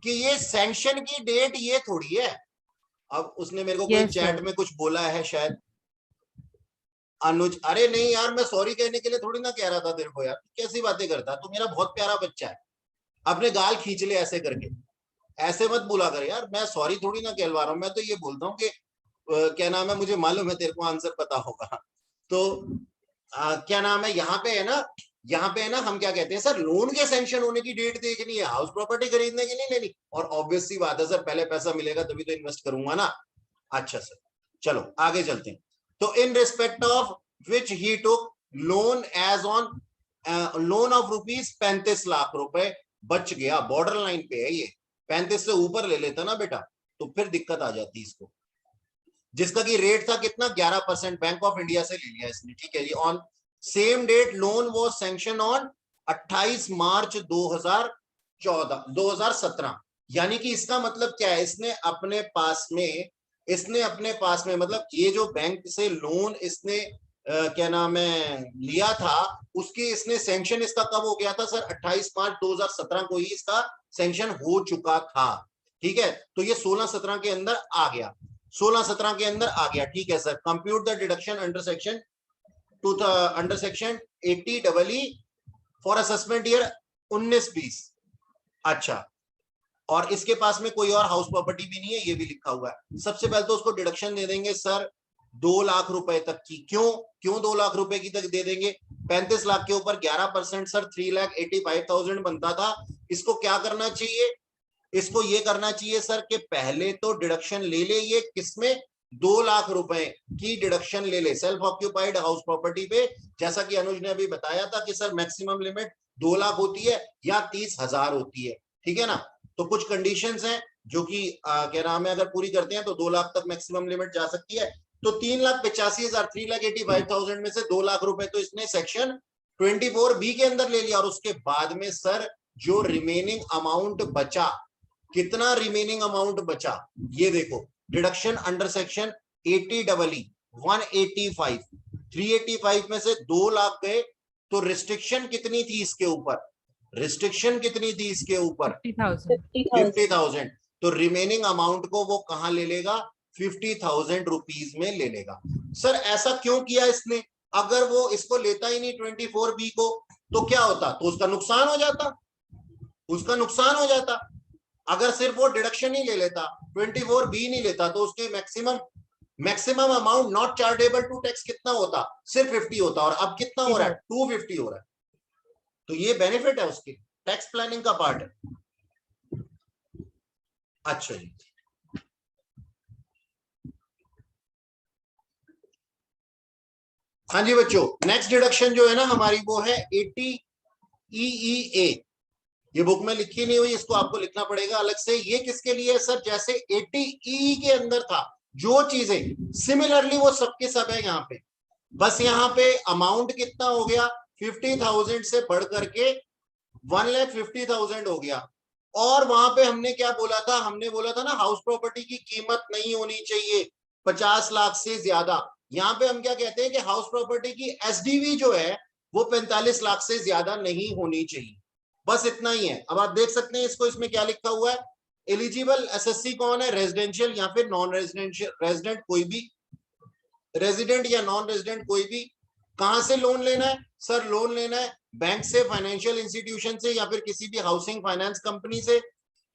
Speaker 1: कि ये सैंक्शन की डेट ये थोड़ी है। अब उसने मेरे को कोई
Speaker 4: Yes,
Speaker 1: चैट
Speaker 4: sir.
Speaker 1: में कुछ बोला है शायद, अनुज। अरे नहीं यार, मैं सॉरी कहने के लिए थोड़ी ना कह रहा था तेरे को यार, कैसी बातें करता, तू मेरा बहुत प्यारा बच्चा है, अपने गाल खींच ले ऐसे करके, ऐसे मत बोला कर यार। मैं सॉरी थोड़ी ना कहलवा रहा हूँ, मैं तो ये बोलता हूँ कि क्या नाम है, मुझे मालूम है तेरे को आंसर पता होगा। तो क्या नाम है, यहाँ पे है ना, यहाँ पे है ना, हम क्या कहते हैं सर, लोन के सैंक्शन होने की डेट देखनी है, हाउस प्रॉपर्टी खरीदने की नहीं लेनी। और ऑब्वियस सी बात है सर, पहले पैसा मिलेगा तभी तो इन्वेस्ट करूंगा ना। अच्छा सर, चलो आगे चलते हैं। तो in respect of which he took loan as on loan of rupees 35 lakh रुपए बच गया। बॉर्डर लाइन पे है ये, 35 से ऊपर ले लेता ना बेटा तो फिर दिक्कत आ जाती इसको। जिसका की रेट था कितना, 11%, बैंक ऑफ इंडिया से ले लिया इसने, ठीक है जी। On same date loan was sanction on 28 March 2017। यानी कि इसका मतलब क्या है, इसने अपने पास में मतलब ये जो बैंक से लोन इसने क्या नाम है लिया था, उसकी इसने सैंक्शन इसका कब हो गया था सर? 28 मार्च 2017 को ही इसका सैंक्शन हो चुका था, ठीक है। तो ये 16-17 के अंदर आ गया, 16-17 के अंदर आ गया, ठीक है sir. Compute the deduction under section under section 80EE for assessment year 19-20। अच्छा, और इसके पास में कोई और हाउस प्रॉपर्टी भी नहीं है, ये भी लिखा हुआ है। सबसे पहले तो उसको डिडक्शन दे देंगे सर 2 लाख रुपए तक की। क्यों 2 लाख रुपए की तक दे देंगे? 35 लाख के ऊपर 11% सर 3,85,000 बनता था। इसको क्या करना चाहिए, इसको ये करना चाहिए सर कि पहले तो डिडक्शन ले ले, ये किसमें, 2 लाख रुपए की डिडक्शन ले ले सेल्फ ऑक्यूपाइड हाउस प्रॉपर्टी पे। जैसा कि अनुज ने अभी बताया था कि सर मैक्सिमम लिमिट 2 लाख होती है या 30,000 होती है, ठीक है ना। तो कुछ कंडीशंस हैं जो कि क्या नाम है, अगर पूरी करते हैं तो 2 लाख तक मैक्सिमम लिमिट जा सकती है। तो 3,85,000 3,85,000 में से 2 लाख रुपए तो इसने सेक्शन 24B के अंदर ले लिया। और उसके बाद में सर जो रिमेनिंग अमाउंट बचा, कितना रिमेनिंग अमाउंट बचा, ये देखो, डिडक्शन अंडर सेक्शन 80EE 185, 385 में से 2 लाख गए, तो रिस्ट्रिक्शन कितनी थी इसके ऊपर, रिस्ट्रिक्शन कितनी थी इसके ऊपर,
Speaker 4: 50,000.
Speaker 1: 50,000। तो रिमेनिंग अमाउंट को वो कहां ले लेगा, 50,000 रुपीज में ले लेगा। सर ऐसा क्यों किया इसने? अगर वो इसको लेता ही नहीं 24B को तो क्या होता, तो उसका नुकसान हो जाता, उसका नुकसान हो जाता। अगर सिर्फ वो डिडक्शन ही ले लेता, 24B नहीं लेता, तो उसके maximum amount not chargeable to tax कितना होता, सिर्फ 50 होता। और अब कितना हो रहा है, 250 हो रहा है। तो ये बेनिफिट है उसके, टैक्स प्लानिंग का पार्ट है। अच्छा जी, हाँ जी बच्चों, नेक्स्ट डिडक्शन जो है ना हमारी वो है 80EEA। ये बुक में लिखी नहीं हुई, इसको आपको लिखना पड़ेगा अलग से। ये किसके लिए है सर? जैसे 80EE के अंदर था जो चीजें, सिमिलरली वो सबके सब है यहाँ पे। बस यहाँ पे अमाउंट कितना हो गया, 50,000 से बढ़ करके 1,50,000 हो गया। और वहां पे हमने क्या बोला था, हमने बोला था ना हाउस प्रॉपर्टी की कीमत नहीं होनी चाहिए 50 लाख से ज्यादा। यहाँ पे हम क्या कहते हैं कि हाउस प्रॉपर्टी की एसडीवी जो है वो 45 लाख से ज्यादा नहीं होनी चाहिए। बस इतना ही है। अब आप देख सकते हैं इसको, इसमें क्या लिखा हुआ है, एलिजिबल एसएससी कौन है, रेजिडेंशियल या फिर नॉन रेजिडेंशियल, रेजिडेंट कोई भी, रेजिडेंट या नॉन रेजिडेंट कोई भी। कहां से लोन लेना है सर? लोन लेना है बैंक से, फाइनेंशियल इंस्टीट्यूशन से, या फिर किसी भी हाउसिंग फाइनेंस कंपनी से,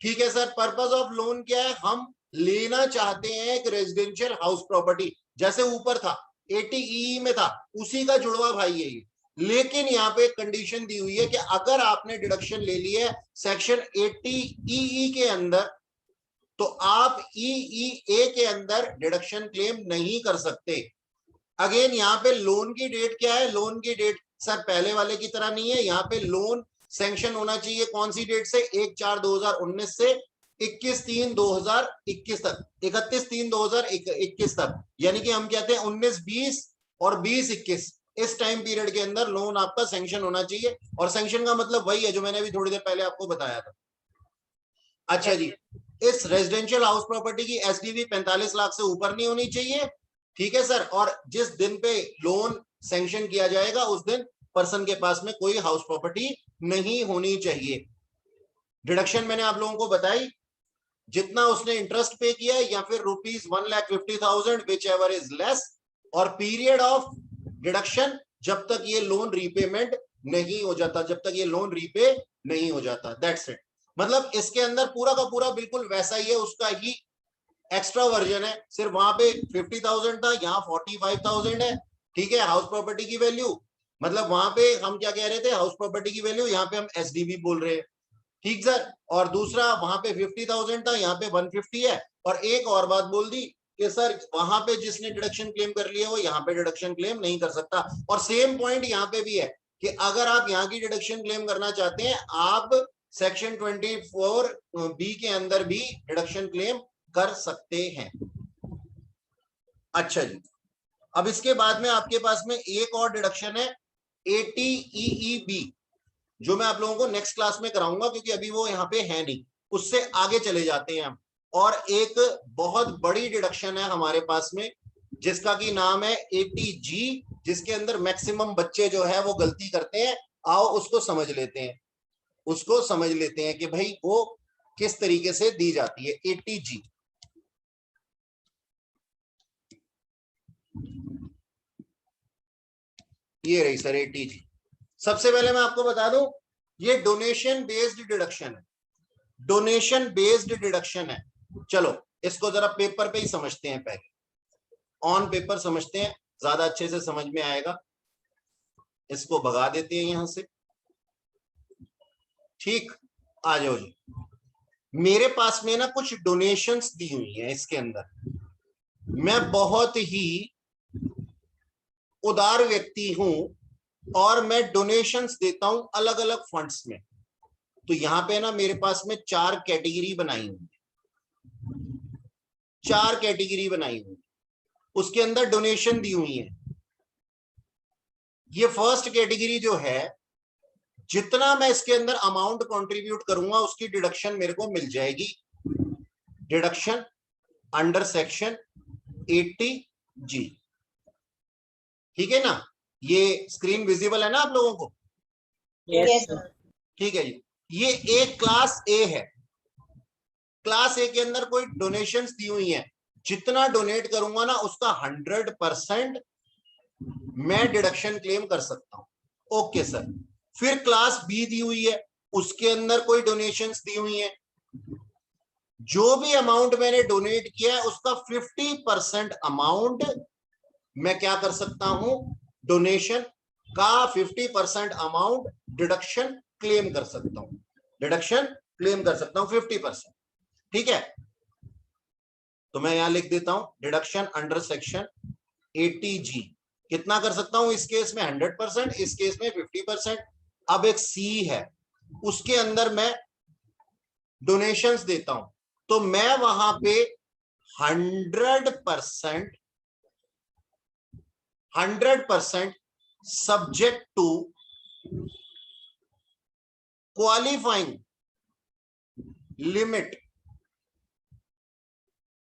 Speaker 1: ठीक है सर। पर्पस ऑफ लोन क्या है, हम लेना चाहते हैं एक रेजिडेंशियल हाउस प्रॉपर्टी, जैसे ऊपर था 80EE में था, उसी का जुड़वा भाई है ये। लेकिन यहाँ पे कंडीशन दी हुई है कि अगर आपने डिडक्शन ले ली है सेक्शन 80EE के अंदर, तो आप EEA के अंदर डिडक्शन क्लेम नहीं कर सकते। अगेन यहाँ पे लोन की डेट क्या है? लोन की डेट सर पहले वाले की तरह नहीं है, यहाँ पे लोन सैंक्शन होना चाहिए कौन सी डेट से? 1/4/2019 से 21/3/2021 तक, 31/3/2021 तक। यानी कि हम कहते हैं 19-20 और 20-21, इस टाइम पीरियड के अंदर लोन आपका सैंक्शन होना चाहिए। और सैंक्शन का मतलब वही है जो मैंने अभी थोड़ी देर पहले आपको बताया था। अच्छा जी, इस रेजिडेंशियल हाउस प्रॉपर्टी की SDV 45 लाख से ऊपर नहीं होनी चाहिए, ठीक है सर। और जिस दिन पे लोन सैंक्शन किया जाएगा उस दिन पर्सन के पास में कोई हाउस प्रॉपर्टी नहीं होनी चाहिए। डिडक्शन मैंने आप लोगों को बताई, जितना उसने इंटरेस्ट पे किया या फिर ₹1,50,000 विच एवर इज लेस, और पीरियड ऑफ डिडक्शन जब तक ये लोन रीपेमेंट नहीं हो जाता, जब तक ये लोन रीपे नहीं हो जाता। That's it. मतलब इसके अंदर पूरा का पूरा बिल्कुल वैसा ही है, उसका ही एक्स्ट्रा वर्जन है। सिर्फ वहां पे 50,000 था, यहाँ 45,000 है, ठीक है। हाउस प्रॉपर्टी की वैल्यू, मतलब वहां पे हम क्या कह रहे थे? हाउस प्रॉपर्टी की वैल्यू, यहाँ पे हम SDV बोल रहे हैं, ठीक सर। और दूसरा वहां पे 50,000 था, यहाँ पे 150 है। और एक और बात बोल दी कि सर वहां पे जिसने डिडक्शन क्लेम कर लिया वो यहाँ पे डिडक्शन क्लेम नहीं कर सकता। और सेम पॉइंट यहाँ पे भी है कि अगर आप यहाँ की डिडक्शन क्लेम करना चाहते हैं, आप सेक्शन 24B के अंदर भी डिडक्शन क्लेम कर सकते हैं। अच्छा जी, अब इसके बाद में आपके पास में एक और डिडक्शन है 80EEB, जो मैं आप लोगों को नेक्स्ट क्लास में कराऊंगा क्योंकि अभी वो यहाँ पे है नहीं। उससे आगे चले जाते हैं हम। और एक बहुत बड़ी डिडक्शन है हमारे पास में जिसका की नाम है 80G, जिसके अंदर मैक्सिमम बच्चे जो है वो गलती करते हैं। आओ उसको समझ लेते हैं, उसको समझ लेते हैं कि भाई वो किस तरीके से दी जाती है। 80G, ये रही सर 80G। सबसे पहले मैं आपको बता दूं, ये डोनेशन बेस्ड डिडक्शन है, डोनेशन बेस्ड डिडक्शन है। चलो इसको जरा पेपर पे ही समझते हैं, पहले ऑन पेपर समझते हैं, ज्यादा अच्छे से समझ में आएगा। इसको भगा देते हैं यहां से, ठीक। आ जाओ जी, मेरे पास में ना कुछ डोनेशंस दी हुई हैं इसके अंदर। मैं बहुत ही उदार व्यक्ति हूं और मैं डोनेशंस देता हूं अलग अलग फंड्स में। तो यहां पे ना मेरे पास में 4 कैटेगरी बनाई हुई है, 4 कैटेगरी बनाई हुई, उसके अंदर डोनेशन दी हुई है। ये फर्स्ट कैटेगरी जो है, जितना मैं इसके अंदर अमाउंट कंट्रीब्यूट करूंगा उसकी डिडक्शन मेरे को मिल जाएगी। डिडक्शन अंडर सेक्शन 80G, ठीक है ना। ये स्क्रीन विजिबल है ना आप लोगों को?
Speaker 3: Yes sir.
Speaker 1: ठीक है जी। ये एक क्लास ए है। क्लास ए के अंदर कोई डोनेशंस दी हुई हैं, जितना डोनेट करूंगा ना उसका 100% मैं डिडक्शन क्लेम कर सकता हूं। Okay sir. फिर क्लास बी दी हुई है, उसके अंदर कोई डोनेशंस दी हुई हैं, जो भी अमाउंट मैंने डोनेट किया है उसका 50% अमाउंट मैं क्या कर सकता हूं? डोनेशन का 50% अमाउंट डिडक्शन क्लेम कर सकता हूं, डिडक्शन क्लेम कर सकता हूं 50%, ठीक है। तो मैं यहां लिख देता हूं डिडक्शन अंडर सेक्शन 80G कितना कर सकता हूं? इस केस में 100%, इस केस में 50%। अब एक सी है, उसके अंदर मैं डोनेशंस देता हूं, तो मैं वहां पे 100% सब्जेक्ट टू क्वालिफाइंग लिमिट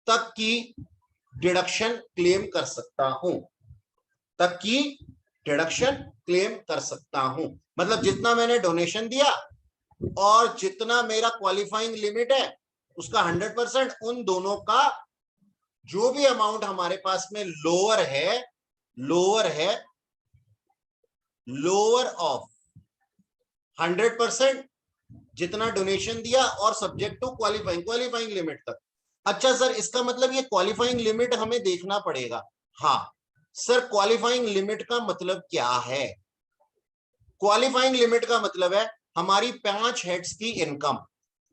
Speaker 1: तक की डिडक्शन क्लेम कर सकता हूं, तक की डिडक्शन क्लेम कर सकता हूं। मतलब जितना मैंने डोनेशन दिया और जितना मेरा क्वालिफाइंग लिमिट है उसका 100%, उन दोनों का जो भी अमाउंट हमारे पास में लोअर है, लोअर ऑफ 100%, जितना डोनेशन दिया और सब्जेक्ट टू क्वालिफाइंग लिमिट तक। अच्छा सर, इसका मतलब ये क्वालिफाइंग लिमिट हमें देखना पड़ेगा। हाँ सर, क्वालिफाइंग लिमिट का मतलब क्या है? क्वालिफाइंग लिमिट का मतलब है हमारी 5 हेड्स की इनकम।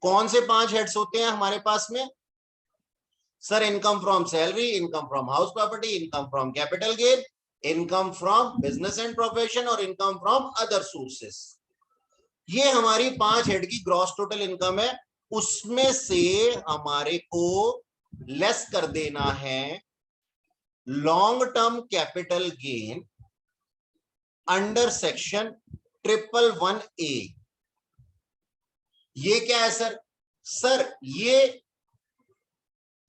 Speaker 1: कौन से 5 हेड्स होते हैं हमारे पास में? Sir income from salary, income from house property, income from capital gain, income from business and profession और इनकम फ्रॉम अदर सोर्सेस। ये हमारी 5 हेड की ग्रॉस टोटल इनकम है। उसमें से हमारे को लेस कर देना है long term capital gain under section 111A। ये क्या है सर? सर ये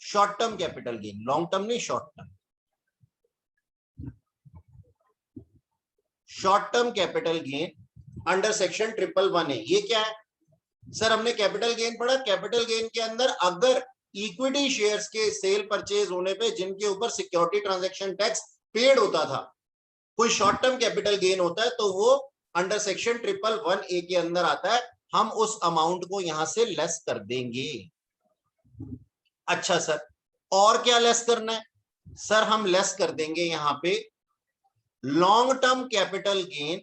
Speaker 1: short term capital gain, long term नहीं, short term. Short term capital gain under section 111A। ये क्या है सर? हमने कैपिटल गेन पढ़ा। कैपिटल गेन के अंदर अगर इक्विटी शेयर्स के सेल परचेज होने पे जिनके ऊपर सिक्योरिटी ट्रांजैक्शन टैक्स पेड होता था, कोई शॉर्ट टर्म कैपिटल गेन होता है तो वो अंडर सेक्शन 111A के अंदर आता है। हम उस अमाउंट को यहां से लेस कर देंगे। अच्छा सर, और क्या लेस करना है? सर हम लेस कर देंगे यहां पे लॉन्ग टर्म कैपिटल गेन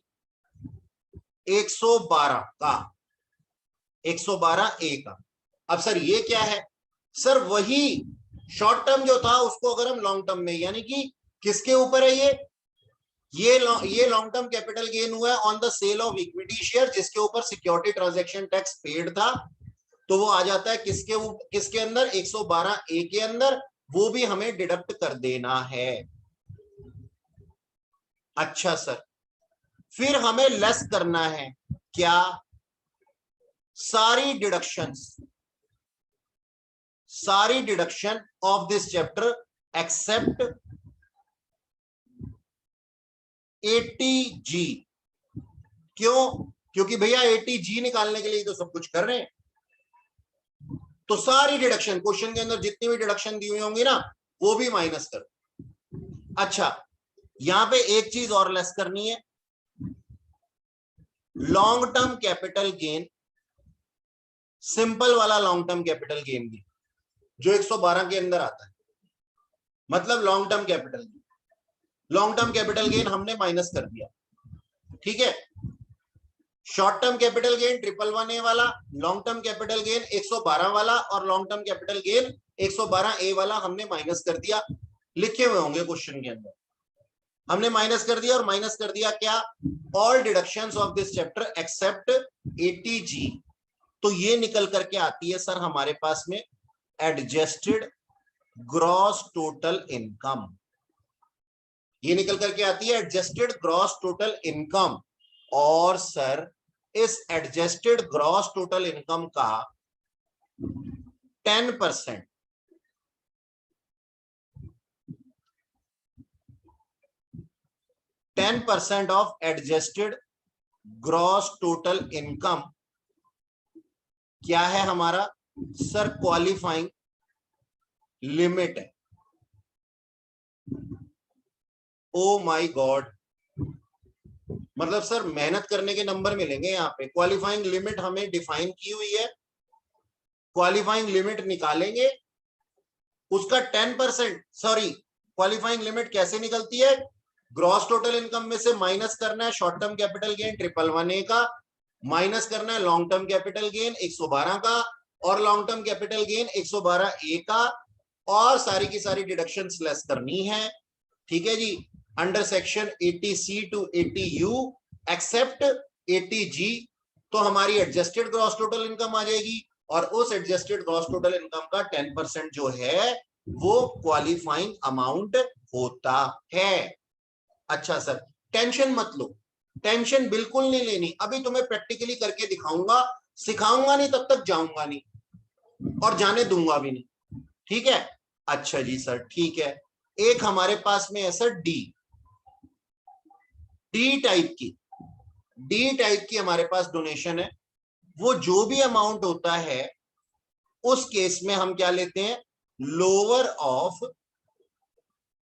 Speaker 1: 112 का, 112A का। अब सर ये क्या है? सर वही शॉर्ट टर्म जो था उसको अगर हम लॉन्ग टर्म में, यानी कि किसके ऊपर है ये लॉन्ग टर्म कैपिटल गेन हुआ है on the sale of equity share, जिसके ऊपर सिक्योरिटी ट्रांजैक्शन टैक्स पेड था, तो वो आ जाता है किसके अंदर? 112A के अंदर। वो भी हमें डिडक्ट कर देना है। अच्छा सर, फिर हमें लेस करना है क्या? सारी deduction of this chapter except 80G। क्यों? क्योंकि भैया 80G निकालने के लिए तो सब कुछ कर रहे हैं, तो सारी डिडक्शन क्वेश्चन के अंदर जितनी भी डिडक्शन दी हुई होंगी ना, वो भी माइनस कर। अच्छा, यहां पे एक चीज और लेस करनी है, long term capital gain, simple वाला लॉन्ग टर्म कैपिटल गेन भी जो 112 के अंदर आता है। मतलब लॉन्ग टर्म कैपिटल गेन हमने माइनस कर दिया, ठीक है। Short term capital gain 111A वाला, लॉन्ग टर्म कैपिटल गेन 112 वाला और long term capital gain 112A वाला हमने माइनस कर दिया। लिखे हुए होंगे क्वेश्चन के अंदर, हमने माइनस कर दिया। और माइनस कर दिया क्या? All deductions of this chapter except 80G। तो ये निकल करके आती है सर हमारे पास में एडजस्टेड ग्रॉस टोटल इनकम। ये निकल करके आती है एडजस्टेड ग्रॉस टोटल इनकम। और सर इस एडजस्टेड ग्रॉस टोटल इनकम का 10% of adjusted gross total income क्या है हमारा? सर क्वालिफाइंग लिमिट है। ओ माय गॉड, मतलब सर मेहनत करने के नंबर मिलेंगे यहाँ पे। क्वालिफाइंग लिमिट हमें डिफाइन की हुई है, क्वालिफाइंग लिमिट निकालेंगे, उसका 10%, सॉरी क्वालिफाइंग लिमिट कैसे निकलती है? ग्रॉस टोटल इनकम में से माइनस करना है short term capital gain 111A का, माइनस करना है लॉन्ग टर्म कैपिटल गेन 112 का और long term capital gain 112A का, और सारी की सारी डिडक्शंस लेस करनी है, ठीक है जी। Under section 80C to 80U except 80G। तो हमारी एडजस्टेड ग्रॉस टोटल इनकम आ जाएगी और उस एडजस्टेड ग्रॉस टोटल इनकम का 10% जो है वो क्वालिफाइंग अमाउंट होता है। अच्छा सर, टेंशन मत लो, टेंशन बिल्कुल नहीं लेनी। अभी तुम्हें प्रैक्टिकली करके दिखाऊंगा, सिखाऊंगा नहीं तब तक जाऊंगा नहीं और जाने दूंगा भी नहीं, ठीक है। अच्छा जी सर, ठीक है। एक हमारे पास में है सर डी टाइप की हमारे पास डोनेशन है। वो जो भी अमाउंट होता है उस केस में हम क्या लेते हैं? Lower of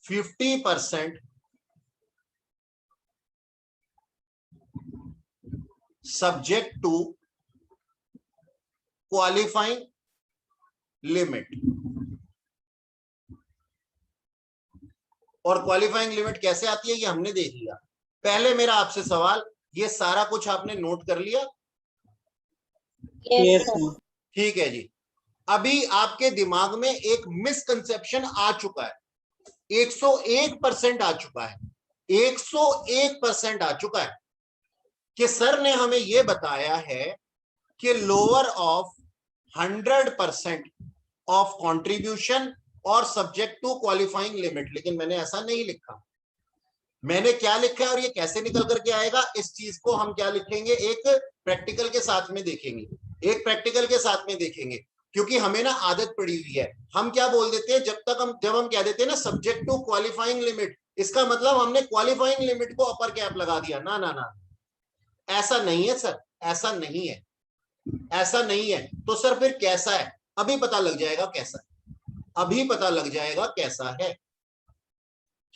Speaker 1: 50% subject to qualifying limit. और क्वालिफाइंग लिमिट कैसे आती है ये हमने देख लिया। पहले मेरा आपसे सवाल, ये सारा कुछ आपने नोट कर लिया?
Speaker 2: Yes, sir.
Speaker 1: ठीक है जी। अभी आपके दिमाग में एक मिसकंसेप्शन आ चुका है, 101% आ चुका है, 101% आ चुका है कि सर ने हमें यह बताया है कि लोअर ऑफ 100% ऑफ कंट्रीब्यूशन और सब्जेक्ट टू क्वालिफाइंग लिमिट, लेकिन मैंने ऐसा नहीं लिखा। मैंने क्या लिखा है और ये कैसे निकल करके आएगा, इस चीज को हम क्या लिखेंगे, एक प्रैक्टिकल के साथ में देखेंगे, एक प्रैक्टिकल के साथ में देखेंगे। क्योंकि हमें ना आदत पड़ी हुई है, हम क्या बोल देते हैं, जब हम कह देते हैं ना सब्जेक्ट टू क्वालिफाइंग लिमिट, इसका मतलब हमने क्वालिफाइंग लिमिट को अपर कैप लगा दिया। ना ना ना, ऐसा नहीं है सर, ऐसा नहीं है, ऐसा नहीं है। तो सर फिर कैसा है, अभी पता लग जाएगा कैसा है, अभी पता लग जाएगा कैसा है।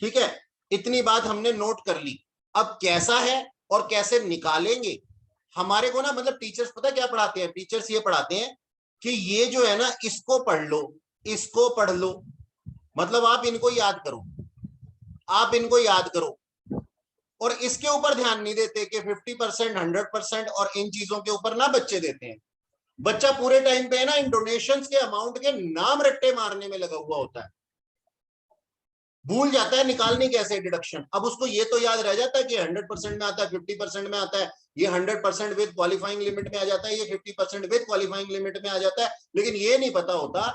Speaker 1: ठीक है, इतनी बात हमने नोट कर ली। अब कैसा है और कैसे निकालेंगे, हमारे को ना मतलब टीचर्स पता क्या पढ़ाते हैं, टीचर्स ये पढ़ाते हैं कि ये जो है ना, इसको पढ़ लो, इसको पढ़ लो, मतलब आप इनको याद करो, आप इनको याद करो, और इसके ऊपर ध्यान नहीं देते कि 50%, 100% और इन चीजों के ऊपर ना बच्चे देते हैं। बच्चा पूरे टाइम पे है ना इन डोनेशंस के अमाउंट के नाम रट्टे मारने में लगा हुआ होता है, भूल जाता है निकालनी कैसे डिडक्शन। अब उसको ये तो याद रह जाता है कि 100% में आता है, 50% में आता है, ये 100% विद क्वालिफाइंग लिमिट में आ जाता है, ये 50% विद क्वालिफाइंग लिमिट में आ जाता है, लेकिन ये नहीं पता होता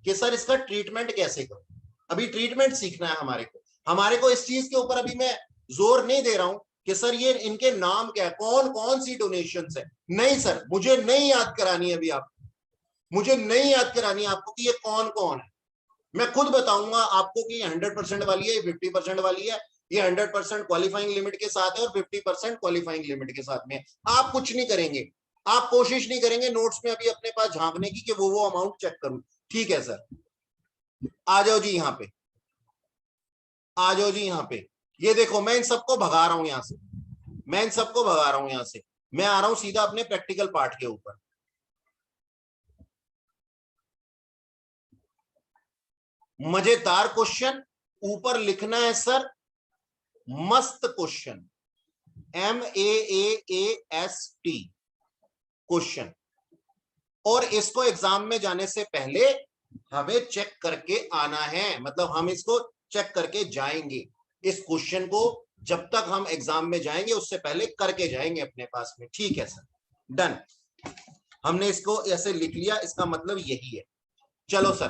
Speaker 1: कि सर इसका ट्रीटमेंट कैसे करो। अभी ट्रीटमेंट सीखना है हमारे को इस चीज के ऊपर अभी मैं जोर नहीं दे रहा हूं कि सर ये इनके नाम क्या है, कौन कौन सी डोनेशंस है। नहीं सर, मुझे नहीं याद करानी अभी आपको, मुझे नहीं याद करानी आपको कि ये कौन कौन है। मैं खुद बताऊंगा आपको कि ये 100% वाली है, ये 50% वाली है, ये 100% क्वालिफाइंग लिमिट के साथ है और 50% क्वालिफाइंग लिमिट के साथ में। आप कुछ नहीं करेंगे, आप कोशिश नहीं करेंगे नोट्स में अभी अपने पास झांकने की कि वो अमाउंट चेक करूं। ठीक है सर, आ जाओ जी यहाँ पे, आ जाओ जी यहाँ पे। ये देखो मैं इन सबको भगा रहा हूं यहां से, मैं इन सबको भगा रहा हूं यहां से, मैं आ रहा हूं सीधा अपने प्रैक्टिकल पार्ट के ऊपर। मजेदार क्वेश्चन ऊपर लिखना है सर, मस्त क्वेश्चन, MAAAST क्वेश्चन, और इसको एग्जाम में जाने से पहले हमें चेक करके आना है, मतलब हम इसको चेक करके जाएंगे। इस क्वेश्चन को जब तक हम एग्जाम में जाएंगे उससे पहले करके जाएंगे अपने पास में। ठीक है सर, डन, हमने इसको ऐसे लिख लिया, इसका मतलब यही है। चलो सर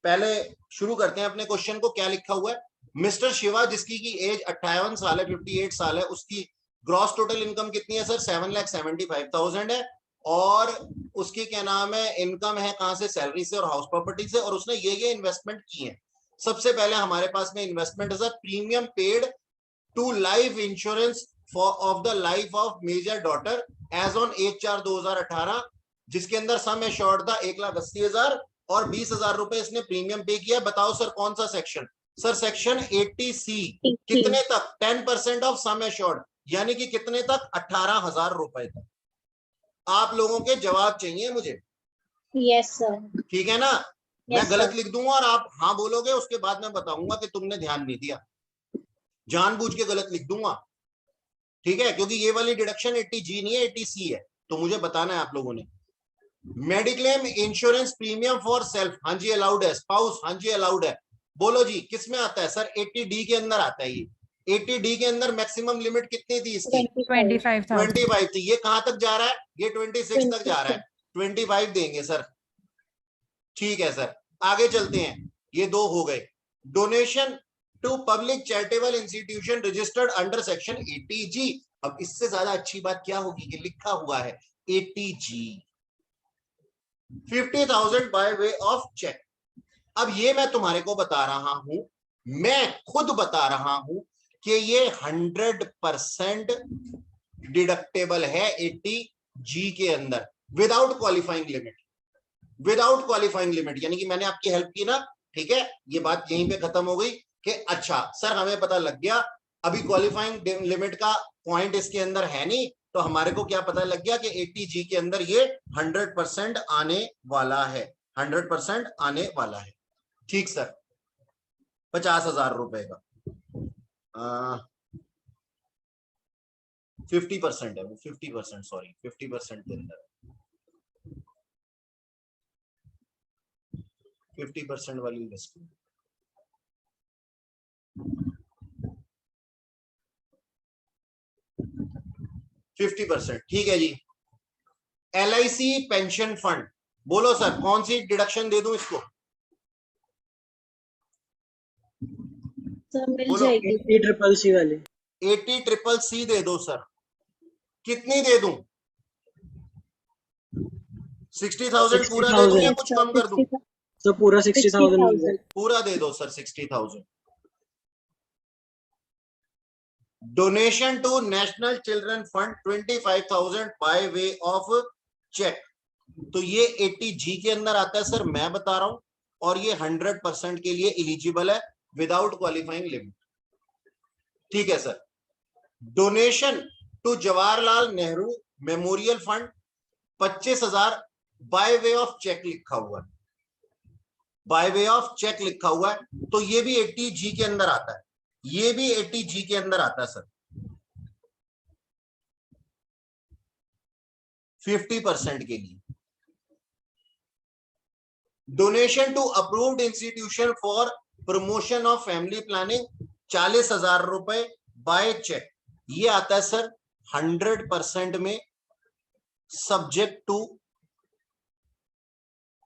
Speaker 1: पहले शुरू करते हैं अपने क्वेश्चन को। क्या लिखा हुआ है, मिस्टर शिवा जिसकी की एज 58 साल है, 58 साल है, उसकी ग्रॉस टोटल इनकम कितनी है सर, 7,75,000 है, और उसकी क्या नाम है, इनकम है कहां से, सैलरी से और हाउस प्रॉपर्टी से, और उसने ये इन्वेस्टमेंट की है। सबसे पहले हमारे पास में इन्वेस्टमेंट है sir, premium paid to life insurance of the life of major daughter as on 1/4/2018, जिसके अंदर सम एश्योर्ड था 1,80,000 और 20,000 रुपए इसने प्रीमियम पे किया। बताओ सर कौन सा सेक्शन, सर सेक्शन 80C, कितने तक, 10% ऑफ सम एश्योर्ड, यानी कि कितने तक, 18,000 रुपए तक। आप लोगों के जवाब चाहिए मुझे,
Speaker 2: यस सर।
Speaker 1: ठीक है ना। मैं
Speaker 2: Yes,
Speaker 1: गलत
Speaker 2: sir.
Speaker 1: लिख दूंगा और आप हाँ बोलोगे, उसके बाद मैं बताऊंगा कि तुमने ध्यान नहीं दिया, जानबूझ के गलत लिख दूंगा, ठीक है, क्योंकि ये वाली डिडक्शन 80G नहीं है, 80C है, तो मुझे बताना है आप लोगों ने। Mediclaim insurance premium for self, हाँ जी अलाउड है, स्पाउस, हाँ जी अलाउड है। बोलो जी किस में आता है सर, 80D के अंदर आता है ये। 80D के अंदर मैक्सिमम लिमिट कितनी थी इसकी,
Speaker 4: 25,000।
Speaker 1: 25 थी। ये कहां तक जा रहा है, ये 26 तक जा रहा है, 25 देंगे सर। ठीक है सर, आगे चलते हैं, ये दो हो गए। Donation to public charitable institution registered under section 80G। अब इससे ज्यादा अच्छी बात क्या होगी कि लिखा हुआ है 80G, 50,000 bye way of check. अब ये मैं तुम्हारे को बता रहा हूं, मैं खुद बता रहा हूं कि ये 100% डिडक्टेबल है 80G के अंदर, without qualifying limit, without qualifying limit, यानी कि मैंने आपकी हेल्प की ना। ठीक है, ये बात यहीं पे खत्म हो गई कि अच्छा सर हमें पता लग गया, अभी क्वालिफाइंग लिमिट का पॉइंट इसके अंदर है नहीं, तो हमारे को क्या पता लग गया कि 80G के अंदर ये 100% आने वाला है, 100% आने वाला है। ठीक सर, 50,000 रुपए का 50% है वो, 50%, सॉरी 50% के अंदर। 50% वाली इन्वेस्टमेंट। फिफ्टी परसेंट, ठीक है जी। LIC पेंशन फंड, बोलो सर कौन सी डिडक्शन दे दूं इसको?
Speaker 2: सर मिल
Speaker 1: बोलो।
Speaker 2: जाएगी।
Speaker 3: 80CCC वाली।
Speaker 1: 80CCC दे दो सर। कितनी दे दूं? 60,000 पूरा दे दूं या कुछ कम कर दूं?
Speaker 3: तो पूरा 60,000 मिल जाए।
Speaker 1: पूरा दे दो sir 60,000। Donation to national children fund 25,000 by way of cheque. तो ये 80G के अंदर आता है सर, मैं बता रहा हूं, और ये 100% के लिए एलिजिबल है विदाउट क्वालिफाइंग लिमिट। ठीक है sir. Donation to Jawaharlal Nehru memorial fund 25,000 by way of cheque लिखा हुआ है, बाय वे ऑफ चेक लिखा हुआ है, तो ये भी 80G के अंदर आता है, ये भी 80G के अंदर आता है सर। 50% के लिए। Donation to approved institution for promotion of family planning 40,000 रुपए बाय चेक, ये आता है सर 100% में सब्जेक्ट टू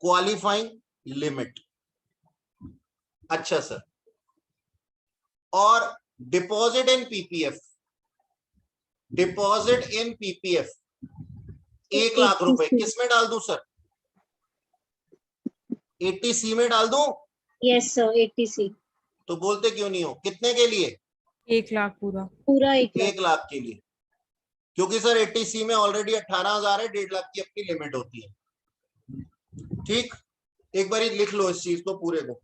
Speaker 1: क्वालिफाइंग लिमिट। अच्छा सर। और deposit in PPF, deposit in PPF 1 lakh रुपए किस में डाल दूं सर? 80C में डाल दूं?
Speaker 2: Yes sir 80C।
Speaker 1: तो बोलते क्यों नहीं हो? कितने के लिए?
Speaker 4: 1 लाख पूरा।
Speaker 2: पूरा
Speaker 1: 1 लाख के लिए, क्योंकि सर 80C में ऑलरेडी 18,000 है, 1.5 लाख की अपनी लिमिट होती है। ठीक, एक बार लिख लो इस चीज को पूरे को।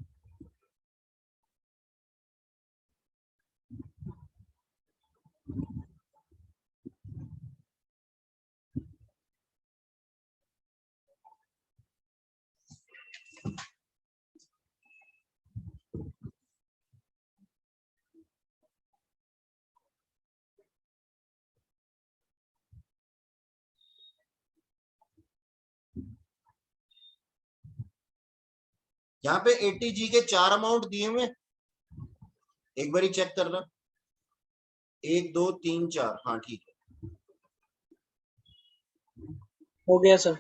Speaker 1: यहाँ पे 80G के 4 अमाउंट दिए हुए, एक बार चेक करना। 1 2 3 4, हाँ ठीक है,
Speaker 3: हो गया सर।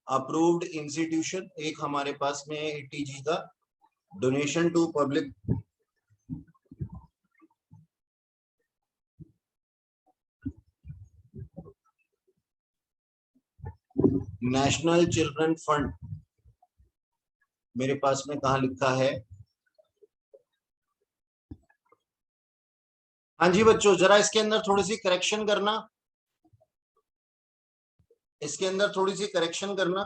Speaker 1: अप्रूव्ड इंस्टीट्यूशन एक हमारे पास में है 80G का। Donation to public national children fund मेरे पास में कहा लिखा है? हाँ जी बच्चों, जरा इसके अंदर थोड़ी सी करेक्शन करना, इसके अंदर थोड़ी सी करेक्शन करना।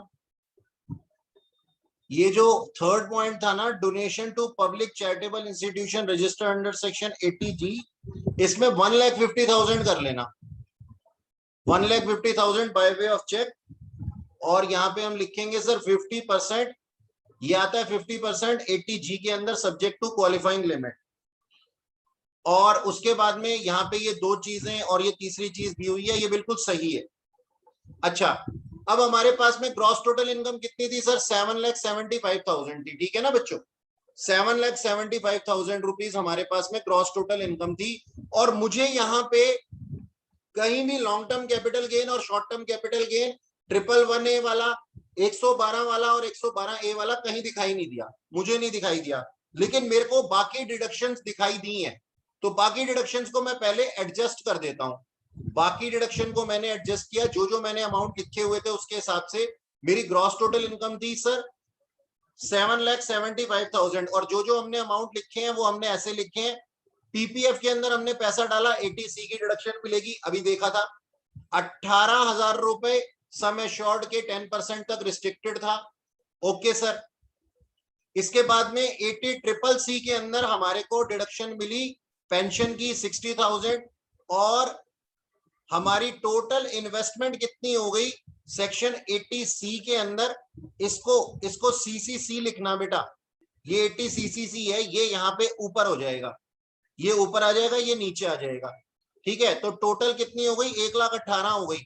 Speaker 1: ये जो थर्ड पॉइंट था ना, donation to public charitable institution registered under section 80G, इसमें 1,50,000 कर लेना, 1,50,000 बाय वे ऑफ चेक। और यहाँ पे हम लिखेंगे सर 50%, ये आता है 50% 80G के अंदर सब्जेक्ट टू क्वालिफाइंग लिमिट। और उसके बाद में यहाँ पे ये 2 चीजें और ये तीसरी चीज दी हुई है, ये बिल्कुल सही है। अच्छा, अब हमारे पास में ग्रॉस टोटल इनकम कितनी थी सर? 7,75,000 थी, ठीक है ना बच्चों? 7,75,000 रुपीज हमारे पास में ग्रॉस टोटल इनकम थी। और मुझे यहाँ पे कहीं भी लॉन्ग टर्म कैपिटल गेन और short term capital gain 111A वाला, 112 वाला और 112A वाला कहीं दिखाई नहीं दिया, मुझे नहीं दिखाई दिया, लेकिन मेरे को बाकी डिडक्शंस दिखाई दी हैं। तो बाकी डिडक्शंस को मैं पहले एडजस्ट कर देता हूं। बाकी डिडक्शन को मैंने एडजस्ट किया, जो जो मैंने अमाउंट लिखे हुए थे उसके हिसाब से मेरी ग्रॉस टोटल इनकम थी सर 7,75,000। और जो जो हमने अमाउंट लिखे हैं वो हमने ऐसे लिखे हैं। पीपीएफ के अंदर हमने पैसा डाला, 80C की डिडक्शन मिलेगी, अभी देखा था 18,000 रुपए सम एश्योर्ड के 10% तक रिस्ट्रिक्टेड था। Okay sir. इसके बाद में 80CCC के अंदर हमारे को डिडक्शन मिली पेंशन की 60,000, और हमारी टोटल इन्वेस्टमेंट कितनी हो गई सेक्शन 80C के अंदर? इसको CCC लिखना बेटा, ये 80CCC है, ये यहाँ पे ऊपर हो जाएगा, ये ऊपर आ जाएगा, ये नीचे आ जाएगा, ठीक है? तो टोटल कितनी हो गई? 1,18,000 हो गई,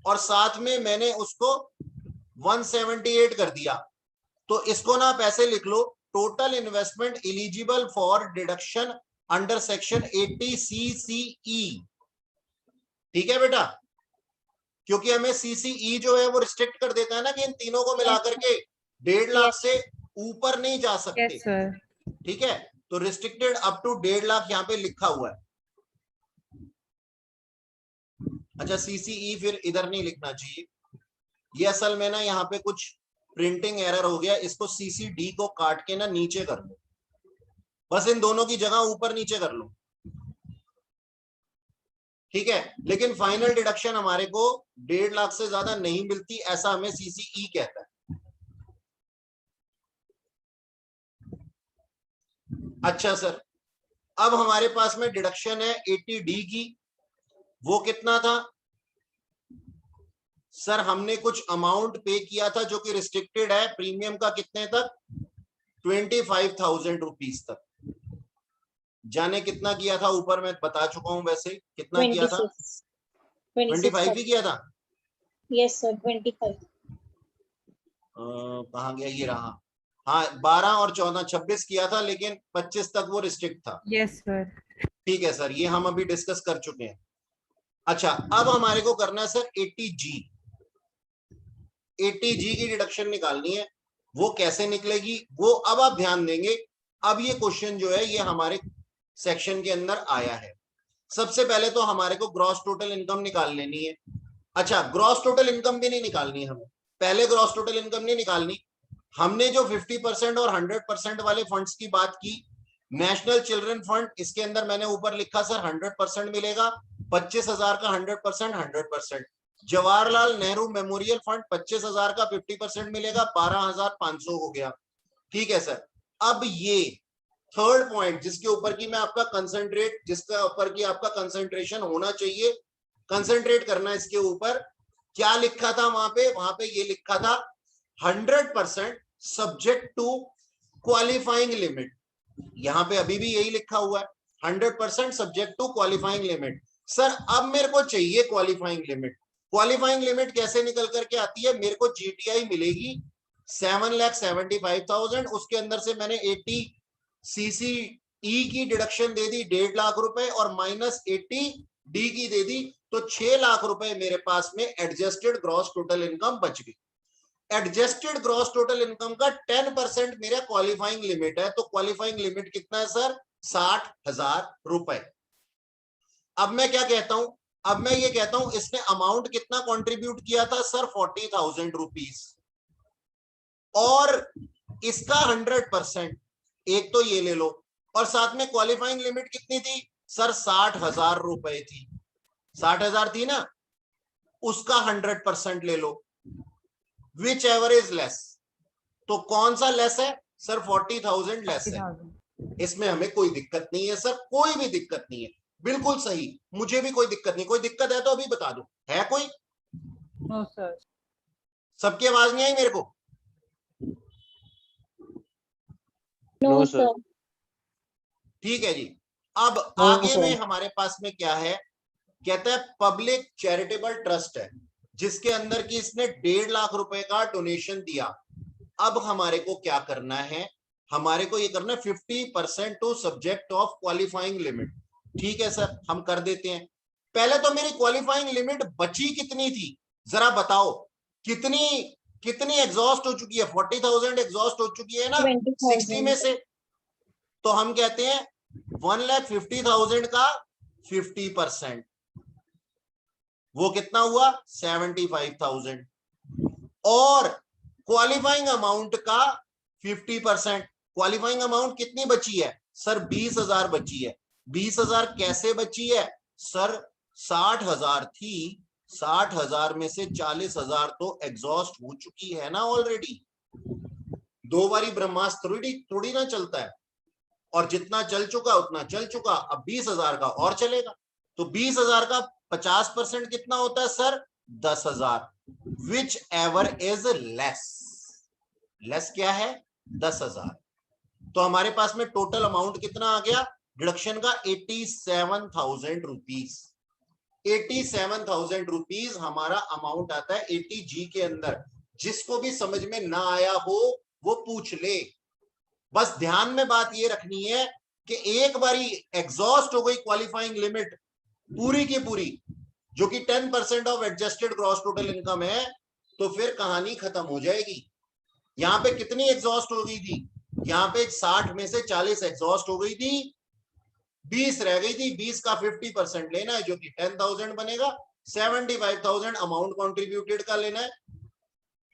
Speaker 1: और साथ में मैंने उसको 178 कर दिया, तो इसको ना आप ऐसे लिख लो, total investment eligible for deduction under section 80 CCE। ठीक है बेटा, क्योंकि हमें CCE जो है वो रिस्ट्रिक्ट कर देता है ना कि इन तीनों को मिलाकर के 1.5 लाख से ऊपर नहीं जा सकते।
Speaker 4: Yes sir.
Speaker 1: ठीक है, तो रिस्ट्रिक्टेड अप टू 1.5 लाख यहाँ पे लिखा हुआ है। अच्छा, CCE फिर इधर नहीं लिखना चाहिए, ये असल में ना यहाँ पे कुछ प्रिंटिंग एरर हो गया, इसको CCD को काट के ना नीचे कर लो, बस इन दोनों की जगह ऊपर नीचे कर लो। ठीक है, लेकिन फाइनल डिडक्शन हमारे को 1.5 लाख से ज्यादा नहीं मिलती, ऐसा हमें CCE कहता है। अच्छा सर, अब हमारे पास में डिडक्शन है 80D की, वो कितना था सर? हमने कुछ अमाउंट पे किया था जो कि रिस्ट्रिक्टेड है, प्रीमियम का कितने तक? 25,000 रुपीज तक। जाने कितना किया था ऊपर मैं बता चुका हूं, वैसे कितना किया था? 25 ही किया था।
Speaker 2: Yes sir 25।
Speaker 1: कहाँ गया ये रहा, हाँ 12 और 14 26 किया था, लेकिन 25 तक वो रिस्ट्रिक्ट था।
Speaker 4: Yes sir.
Speaker 1: ठीक है सर, ये हम अभी डिस्कस कर चुके हैं। अच्छा, अब हमारे को करना है सर 80G। 80G की डिडक्शन निकालनी है, वो कैसे निकलेगी वो अब आप ध्यान देंगे। अब ये क्वेश्चन जो है ये हमारे सेक्शन के अंदर आया है। सबसे पहले तो हमारे को ग्रॉस टोटल इनकम निकाल लेनी है। अच्छा, ग्रॉस टोटल इनकम भी नहीं निकालनी हमें, पहले ग्रॉस टोटल इनकम नहीं निकालनी। हमने जो 50% और 100% वाले फंड्स की बात की, नेशनल चिल्ड्रन फंड, इसके अंदर मैंने ऊपर लिखा सर 100% मिलेगा, 25,000 का 100%, 100%। जवाहरलाल नेहरू मेमोरियल फंड 25,000 का 50% मिलेगा, 12,500 हो गया। ठीक है सर, अब ये थर्ड पॉइंट जिसके ऊपर की मैं आपका कंसंट्रेट, जिसके ऊपर की आपका कंसंट्रेशन होना चाहिए, कंसंट्रेट करना इसके ऊपर, क्या लिखा था वहां पे ये लिखा था 100% सब्जेक्ट टू क्वालिफाइंग लिमिट। यहां पे अभी भी यही लिखा हुआ है 100% subject to qualifying limit. Sir अब मेरे को चाहिए क्वालिफाइंग लिमिट। क्वालिफाइंग लिमिट कैसे निकल करके आती है? मेरे को GTI मिलेगी 7,75,000, उसके अंदर से मैंने 80 CCE की डिडक्शन दे दी 1.5 लाख रुपए और माइनस 80D की दे दी, तो 6 लाख रुपए मेरे पास में एडजस्टेड ग्रॉस टोटल इनकम बच गई। एडजस्टेड ग्रॉस टोटल इनकम का 10% मेरा क्वालिफाइंग लिमिट है, तो क्वालिफाइंग लिमिट कितना है सर? 60,000 रुपए। अब मैं क्या कहता हूं, अब मैं ये कहता हूं इसने अमाउंट कितना कंट्रीब्यूट किया था सर? 40,000 रुपीज, और इसका 100%, एक तो ये ले लो, और साथ में क्वालिफाइंग लिमिट कितनी थी सर? 60,000 रुपए थी, 60,000 थी ना, उसका 100% ले लो, विच एवर इज लेस। तो कौन सा लेस है सर? 40,000 लेस है।
Speaker 4: 40,000।
Speaker 1: इसमें हमें कोई दिक्कत नहीं है सर, कोई भी दिक्कत नहीं है, बिल्कुल सही, मुझे भी कोई दिक्कत नहीं। कोई दिक्कत है तो अभी बता दो, है कोई?
Speaker 4: No sir.
Speaker 1: सबकी आवाज नहीं आई मेरे को?
Speaker 2: No sir.
Speaker 1: ठीक है जी। अब आगे में हमारे पास में क्या है, कहता है पब्लिक चैरिटेबल ट्रस्ट है, जिसके अंदर की इसने 1.5 लाख रुपए का डोनेशन दिया। अब हमारे को क्या करना है? हमारे को ये करना है 50% to subject of qualifying limit. ठीक है सर, हम कर देते हैं। पहले तो मेरी क्वालिफाइंग लिमिट बची कितनी थी जरा बताओ, कितनी एग्जॉस्ट हो चुकी है? 40,000 एग्जॉस्ट हो चुकी है ना 60 में से। तो हम कहते हैं 1,50,000 का 50%, वो कितना हुआ? 75,000, और क्वालिफाइंग अमाउंट का 50%। क्वालिफाइंग अमाउंट कितनी बची है सर? 20,000 बची है। 20,000 कैसे बची है सर? 60,000 थी, 60,000 में से 40,000 तो एग्जॉस्ट हो चुकी है ना ऑलरेडी। दो बारी ब्रह्मास्त्र थोड़ी ना चलता है, और जितना चल चुका उतना चल चुका, अब 20,000 का और चलेगा। तो 20,000 का 50% कितना होता है sir? 10,000, which ever is less. Less क्या है? 10,000। तो हमारे पास में टोटल अमाउंट कितना आ गया डिडक्शन का? 87,000 रुपीज। 87,000 रुपीज हमारा अमाउंट आता है 80G के अंदर। जिसको भी समझ में ना आया हो वो पूछ ले। बस ध्यान में बात ये रखनी है कि एक बारी एग्जॉस्ट हो गई क्वालिफाइंग लिमिट पूरी की पूरी, जो कि 10% of adjusted gross total income है, तो फिर कहानी खत्म हो जाएगी। यहां पे कितनी एग्जॉस्ट हो गई थी? यहां पे 60 में से 40 एग्जॉस्ट हो गई थी, 20 रह गई थी। 20 का 50% लेना है, जो कि 10,000 बनेगा। 75,000 अमाउंट कॉन्ट्रीब्यूटेड का लेना है,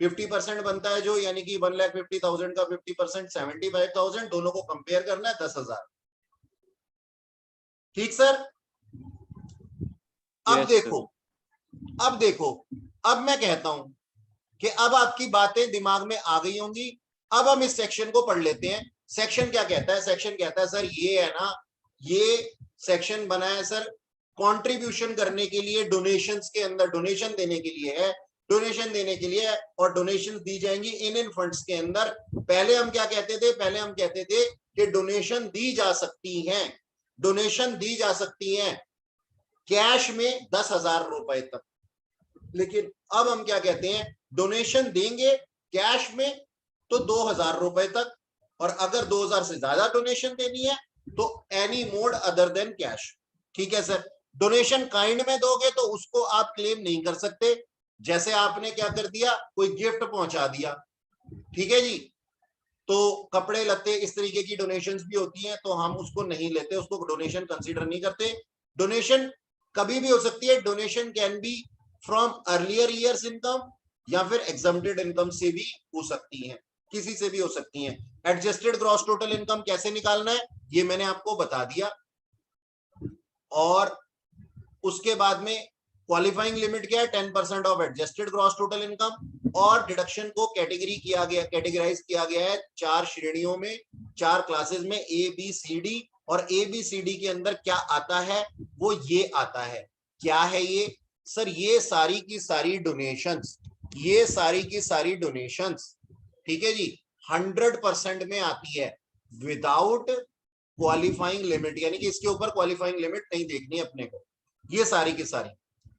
Speaker 1: 50% बनता है जो, यानी कि 1,50,000 का 50% 75,000, दोनों को कंपेयर करना है 10,000। ठीक सर? अब
Speaker 5: Yes,
Speaker 1: देखो, अब देखो, अब मैं कहता हूं कि अब आपकी बातें दिमाग में आ गई होंगी। अब हम इस सेक्शन को पढ़ लेते हैं। सेक्शन क्या कहता है? सेक्शन कहता है सर ये है ना, ये सेक्शन बना है सर कंट्रीब्यूशन करने के लिए, डोनेशंस के अंदर डोनेशन देने के लिए है, डोनेशन देने के लिए, और डोनेशन दी जाएंगी इन फंड्स के अंदर। पहले हम क्या कहते थे? पहले हम कहते थे कि डोनेशन दी जा सकती हैं, डोनेशन दी जा सकती हैं कैश में 10,000 रुपए तक। लेकिन अब हम क्या कहते हैं? डोनेशन देंगे कैश में तो 2,000 रुपए तक, और अगर 2,000 से ज्यादा डोनेशन देनी है तो any mode other than cash. ठीक है सर? डोनेशन काइंड में दोगे तो उसको आप क्लेम नहीं कर सकते। जैसे आपने क्या कर दिया, कोई गिफ्ट पहुंचा दिया, ठीक है जी, तो कपड़े लत्ते इस तरीके की डोनेशंस भी होती हैं, तो हम उसको नहीं लेते, उसको डोनेशन कंसीडर नहीं करते। डोनेशन कभी भी हो सकती है। Donation can be from earlier years income, या फिर एग्जम्प्टेड इनकम से भी हो सकती हैं, किसी से भी हो सकती हैं। एडजस्टेड ग्रॉस टोटल इनकम कैसे निकालना है ये मैंने आपको बता दिया। और उसके बाद में क्वालिफाइंग लिमिट क्या है? 10% of adjusted gross total income. और डिडक्शन को कैटेगरी किया गया, कैटेगराइज किया गया है 4 श्रेणियों में, 4 क्लासेस में, ए बी सी डी। और ए बी सी डी के अंदर क्या आता है? वो ये आता है। क्या है ये सर? ये सारी की सारी डोनेशंस, ये सारी की सारी डोनेशंस, ठीक है जी, 100% में आती है विदाउट क्वालिफाइंग लिमिट, यानी कि इसके ऊपर क्वालिफाइंग लिमिट नहीं देखनी अपने को, ये सारी की सारी।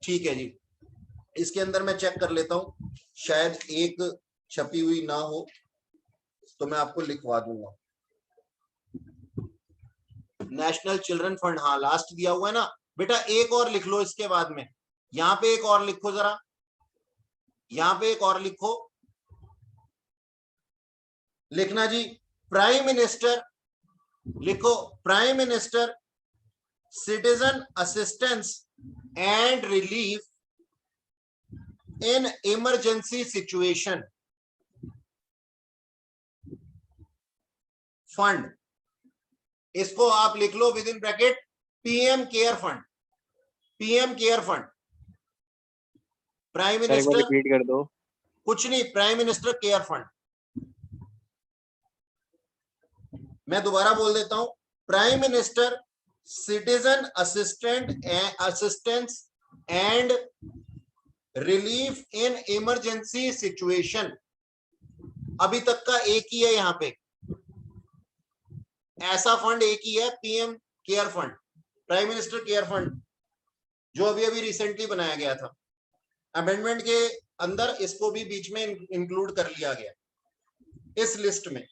Speaker 1: ठीक है जी, इसके अंदर मैं चेक कर लेता हूं, शायद एक छपी हुई ना हो तो मैं आपको लिखवा दूंगा। नेशनल चिल्ड्रन फंड, हाँ लास्ट दिया हुआ है ना बेटा, एक और लिख लो इसके बाद में, यहां पे एक और लिखो जरा, यहां पे एक और लिखो, लिखना जी, प्राइम मिनिस्टर, लिखो prime minister citizen assistance and relief in emergency situation fund. इसको आप लिख लो with in bracket PM care fund, PM care fund. Prime minister,
Speaker 5: repeat कर दो।
Speaker 1: कुछ नहीं, प्राइम मिनिस्टर केयर फंड। मैं दोबारा बोल देता हूं, prime minister citizen assistance and relief in emergency situation. अभी तक का एक ही है, यहां पे ऐसा फंड एक ही है, PM care fund, prime minister care fund, जो अभी अभी रिसेंटली बनाया गया था। अमेंडमेंट के अंदर इसको भी बीच में इंक्लूड कर लिया गया इस लिस्ट में।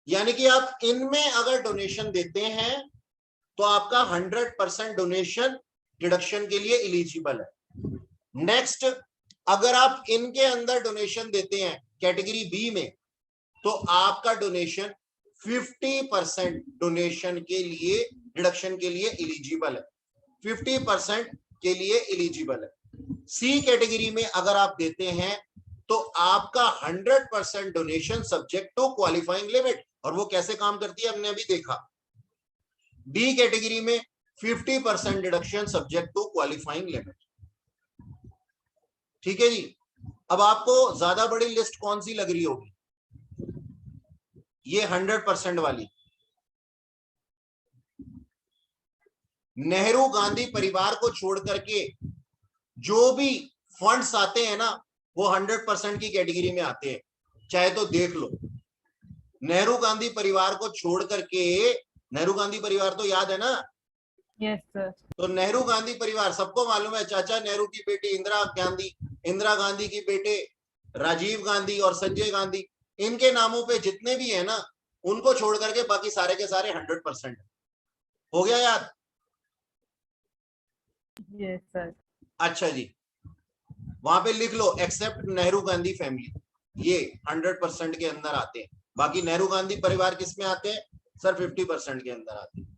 Speaker 1: यानी कि आप इनमें अगर डोनेशन देते हैं तो आपका 100% डोनेशन डिडक्शन के लिए एलिजिबल है। नेक्स्ट, अगर आप इनके अंदर डोनेशन देते हैं कैटेगरी बी में, तो आपका डोनेशन 50% डोनेशन के लिए, डिडक्शन के लिए एलिजिबल है, 50% के लिए एलिजिबल है। सी कैटेगरी में अगर आप देते हैं तो आपका 100% donation subject to qualifying limit, और वो कैसे काम करती है हमने अभी देखा। डी कैटेगरी में 50% deduction subject to qualifying limit. ठीक है जी, अब आपको ज्यादा बड़ी लिस्ट कौन सी लग रही होगी? ये 100% वाली। नेहरू गांधी परिवार को छोड़ करके जो भी फंड्स आते हैं ना, वो 100% की कैटेगरी में आते हैं, चाहे तो देख लो। नेहरू गांधी परिवार को छोड़ करके, नेहरू गांधी परिवार तो याद है ना?
Speaker 4: Yes sir.
Speaker 1: तो नेहरू गांधी परिवार सबको मालूम है, चाचा नेहरू की बेटी इंदिरा गांधी, इंदिरा गांधी की बेटे राजीव गांधी और संजय गांधी, इनके नामों पे जितने भी है ना उनको छोड़ करके बाकी सारे के सारे 100% हो गया याद?
Speaker 4: Yes sir.
Speaker 1: अच्छा जी, वहां पे लिख लो एक्सेप्ट नेहरू गांधी फैमिली, ये 100% के अंदर आते हैं। बाकी नेहरू गांधी परिवार किस में आते हैं सर? 50% के अंदर आते हैं।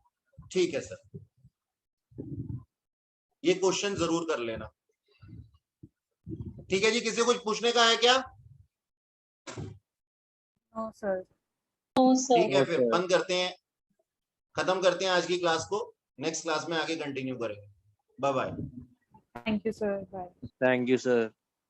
Speaker 1: ठीक है सर, ये क्वेश्चन जरूर कर लेना। ठीक है जी, किसी को कुछ पूछने का है क्या?
Speaker 4: No sir.
Speaker 2: No, sir.
Speaker 1: ठीक है,
Speaker 5: No,
Speaker 1: फिर
Speaker 5: sir.
Speaker 1: बंद करते हैं, खत्म करते हैं आज की क्लास को। नेक्स्ट क्लास में आगे कंटिन्यू करेंगे। Bye bye.
Speaker 4: Thank you sir. Bye.
Speaker 5: Thank you, sir.